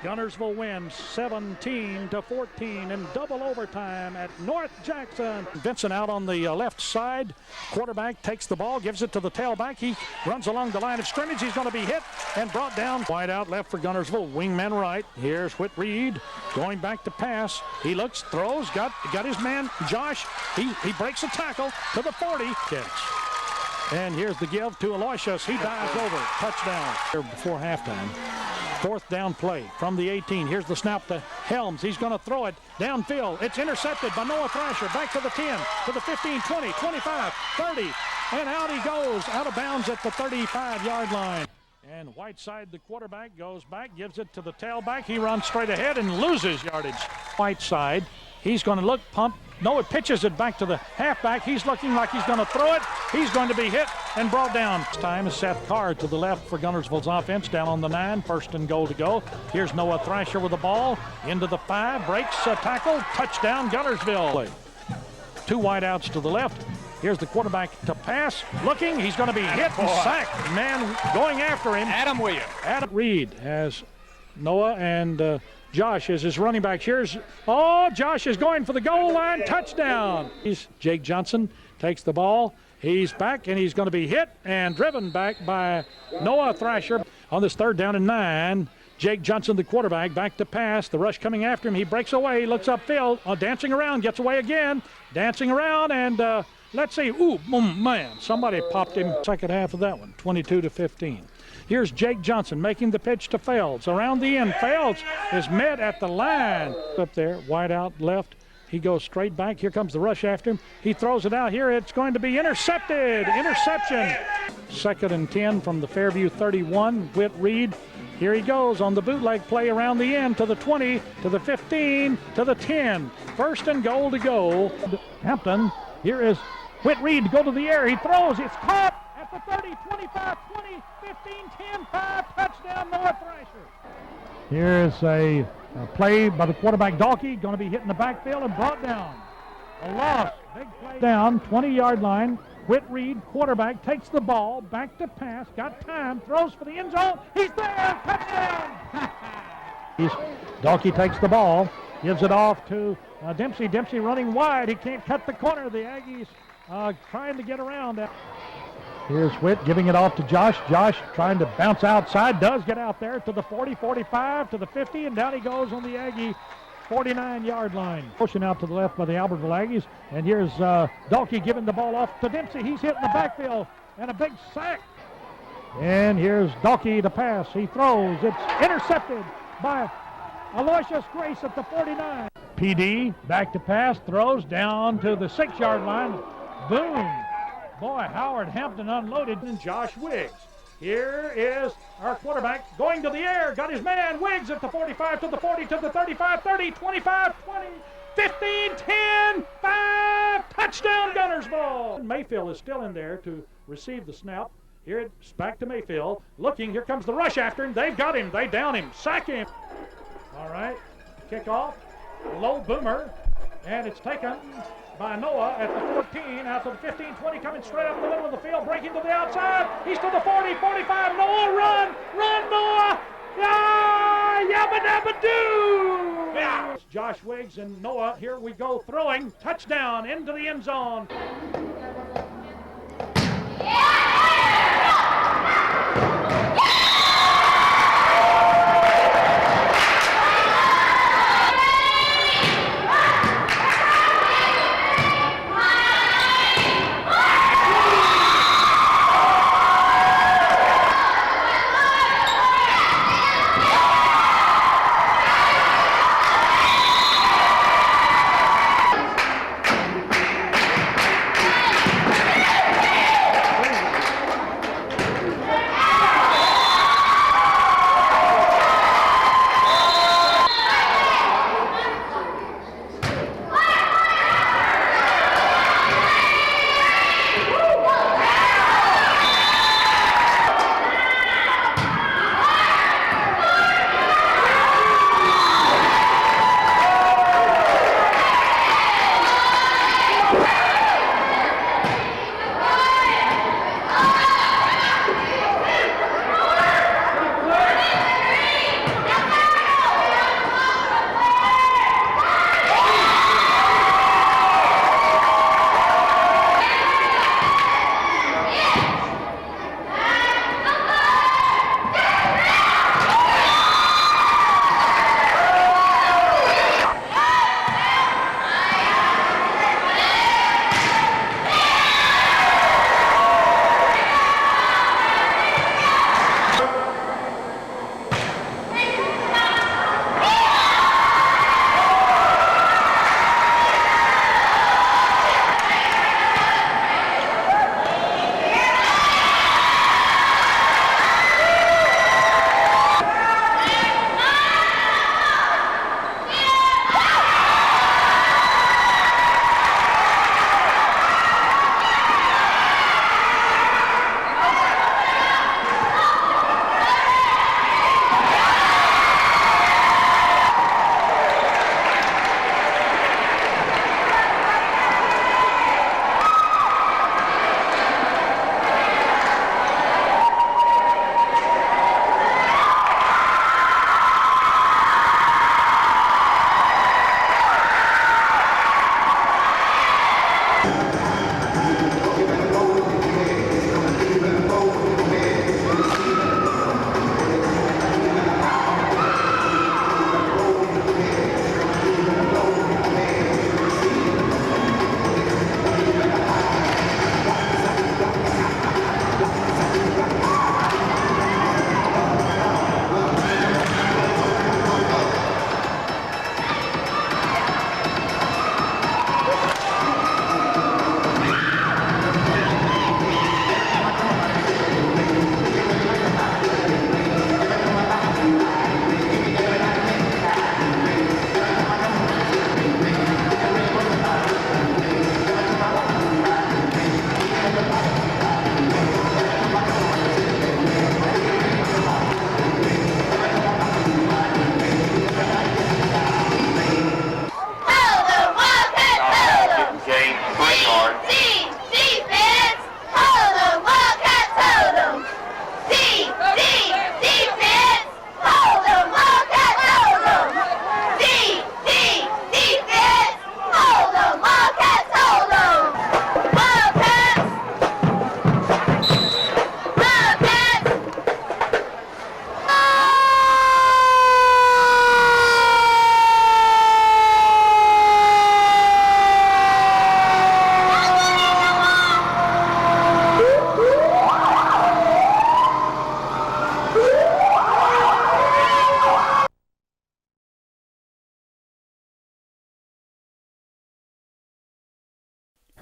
Guntersville wins 17-14 in double overtime at North Jackson. Vincent out on the left side. Quarterback takes the ball, gives it to the tailback. He runs along the line of scrimmage. He's going to be hit and brought down. Wide out left for Guntersville. Wingman right. Here's Whit Reed going back to pass. He looks, throws, got his man Josh. He breaks a tackle to the 40. Catch. And here's the give to Aloysius. He dives over. Touchdown. Here before halftime. 4th down play from the 18. Here's the snap to Helms. He's going to throw it downfield. It's intercepted by Noah Thrasher. Back to the 10, to the 15, 20, 25, 30. And out he goes, out of bounds at the 35-yard line. And Whiteside, the quarterback, goes back, gives it to the tailback. He runs straight ahead and loses yardage. Whiteside, he's going to look, pump. No, it pitches it back to the halfback. He's looking like he's going to throw it. He's going to be hit and brought down. This time is Seth Carr to the left for Guntersville's offense, down on the 9, 1st and goal to go. Here's Noah Thrasher with the ball, into the 5, breaks a tackle, touchdown Guntersville. 2 wideouts to the left. Here's the quarterback to pass, looking, he's going to be hit and sacked. Man going after him. Adam Williams. Adam Reed has Noah and Josh is his running back. Josh is going for the goal line. Touchdown. Jake Johnson takes the ball. He's back, and he's going to be hit and driven back by Noah Thrasher. On this 3rd down and 9, Jake Johnson, the quarterback, back to pass. The rush coming after him. He breaks away, looks upfield, dancing around, gets away again. Dancing around, and let's see. Ooh, man, somebody popped him. Second half of that one, 22-15. Here's Jake Johnson making the pitch to Felds. Around the end, Felds is met at the line. Up there, wide out left. He goes straight back. Here comes the rush after him. He throws it out here. It's going to be intercepted. Interception. 2nd and 10 from the Fairview 31. Whit Reed. Here he goes on the bootleg play around the end to the 20, to the 15, to the 10. 1st and goal to go. Hampton. Here is Whit Reed to go to the air. He throws. It's caught at the 30, 25, 20, 15, 10, 5. Touchdown, Noah Thrasher. Here's a play by the quarterback, Dalkey. Going to be hit in the backfield and brought down. A loss. Big play down, 20-yard line. Whit Reed, quarterback, takes the ball, back to pass, got time, throws for the end zone. He's there. Touchdown. Dalkey takes the ball, gives it off to Dempsey. Dempsey running wide. He can't cut the corner. The Aggies trying to get around that. Here's Whit giving it off to Josh. Josh trying to bounce outside, does get out there to the 40, 45, to the 50, and down he goes on the Aggie 49-yard line. Pushing out to the left by the Albertville Aggies, and here's Dalkey giving the ball off to Dempsey. He's hit in the backfield, and a big sack. And here's Dalkey to pass. He throws. It's intercepted by Aloysius Grace at the 49. PD back to pass, throws down to the 6-yard line. Boom. Boy, Howard Hampton unloaded, and Josh Wiggs. Here is our quarterback going to the air. Got his man, Wiggs, at the 45, to the 40, to the 35, 30, 25, 20, 15, 10, 5. Touchdown, Guntersville. Mayfield is still in there to receive the snap. Here it's back to Mayfield. Looking, here comes the rush after him. They've got him. They down him. Sack him. All right. Kickoff. Low boomer. And it's taken by Noah at the 14, out to the 15, 20, coming straight up the middle of the field, breaking to the outside. He's to the 40, 45. Noah, run, Noah. Yabba dabba doo. Yeah. Josh Wiggs and Noah. Here we go, throwing. Touchdown into the end zone.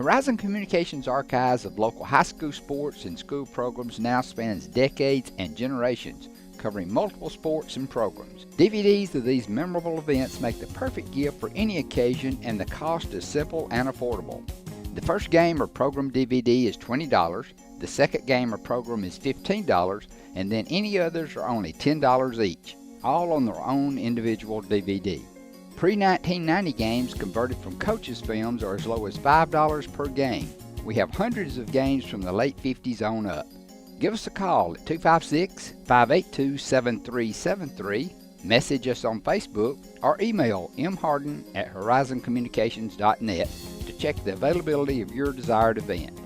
Horizon Communications' archives of local high school sports and school programs now spans decades and generations, covering multiple sports and programs. DVDs of these memorable events make the perfect gift for any occasion, and the cost is simple and affordable. The first game or program DVD is $20, the second game or program is $15, and then any others are only $10 each, all on their own individual DVD. Pre-1990 games converted from coaches' films are as low as $5 per game. We have hundreds of games from the late 50s on up. Give us a call at 256-582-7373, message us on Facebook, or email mharden@horizoncommunications.net to check the availability of your desired event.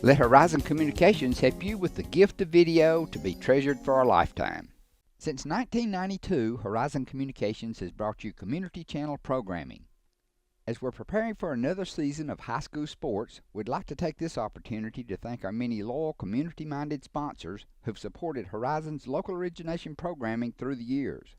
Let Horizon Communications help you with the gift of video to be treasured for a lifetime. Since 1992, Horizon Communications has brought you community channel programming. As we're preparing for another season of high school sports, we'd like to take this opportunity to thank our many loyal community-minded sponsors who've supported Horizon's local origination programming through the years.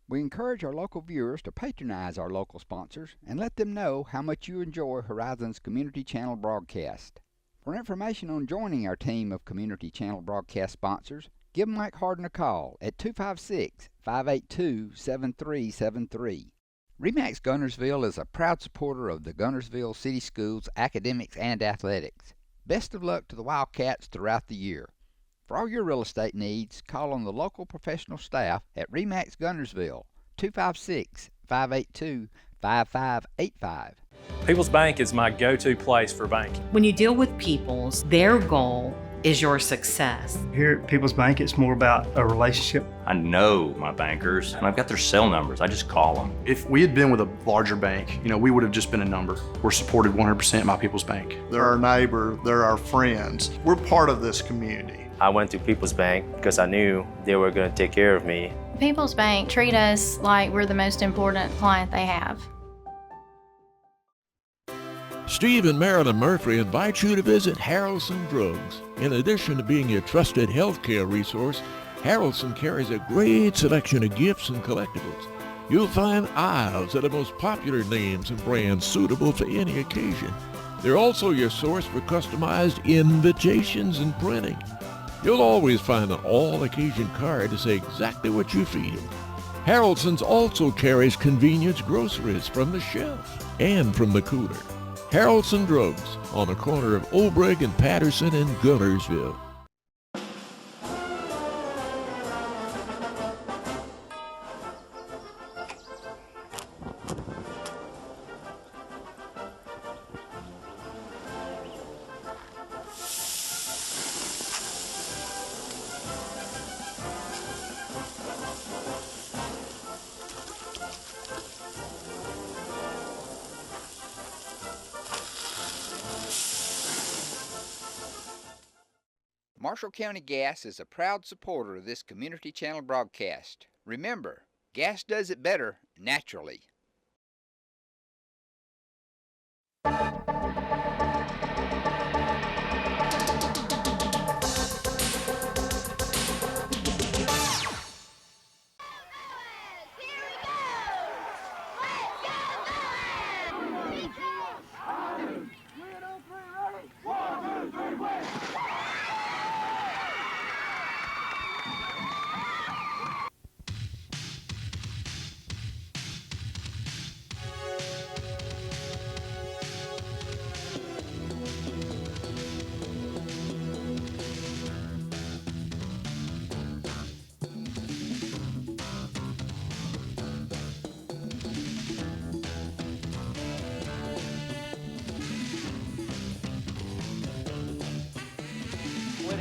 We encourage our local viewers to patronize our local sponsors and let them know how much you enjoy Horizon's community channel broadcast. For information on joining our team of community channel broadcast sponsors, give Mike Harden a call at 256-582-7373. RE/MAX Guntersville is a proud supporter of the Guntersville City Schools academics and athletics. Best of luck to the Wildcats throughout the year. For all your real estate needs, call on the local professional staff at RE/MAX Guntersville, 256-582-5585. People's Bank is my go-to place for banking. When you deal with People's, their goal is your success. Here at People's Bank, it's more about a relationship. I know my bankers, and I've got their cell numbers. I just call them. If we had been with a larger bank, we would have just been a number. We're supported 100% by People's Bank. They're our neighbor, they're our friends. We're part of this community. I went to People's Bank because I knew they were going to take care of me. People's Bank treat us like we're the most important client they have. Steve and Marilyn Murphy invite you to visit Harrelson Drugs. In addition to being your trusted healthcare resource, Harrelson carries a great selection of gifts and collectibles. You'll find aisles of the most popular names and brands suitable for any occasion. They're also your source for customized invitations and printing. You'll always find an all-occasion card to say exactly what you feel. Harrelson's also carries convenience groceries from the shelf and from the cooler. Harrelson Drugs on the corner of Obrig and Patterson in Guntersville. Marshall County Gas is a proud supporter of this community channel broadcast. Remember, gas does it better naturally.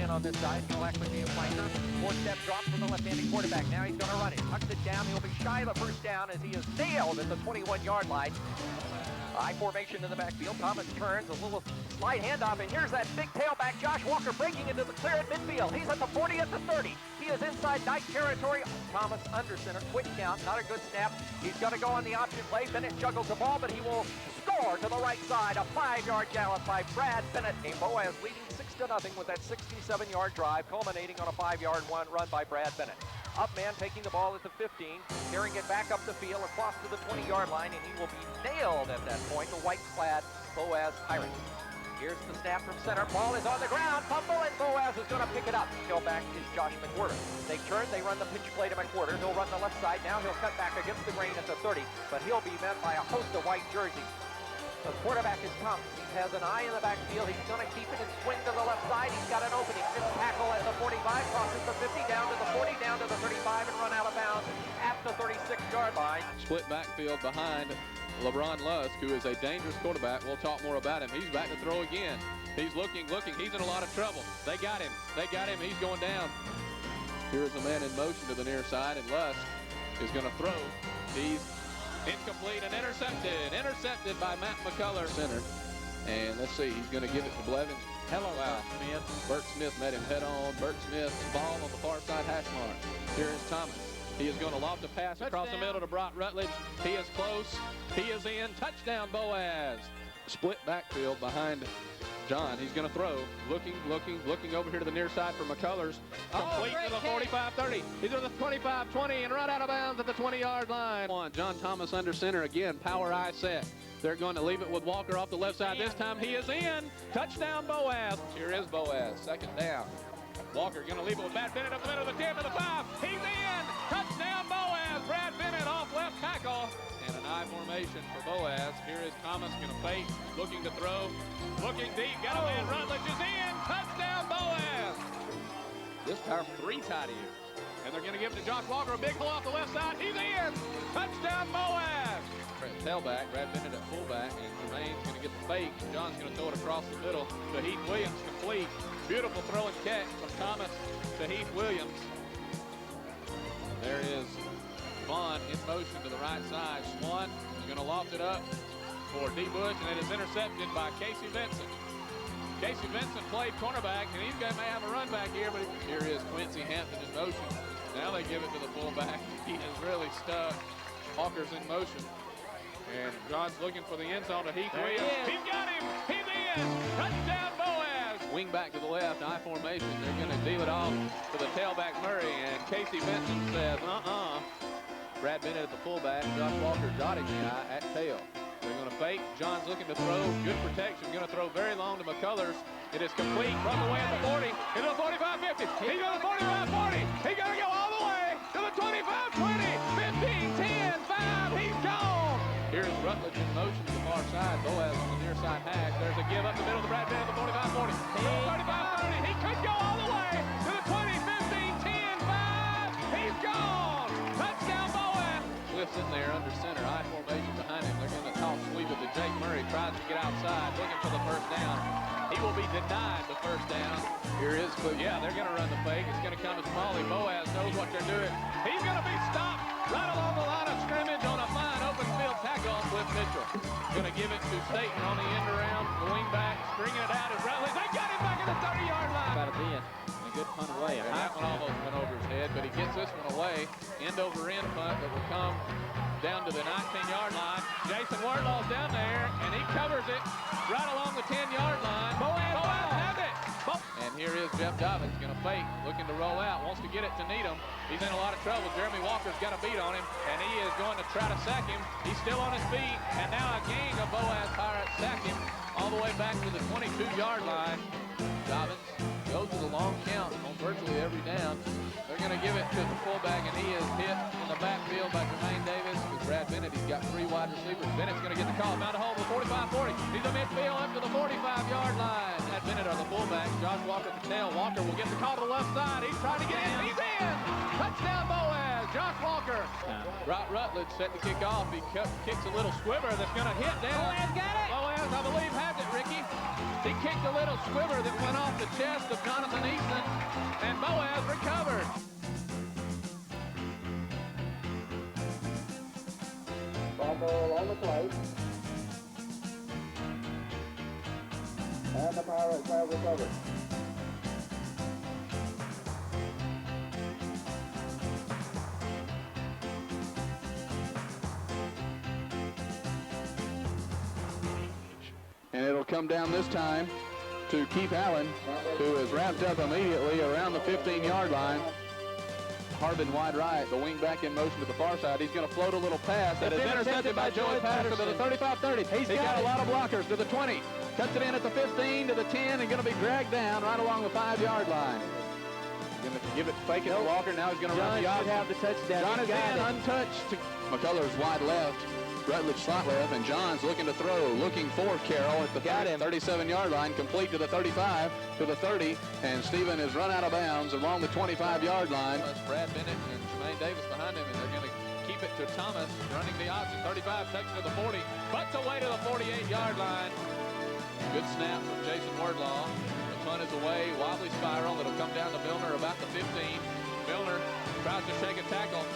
On this side, he'll actually be a flanker. Four-step drop from the left-handed quarterback. Now he's going to run it. Tucks it down. He'll be shy of the first down as he is nailed at the 21-yard line. High formation in the backfield. Thomas turns, a little slide handoff, and here's that big tailback, Josh Walker, breaking into the clear at midfield. He's at the 40, at the 30. He is inside Knight territory. Thomas under center, quick count, not a good snap. He's going to go on the option play. Bennett juggles the ball, but he will score to the right side. A 5-yard gallop by Brad Bennett. A Boaz leading 6-0 with that 67-yard drive, culminating on a 5-yard run by Brad Bennett. Up man taking the ball at the 15, carrying it back up the field across to the 20-yard line, and he will be nailed at that point. The white-clad Boaz Pirates. Here's the snap from center. Ball is on the ground. Fumble, and Boaz is going to pick it up. Tailback is Josh McWhorter. They turn. They run the pitch play to McWhorter. He'll run the left side. Now he'll cut back against the grain at the 30, but he'll be met by a host of white jerseys. The quarterback is Thomas. He has an eye in the backfield. He's going to keep it and swing to the left side. He's got an opening. Missed tackle at the 45, crosses the 50, down to the 40, down to the 35, and run out of bounds at the 36-yard line. Split backfield behind LeBron Lusk, who is a dangerous quarterback. We'll talk more about him. He's back to throw again. He's looking. He's in a lot of trouble. They got him. He's going down. Here's a man in motion to the near side, and Lusk is going to throw. He's incomplete and intercepted by Matt McCullough, center. And let's see, he's going to give it to Blevins. Hello, wow. Smith. Bert Smith met him head on. Bert Smith's ball on the far side hash mark. Here is Thomas. He is going to loft a pass across the middle to Brock Rutledge. He is close. He is in. Touchdown, Boaz. Split backfield behind John. He's going to throw. Looking over here to the near side for McCullers. Complete to the 45-30. He's to the 25-20 and run out of bounds at the 20-yard line. John Thomas under center again. Power eye set. They're going to leave it with Walker off the left side. This time he is in. Touchdown, Boaz. Here is Boaz. Second down. Walker going to leave it with Brad Bennett up the middle of the 10 to the 5. He's in. Touchdown, Boaz. Brad Bennett off left tackle. And an I formation for Boaz. Here is Thomas going to fake. Looking to throw. Looking deep. Got a man. Rutledge is in. Touchdown, Boaz. This time 3 tight ends. And they're going to give it to Josh Walker. A big hole off the left side. He's in. Touchdown, Boaz. Tailback, Brad Bennett at fullback, and Jermaine's going to get the fake. John's going to throw it across the middle to Heath Williams, complete. Beautiful throw and catch from Thomas to Heath Williams. There is Vaughn in motion to the right side. Swan is going to loft it up for D. Bush, and it is intercepted by Casey Vincent. Casey Vincent played cornerback, and he's going to have a run back here, but here is Quincy Hampton in motion. Now they give it to the fullback. He is really stuck. Walker's in motion. And John's looking for the end zone to Heath Williams. He's got him. He's in. Touchdown, Boaz. Wing back to the left, I formation. They're going to deal it off to the tailback Murray, and Casey Vincent says, Brad Bennett at the fullback. Josh Walker dotting the eye at tail. They're going to fake. John's looking to throw. Good protection. Going to throw very long to McCullers. It is complete. From the way at the 40. Into the 45-50. He's going to the 45-40. He's going to go all the way to the 25-20. 15, 10, 5. He's gone. Here's Rutledge in motion to the far side. Boaz on the near side hash. There's a give up the middle to Brad Bennett at the 45-40. 35-30. He could go all the way to the 20, 15, 10, 5. He's gone. Touchdown, Boaz. Cliff's in there under center. I formation behind him. They're going to toss sweep it to Jake Murray. Tries to get outside, looking for the first down. He will be denied the first down. Here is Cliff. Yeah, they're going to run the fake. It's going to come to Smalley. Boaz knows what they're doing. He's going to be stopped right along the line of scrimmage on a fine open field tackle on Cliff Mitchell. Going to give it to Staten on the end around. The wing back, stringing it out is Rutledge. They got him back at the 30-yard line. About a end. And a good punt away. And that one almost went over his head, but he gets this one away. End over end punt that will come down to the 19-yard line. Jason Wardlaw's down there, and he covers it right along the 10-yard line. Boaz has it. And here is Jeff Dobbins going to fake, looking to roll out, wants to get it to Needham. He's in a lot of trouble. Jeremy Walker's got a beat on him, and he is going to try to sack him. He's still on his feet, and now a gang of Boaz Pirates sack him all the way back to the 22-yard line. Dobbins goes to the long count on virtually every down. They're going to give it to the fullback, and he is hit in the backfield by Jermaine Davis. With Brad Bennett, he's got 3 wide receivers. Bennett's going to get the call. Found a hole to the 45-40. He's a midfield up to the 45-yard line. Brad Bennett are the fullback. Josh Walker the tail. Walker will get the call to the left side. He's trying to get in. He's in. Touchdown, Boaz. Josh Walker. Brock Rutledge set to kick off. He kicks a little squibber that's going to hit down. Boaz got it. Boaz, I believe, has it, Ricky. He kicked a little squibber that went off the chest of Jonathan Easton, and Boaz recovered. Fumble on the plate. And the Pirates have recovered. And it'll come down this time to Keith Allen, who is wrapped up immediately around the 15-yard line. Harbin wide right, the wing back in motion to the far side. He's going to float a little pass. That is intercepted by Joey Patterson to the 35-30. He's got a lot of blockers to the 20. Cuts it in at the 15 to the 10 and going to be dragged down right along the 5-yard line. Going to give it, fake it to Walker. Now he's going to run the option. Have the touchdown. John is in, untouched. McCullers wide left. Rutledge slot left, and John's looking to throw, looking for Carroll at the 37-yard line, complete to the 35, to the 30, and Stephen is run out of bounds along the 25-yard line. Brad Bennett and Jermaine Davis behind him, and they're going to keep it to Thomas, running the option. 35 takes to the 40, butts away to the 48-yard line. Good snap from Jason Wardlaw. The punt is away, wobbly spiral that'll come down to Milner about the 15. Milner tries to shake a tackle.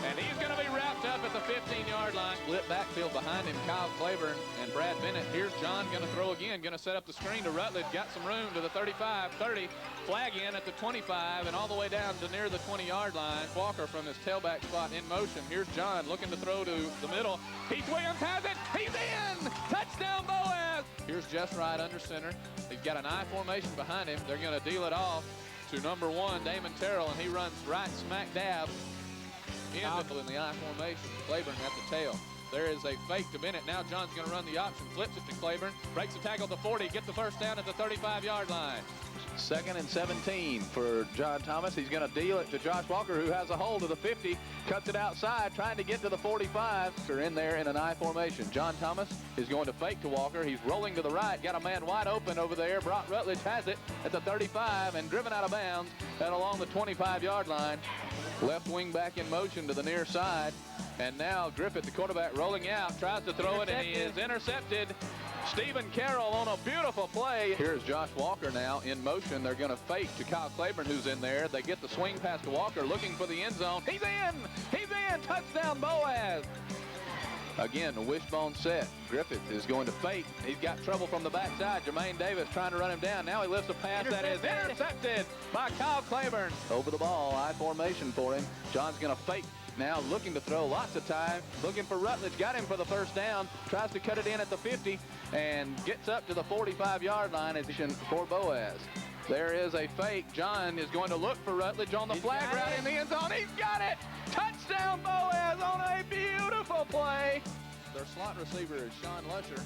And he's going to be wrapped up at the 15-yard line. Split backfield behind him, Kyle Claiborne and Brad Bennett. Here's John going to throw again, going to set up the screen to Rutledge. Got some room to the 35, 30, flag in at the 25, and all the way down to near the 20-yard line. Walker from his tailback spot in motion. Here's John looking to throw to the middle. Heath Williams has it. He's in. Touchdown, Boaz. Here's Just Right under center. He's got an I formation behind him. They're going to deal it off to number 1, Damon Terrell, and he runs right smack dab in the I formation. Claiborne at the tail. There is a fake to Bennett. Now John's going to run the option. Flips it to Claiborne. Breaks the tackle at the 40. Gets the first down at the 35-yard line. 2nd and 17 for John Thomas. He's going to deal it to Josh Walker, who has a hold of the 50. Cuts it outside, trying to get to the 45. They're in there in an I formation. John Thomas is going to fake to Walker. He's rolling to the right. Got a man wide open over there. Brock Rutledge has it at the 35 and driven out of bounds and along the 25-yard line. Left wing back in motion to the near side. And now Griffith, the quarterback, rolling out, tries to throw it, and he is intercepted. Stephen Carroll on a beautiful play. Here's Josh Walker now in motion. They're going to fake to Kyle Claiborne, who's in there. They get the swing pass to Walker, looking for the end zone. He's in! He's in! Touchdown, Boaz! Again, the wishbone set. Griffith is going to fake. He's got trouble from the backside. Jermaine Davis trying to run him down. Now he lifts a pass that is intercepted by Kyle Claiborne. Over the ball, I formation for him. John's going to fake. Now looking to throw, lots of time, looking for Rutledge, got him for the first down, tries to cut it in at the 50, and gets up to the 45-yard line for Boaz. There is a fake. John is going to look for Rutledge on the flag right in the end zone. He's got it! Touchdown, Boaz on a beautiful play. Their slot receiver is Sean Lusher,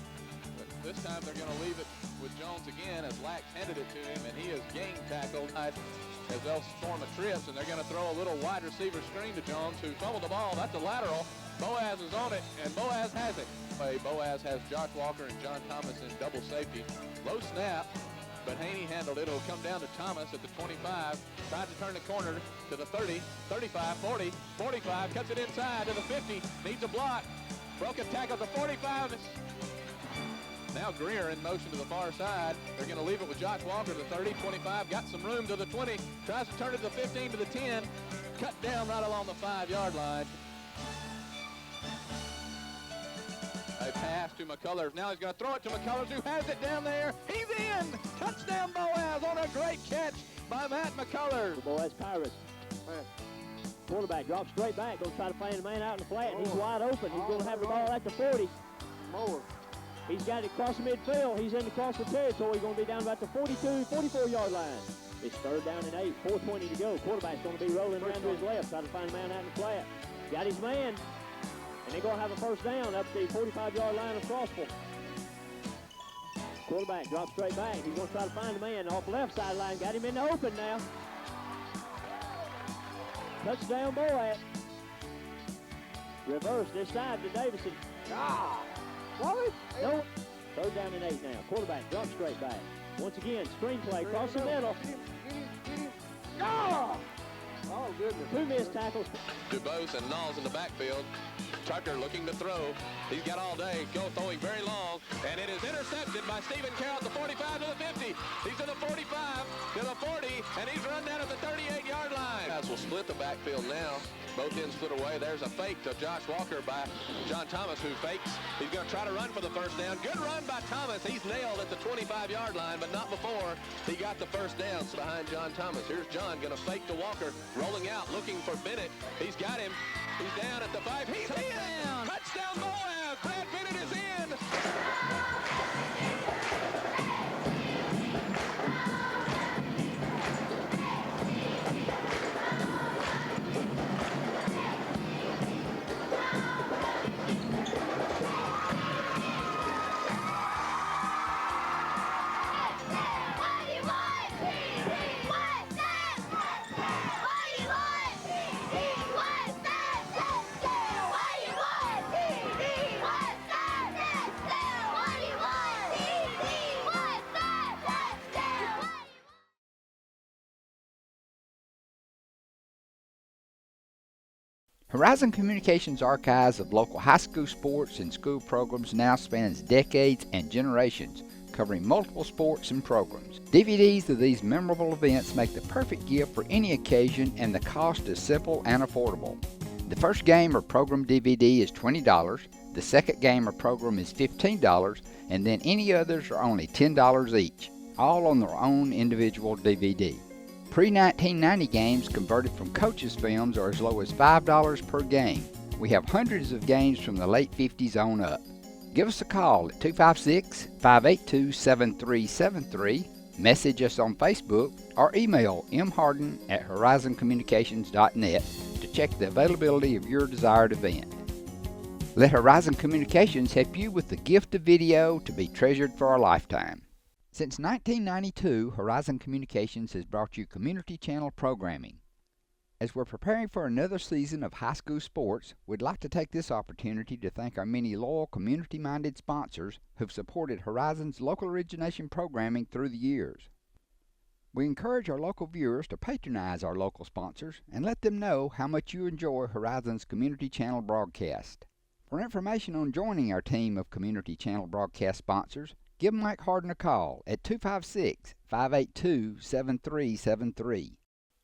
but this time they're going to leave it with Jones again as Lax handed it to him, and he is gang tackled as they'll form a trips, and they're going to throw a little wide receiver screen to Jones, who fumbled the ball. That's a lateral. Boaz is on it, and Boaz has it. Boaz has Josh Walker and John Thomas in double safety. Low snap, but Haney handled it. It'll come down to Thomas at the 25. Tried to turn the corner to the 30, 35, 40, 45. Cuts it inside to the 50. Needs a block. Broken tackle to 45. Now Greer in motion to the far side. They're going to leave it with Josh Walker, the 30, 25. Got some room to the 20. Tries to turn it to the 15 to the 10. Cut down right along the 5-yard line. A pass to McCullers. Now he's going to throw it to McCullers, who has it down there. He's in! Touchdown, Boaz on a great catch by Matt McCullers. Boaz Pirates. Quarterback drops straight back. Going to try to find the man out in the flat. He's wide open. He's going to have the ball at the 40. He's got it across the midfield. He's in across the territory. He's going to be down about the 42, 44-yard line. It's 3rd down and 8. 4:20 to go. Quarterback's going to be rolling around to his left. Try to find the man out in the flat. Got his man. And they're going to have a first down up the 45-yard line of Crossville. Quarterback drops straight back. He's going to try to find the man off left sideline. Got him in the open now. Touchdown, Boaz. Reverse this side to Davison. What? No. 3rd down and 8 now. Quarterback drops straight back. Once again, screen play across the middle. Oh, goodness. 2 missed tackles. DuBose and Knowles in the backfield. Tucker looking to throw. He's got all day. Throwing very long. And it is intercepted by Stephen Carroll at the 45 to the 50. He's to the 45 to the 40. And he's run down at the 38-yard line. Guys will split the backfield now. Both ends split away. There's a fake to Josh Walker by John Thomas, who fakes. He's going to try to run for the first down. Good run by Thomas. He's nailed at the 25-yard line, but not before he got the first down behind John Thomas. Here's John going to fake to Walker, rolling out, looking for Bennett. He's got him. He's down at the 5. He's in! Touchdown, Boaz! Brad Bennett is in! Horizon Communications' archives of local high school sports and school programs now spans decades and generations, covering multiple sports and programs. DVDs of these memorable events make the perfect gift for any occasion, and the cost is simple and affordable. The first game or program DVD is $20, the second game or program is $15, and then any others are only $10 each, all on their own individual DVD. Pre-1990 games converted from coaches' films are as low as $5 per game. We have hundreds of games from the late 50s on up. Give us a call at 256-582-7373, message us on Facebook, or email mharden@horizoncommunications.net to check the availability of your desired event. Let Horizon Communications help you with the gift of video to be treasured for a lifetime. Since 1992, Horizon Communications has brought you community channel programming. As we're preparing for another season of high school sports, we'd like to take this opportunity to thank our many loyal community-minded sponsors who've supported Horizon's local origination programming through the years. We encourage our local viewers to patronize our local sponsors and let them know how much you enjoy Horizon's community channel broadcast. For information on joining our team of community channel broadcast sponsors, give Mike Harden a call at 256-582-7373.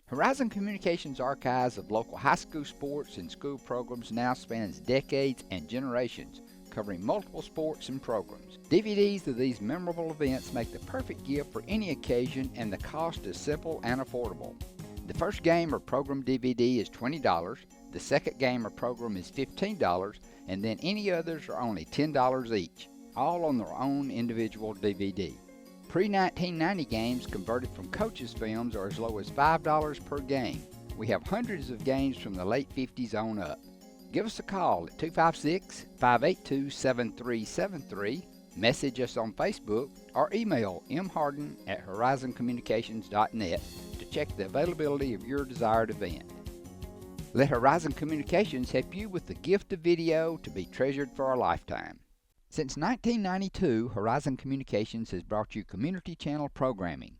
Horizon Communications' archives of local high school sports and school programs now spans decades and generations, covering multiple sports and programs. DVDs of these memorable events make the perfect gift for any occasion, and the cost is simple and affordable. The first game or program DVD is $20, the second game or program is $15, and then any others are only $10 each, all on their own individual DVD. Pre-1990 games converted from coaches' films are as low as $5 per game. We have hundreds of games from the late 50s on up. Give us a call at 256-582-7373, message us on Facebook, or email mharden@horizoncommunications.net to check the availability of your desired event. Let Horizon Communications help you with the gift of video to be treasured for a lifetime. Since 1992, Horizon Communications has brought you community channel programming.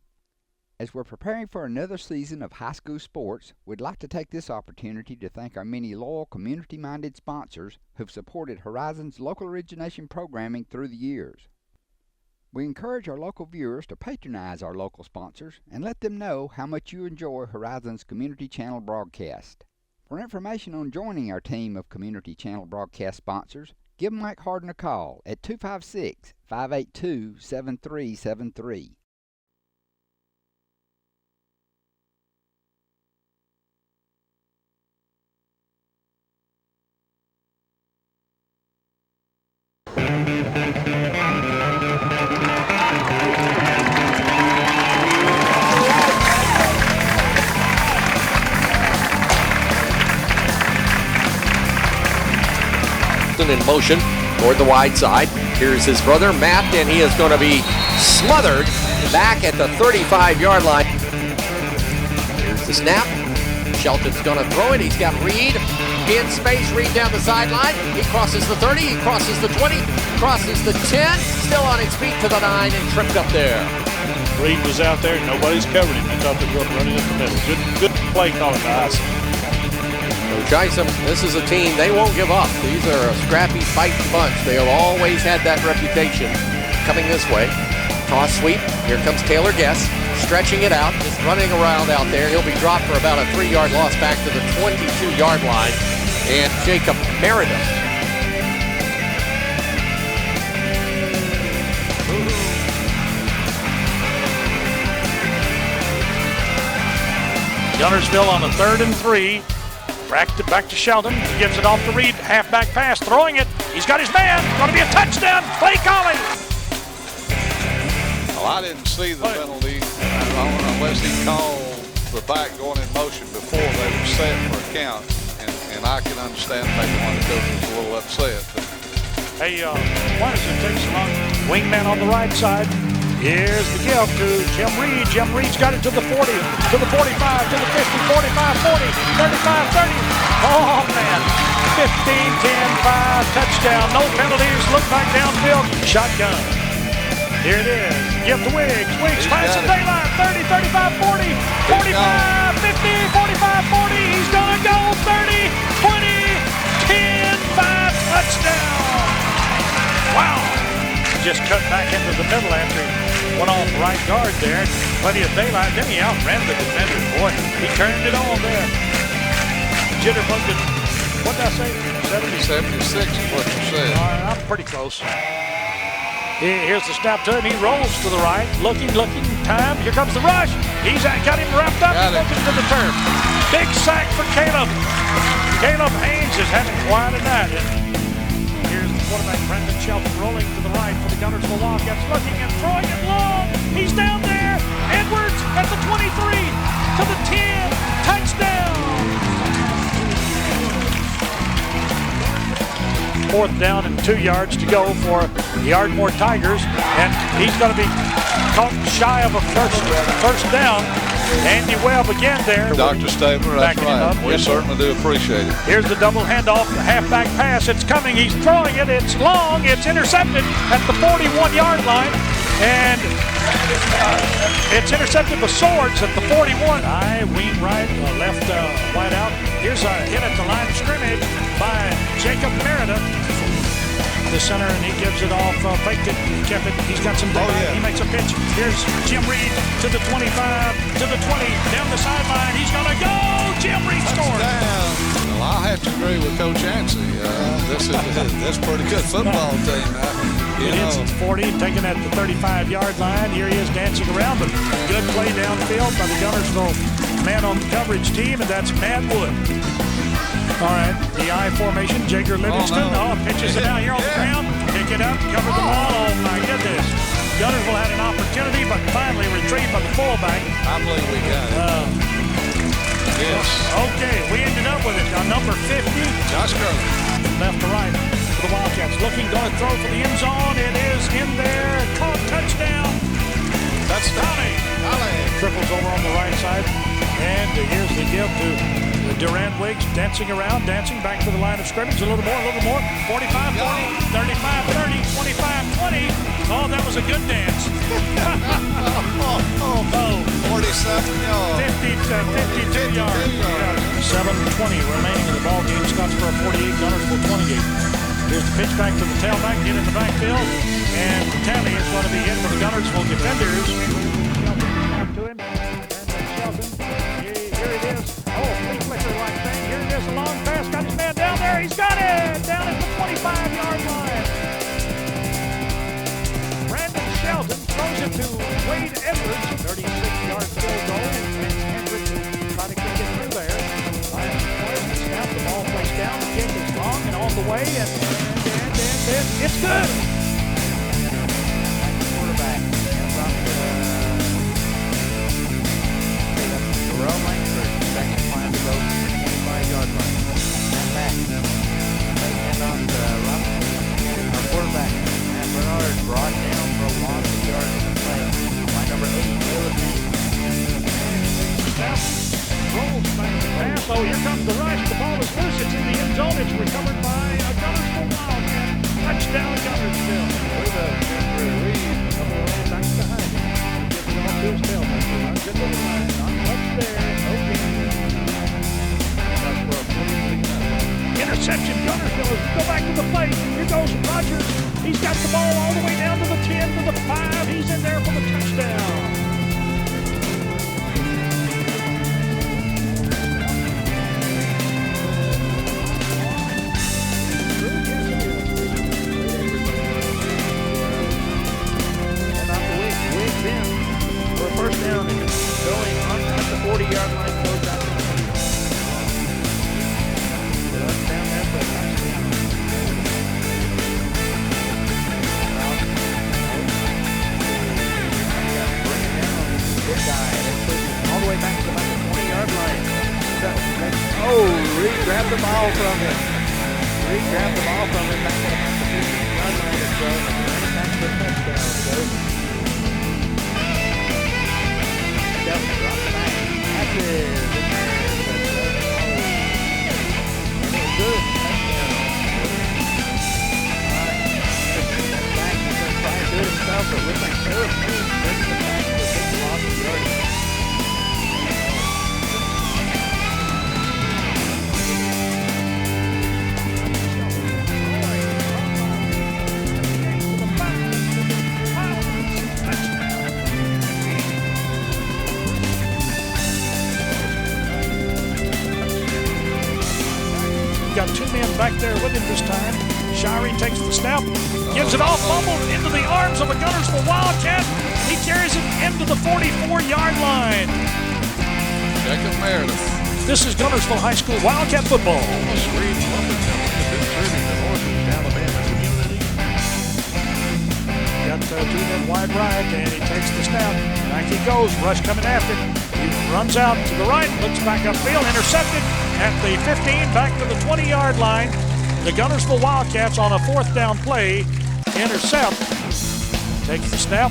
As we're preparing for another season of high school sports, we'd like to take this opportunity to thank our many loyal community-minded sponsors who've supported Horizon's local origination programming through the years. We encourage our local viewers to patronize our local sponsors and let them know how much you enjoy Horizon's community channel broadcast. For information on joining our team of community channel broadcast sponsors, give Mike Harden a call at 256-582-7373. In motion toward the wide side. Here's his brother Matt, and he is going to be smothered back at the 35-yard line. Here's the snap. Shelton's going to throw it. He's got Reed in space. Reed down the sideline. He crosses the 30. He crosses the 20. Crosses the 10. Still on his feet to the 9 and tripped up there. Reed was out there. Nobody's covered him. They thought they were running up the middle. Good play calling by Isom. Coach Isom, this is a team, they won't give up. These are a scrappy, fighting bunch. They have always had that reputation. Coming this way. Toss sweep. Here comes Taylor Guess. Stretching it out. Just running around out there. He'll be dropped for about a 3-yard loss back to the 22-yard line. And Jacob Meredith. Gunnersville on a 3rd and 3. Back to Sheldon. He gives it off to Reed. Halfback pass. Throwing it. He's got his man. Going to be a touchdown. Play calling. Well, I didn't see the penalty unless he called the back going in motion before they were set for a count. And I can understand maybe why the coach was a little upset. But. Hey, why does it take so long? Wingman on the right side. Here's the give to Jim Reed. Jim Reed's got it to the 40, to the 45, to the 50, 45, 40, 35, 30. Oh, man. 15, 10, 5, touchdown. No penalties. Look back downfield. Shotgun. Here it is. Give to Wiggs. Wiggs finds the daylight. 30, 35, 40, 45, 50, 45, 40. He's going to go 30, 20. off right guard there. Plenty of daylight. Then he outran the defender. Boy, he turned it on there. Jitterbug, what did I say? 76 is what you said. I'm pretty close. Here's the snap to him. He rolls to the right. Looking, time. Here comes the rush. He's got him wrapped up. He goes into the turf. Big sack for Caleb. Caleb Haynes is having quite a night. Here's the quarterback, Brendan Shelton, rolling to the right for the Gunnersville Wildcats. Looking and throwing it long. He's down there. Edwards at the 23 to the 10. Touchdown. 4th down and 2 yards to go for the Ardmore Tigers, and he's going to be caught shy of a first down. Andy Webb again there. Dr. Stabler, that's right. We certainly do appreciate it. Here's the double handoff, the halfback pass. It's coming. He's throwing it. It's long. It's intercepted at the 41-yard line, and it's intercepted with Swords at the 41. Wing right, left wide out. Here's a hit at the line of scrimmage by Jacob Merida, the center, and he gives it off, faked it, kept it. He's got some daylight. He makes a pitch. Here's Jim Reed to the 25, to the 20, down the sideline. He's going to go. Jim Reed scores. Well, I'll have to agree with Coach Yancey. This is pretty good football team. It hits its 40, taken at the 35-yard line. Here he is dancing around, but good play downfield by the Gunnersville man-on-coverage team, and that's Matt Wood. All right, the I formation, Jager Livingston. Pitches it down here on the ground. Pick it up, cover the ball. Oh, my goodness. Gunnersville had an opportunity, but finally retrieved by the fullback. I believe we got it. Yes. Okay, we ended up with it. Number 50. Josh Curley. Left to right for the Wildcats. Looking, going to throw for the end zone. It is in there. Caught, touchdown. That's Tommy. Triples over on the right side. And here's the give to Durant Wiggs, dancing around, dancing back to the line of scrimmage. A little more. 45-40, 35-30, 25-20. Oh, that was a good dance. 47 yards. 52 yards. 7:20 remaining in the ball game. Scottsboro 48, Gunnersville 28. Here's the pitch back to the tailback, get in the backfield, and Talley is going to be hit with the Gunnersville defenders. To him. Here it is. Flea flicker like thing. Here it is, a long pass. Got his man down there. He's got it. Down at the 25-yard line. Brandon Shelton throws it to Wade Edwards. 36-yard field goal. And Hendrick trying to kick it through there. Snap, the ball placed down. The kick is long and on the way. And it's good. Quarterback. Terrell Langford, second line to go to the 25-yard line. And back. Hand off to Robinson. Our quarterback, Matt Bernard, brought down for a loss of yards in the play by number 8, Caleb Haynes. Rolls back to pass. Oh, here comes the rush. The ball is loose. It's in the end zone. It's recovered by a Gunnersville Wildcat. Touchdown, Gunnersville. With a Reed, couple of rows back behind him. Gives it off to his tailback. Runs into the line. Interception, Gunnersville. Go back to the plate. Here goes Rogers. He's got the ball all the way down to the 10, to the 5. He's in there for the touchdown. And off the Wiggs in for a first down. And going on at the 40-yard line. Goes out to the 20. Down there for a touchdown. Bring it down. Good guy. All the way back to about the 20-yard line. Reed grabbed the ball from him. Back to about the 15-yard line or so. And back to the touchdown. Shelton drops back. Catches. Good. Back to try to do it himself, but looks like Caleb Haynes brings it back to a big loss of yardage. two men back there with him this time. Shirey takes the snap, gives it off, fumbled into the arms of a Gunnersville Wildcat. He carries it into the 44-yard line. Jacob Meredith. This is Gunnersville High School Wildcat football. Got two men wide right, and he takes the snap. Back he goes, rush coming after him. He runs out to the right, looks back upfield, intercepted at the 15, back to the 20-yard line. The Gunnersville Wildcats on a fourth down play intercept. Takes the snap.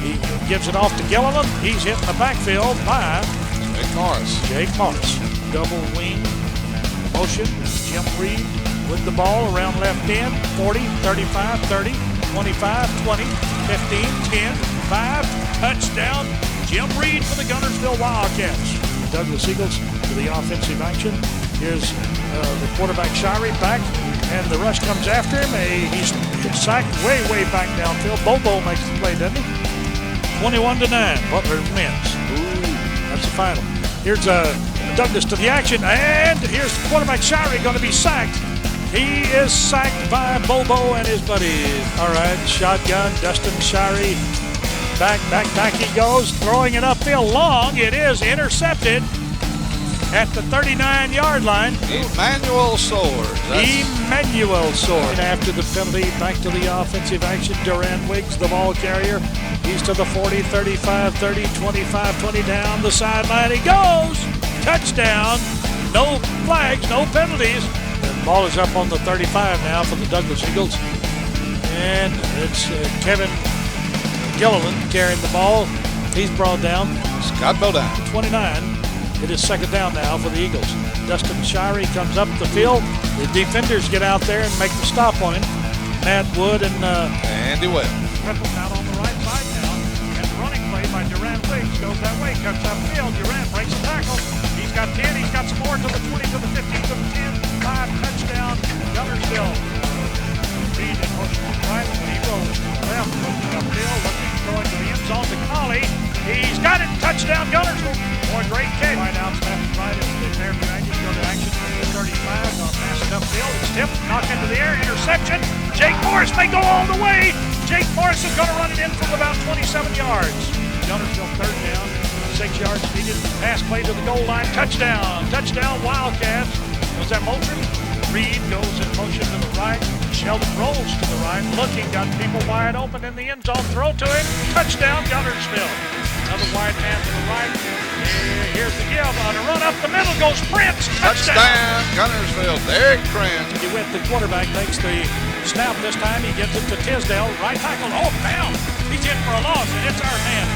He gives it off to Gilliland. He's hit in the backfield by Jake Morris. Double wing motion. Jim Reed with the ball around left end. 40, 35, 30, 25, 20, 15, 10, 5. Touchdown. Jim Reed for the Gunnersville Wildcats. Douglas Eagles to the offensive action. Here's the quarterback Shirey back, and the rush comes after him. He's sacked way back downfield. Bobo makes the play, doesn't he? 21-9. Butler wins. That's the final. Here's Douglas to the action, and here's the quarterback Shirey going to be sacked. He is sacked by Bobo and his buddies. All right, shotgun, Dustin Shirey. Back he goes, throwing it upfield long. It is intercepted at the 39-yard line. Emmanuel Swords. Emmanuel Swords. After the penalty, back to the offensive action. Duran Wiggs, the ball carrier. He's to the 40, 35, 30, 25, 20 down the sideline. He goes! Touchdown! No flags, no penalties. The ball is up on the 35 now for the Douglas Eagles. And it's Kevin Gilliland carrying the ball. He's brought down. Scott Bowdoin. 29. It is second down now for the Eagles. Dustin Shirey comes up the field. The defenders get out there and make the stop on him. Matt Wood and Andy Webb. Out on the right side now. And the running play by Durant Wiggs goes that way, cuts upfield. Durant breaks the tackle. He's got 10. He's got some more to the 20, to the 15, to the 10. 5 touchdown. Gunnersville. Reed in motion to the right. He rolls to the left. Looking upfield. Looking, throwing to the end zone to Collie. He's got it. Touchdown Gunnersville. Boy, great catch. Right out, left and right. It's there for Angus. Go to action. 35 on pass it upfield. It's tipped. Knocked into the air. Interception. Jake Morris may go all the way. Jake Morris is going to run it in from about 27 yards. Gunnersville third down. 6 yards needed. Pass play to the goal line. Touchdown. Touchdown Wildcats. Was that Moultrie? Reed goes in motion to the right. Sheldon rolls to the right. Looking. Got people wide open in the end zone. Throw to him. Touchdown Gunnersville. Another wide man to the right. Here's the give. On a run up the middle goes Prince. Touchdown Gunnersville. Derek Prince. The quarterback takes the snap this time. He gives it to Tisdale. Right tackle. Oh, down. He's in for a loss, and it's our man,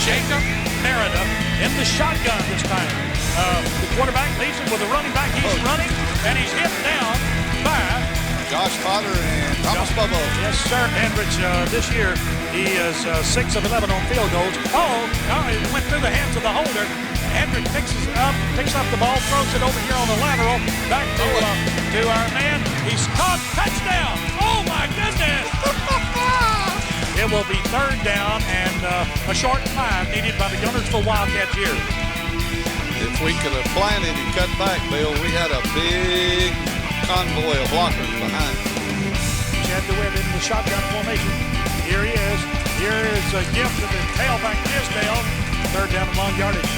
Jacob Meredith, in the shotgun this time. The quarterback leads him with a running back. He's running, and he's hit down by Josh Potter and Thomas Bobo. Yes, sir. Hendricks, this year, he is 6 of 11 on field goals. It went through the hands of the holder. Hendricks picks up the ball, throws it over here on the lateral, back to our man. He's caught. Touchdown. Oh, my goodness. It will be third down and a short 5 needed by the Gunnersville Wildcats here. If we could have planted and cut back, Bill, we had a big convoy of blockers behind him. Chad DeWitt in the shotgun formation. Here he is. Here is a gift to the tailback Tisdale. Third down and long yardage.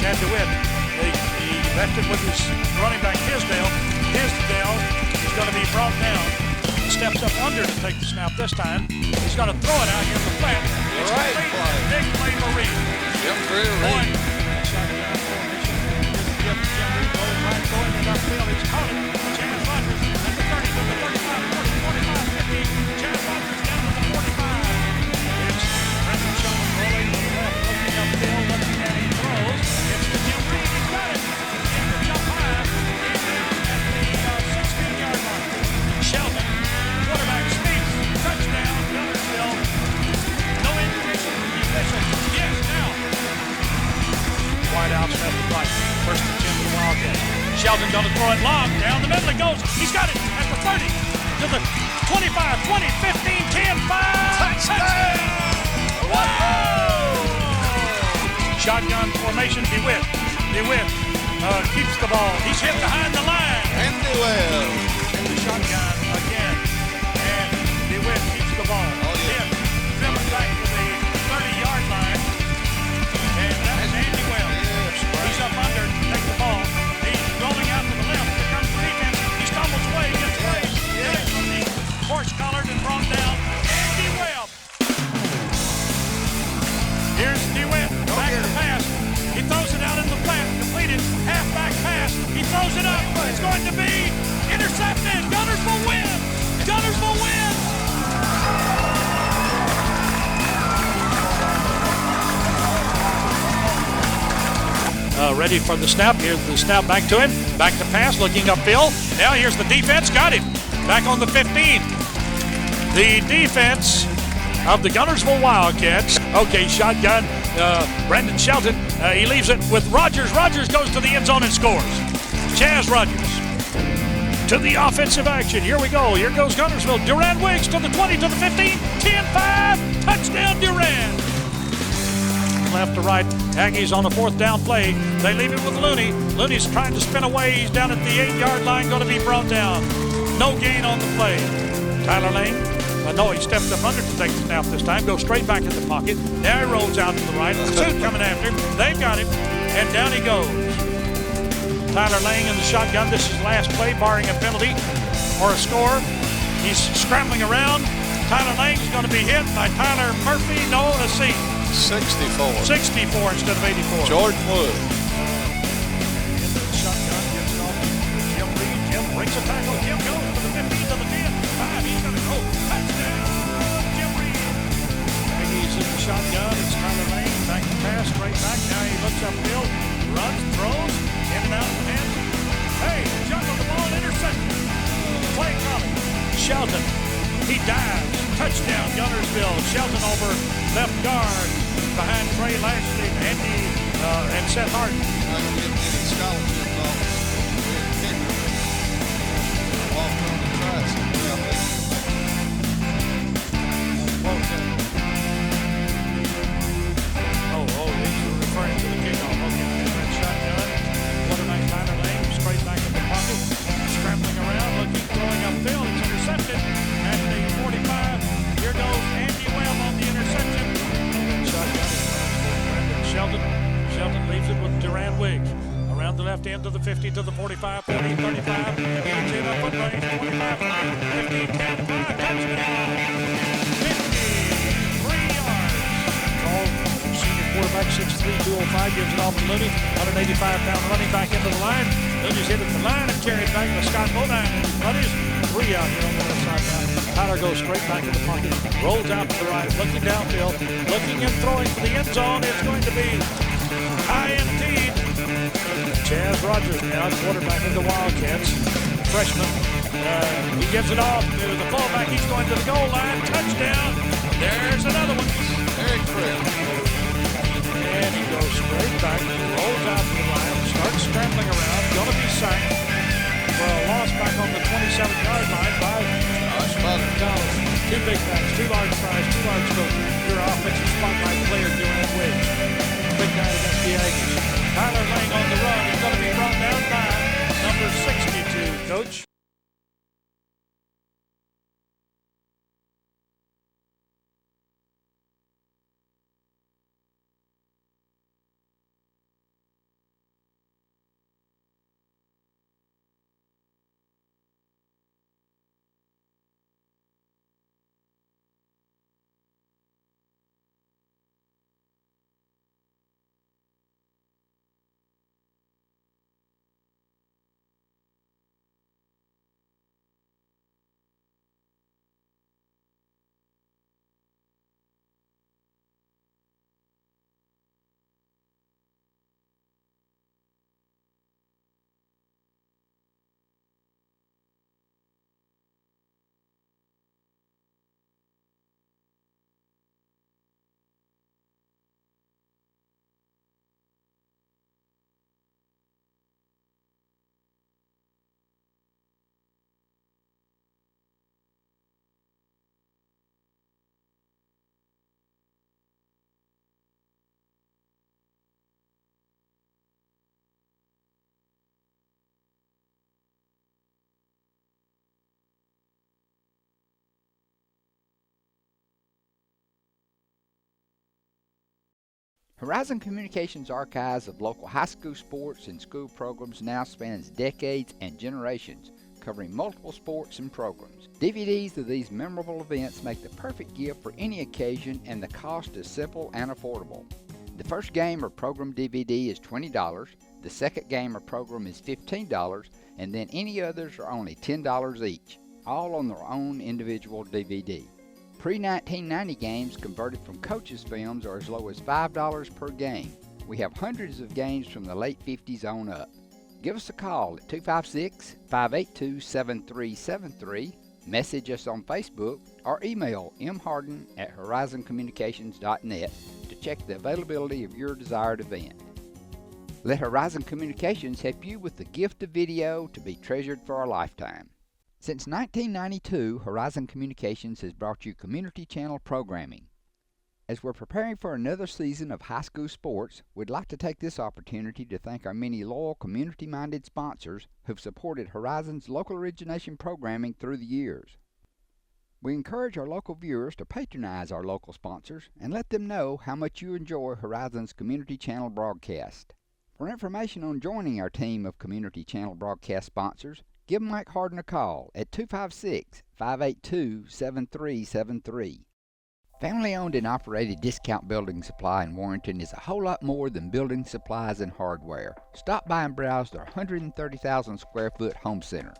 Chad DeWitt. He left it with his running back Tisdale. Tisdale is going to be brought down. Steps up under to take the snap this time. He's going to throw it out here in the flat. It's right play. Big play for Reed. Jim Reed. Jim Reed goes right, throwing it upfield. He's caught it. Chad Rogers at the 30, to the 35, 40, 45, 50. Chad Rogers down to the 45. It's Brendan Sheldon rolling to the left, looking upfield, looking at he throws. It's to Jim Reed. He's got it. In the jump high. He's at the 16-yard line. Sheldon. Quarterback speaks. Touchdown. Gunnersville. No indication from the officials. Yes, now. Wide out, left and right. First and 10 to the Wildcats. Sheldon going to throw it long. Down the middle it goes. He's got it at the 30. To the 25, 20, 15, 10, 5. Touchdown! Whoa! Shotgun formation. DeWitt keeps the ball. He's hit behind the line. Andy Webb. throws it up. It's going to be intercepted. Gunners will win. Gunners will win. Ready for the snap. Here's the snap back to him. Back to pass, looking upfield. Now here's the defense. Got him. Back on the 15. The defense of the Gunnersville Wildcats. Okay, shotgun. Brandon Shelton. He leaves it with Rogers. Rogers goes to the end zone and scores. Chaz Rogers to the offensive action. Here we go. Here goes Gunnersville. Durand Wiggs to the 20, to the 15. 10-5. Touchdown Durand. Left to right. Aggies on a 4th down play. They leave it with Looney. Looney's trying to spin away. He's down at the 8-yard line. Going to be brought down. No gain on the play. Tyler Lane. No, he stepped up under to take the snap this time. Goes straight back in the pocket. Now he rolls out to the right. Pursuit coming after him. They've got him. And down he goes. Tyler Lane in the shotgun. This is the last play, barring a penalty or a score. He's scrambling around. Tyler Lane's going to be hit by Tyler Murphy. No, let's see. 64. 64 instead of 84. Jordan Wood. Into the shotgun, gets it off Jim Reed. Jim breaks a tackle. Jim goes to the 15, to the 10. 5, he's going to go. Touchdown, Jim Reed. He's in the shotgun. It's Tyler Lane. Back to pass, straight back. Now he looks upfield, runs, throws, in and out of the hands. Hey, juggle the ball, intercepted. Play coming. Shelton. He dives. Touchdown, Gunnersville. Shelton over left guard behind Trey Lashley, Andy, and Seth Harden. Not going to get any scholarships off being a kicker. Walk on the tracks and be out there. He's referring to the kickoff. Okay, red shotgun. Quarterback Tyler Lane, straight back in the pocket. Scrambling around, looking, throwing upfield. It's intercepted at the 45. Here goes Andy Webb on the interception. Shotgun. Shelton leaves it with Durand Wiggs. Around the left end to the 50, to the 45, 40, 35. He's in up on range, 25, 15, 10, 5, touchdown. 53 yards. Call senior quarterback, 6'3", 205, gives it off to Looney. 185-pound running back into the line. Looney's hit at the line and carried back by Scott Bodine and his buddies. 3 out here on the left side now. Tyler goes straight back in the pocket, rolls out to the right, looking downfield, looking and throwing for the end zone. It's going to be high indeed. Chaz Rogers now, quarterback of the Wildcats, freshman. He gives it off to the fullback. He's going to the goal line. Touchdown. There's another one. Eric Fred. And he goes straight back, rolls out to the line, starts scrambling around, going to be sacked for a loss back on the 27-yard line by Collins. 2 big backs, 2 large fries, 2 large coaches. Your offensive spotlight player, Durand Wiggs. Big guy against the Aggies. Tyler Lane on the run. He's going to be brought down by number 62, Coach. Horizon Communications' archives of local high school sports and school programs now spans decades and generations, covering multiple sports and programs. DVDs of these memorable events make the perfect gift for any occasion, and the cost is simple and affordable. The first game or program DVD is $20, The second game or program is $15, and then any others are only $10 each, all on their own individual DVD. Pre-1990 games converted from coaches' films are as low as $5 per game. We have hundreds of games from the late 50s on up. Give us a call at 256-582-7373, message us on Facebook, or email mharden@horizoncommunications.net to check the availability of your desired event. Let Horizon Communications help you with the gift of video to be treasured for a lifetime. Since 1992, Horizon Communications has brought you community channel programming. As we're preparing for another season of high school sports, we'd like to take this opportunity to thank our many loyal community-minded sponsors who've supported Horizon's local origination programming through the years. We encourage our local viewers to patronize our local sponsors and let them know how much you enjoy Horizon's community channel broadcast. For information on joining our team of community channel broadcast sponsors, give Mike Harden a call at 256-582-7373. Family-owned and operated Discount Building Supply in Warrenton is a whole lot more than building supplies and hardware. Stop by and browse their 130,000 square foot home center.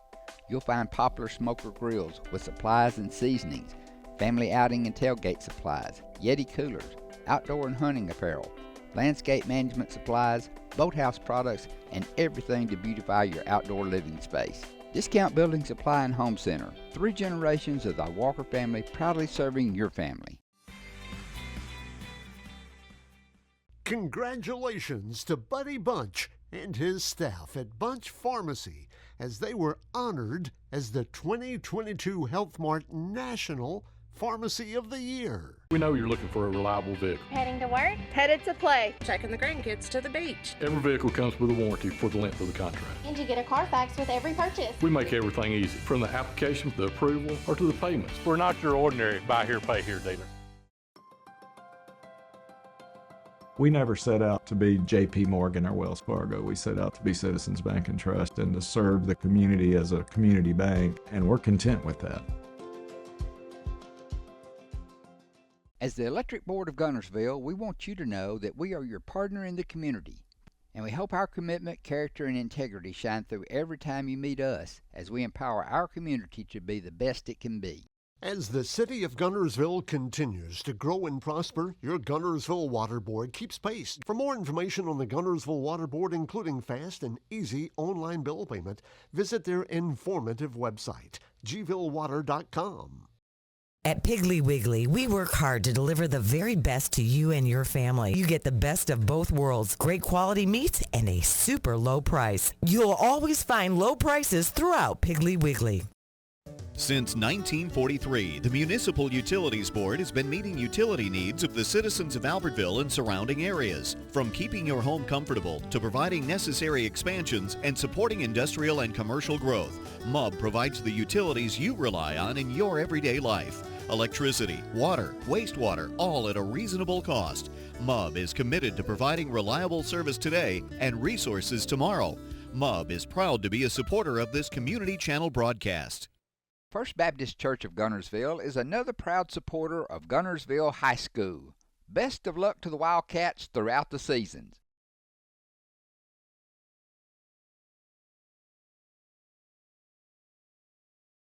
You'll find popular smoker grills with supplies and seasonings, family outing and tailgate supplies, Yeti coolers, outdoor and hunting apparel, landscape management supplies, boathouse products, and everything to beautify your outdoor living space. Discount Building Supply and Home Center. 3 generations of the Walker family proudly serving your family. Congratulations to Buddy Bunch and his staff at Bunch Pharmacy as they were honored as the 2022 Health Mart National Pharmacy of the Year. We know you're looking for a reliable vehicle. Heading to work, headed to play, taking the grandkids to the beach. Every vehicle comes with a warranty for the length of the contract. And you get a Carfax with every purchase. We make everything easy, from the application, the approval, or to the payments. We're not your ordinary buy here, pay here dealer. We never set out to be J.P. Morgan or Wells Fargo. We set out to be Citizens Bank and Trust and to serve the community as a community bank, and we're content with that. As the Electric Board of Gunnersville, we want you to know that we are your partner in the community, and we hope our commitment, character, and integrity shine through every time you meet us as we empower our community to be the best it can be. As the city of Gunnersville continues to grow and prosper, your Gunnersville Water Board keeps pace. For more information on the Gunnersville Water Board, including fast and easy online bill payment, visit their informative website, gvillewater.com. At Piggly Wiggly, we work hard to deliver the very best to you and your family. You get the best of both worlds, great quality meats and a super low price. You'll always find low prices throughout Piggly Wiggly. Since 1943, the Municipal Utilities Board has been meeting utility needs of the citizens of Albertville and surrounding areas. From keeping your home comfortable to providing necessary expansions and supporting industrial and commercial growth, MUB provides the utilities you rely on in your everyday life. Electricity, water, wastewater, all at a reasonable cost. MUB is committed to providing reliable service today and resources tomorrow. MUB is proud to be a supporter of this community channel broadcast. First Baptist Church of Gunnersville is another proud supporter of Gunnersville High School. Best of luck to the Wildcats throughout the seasons.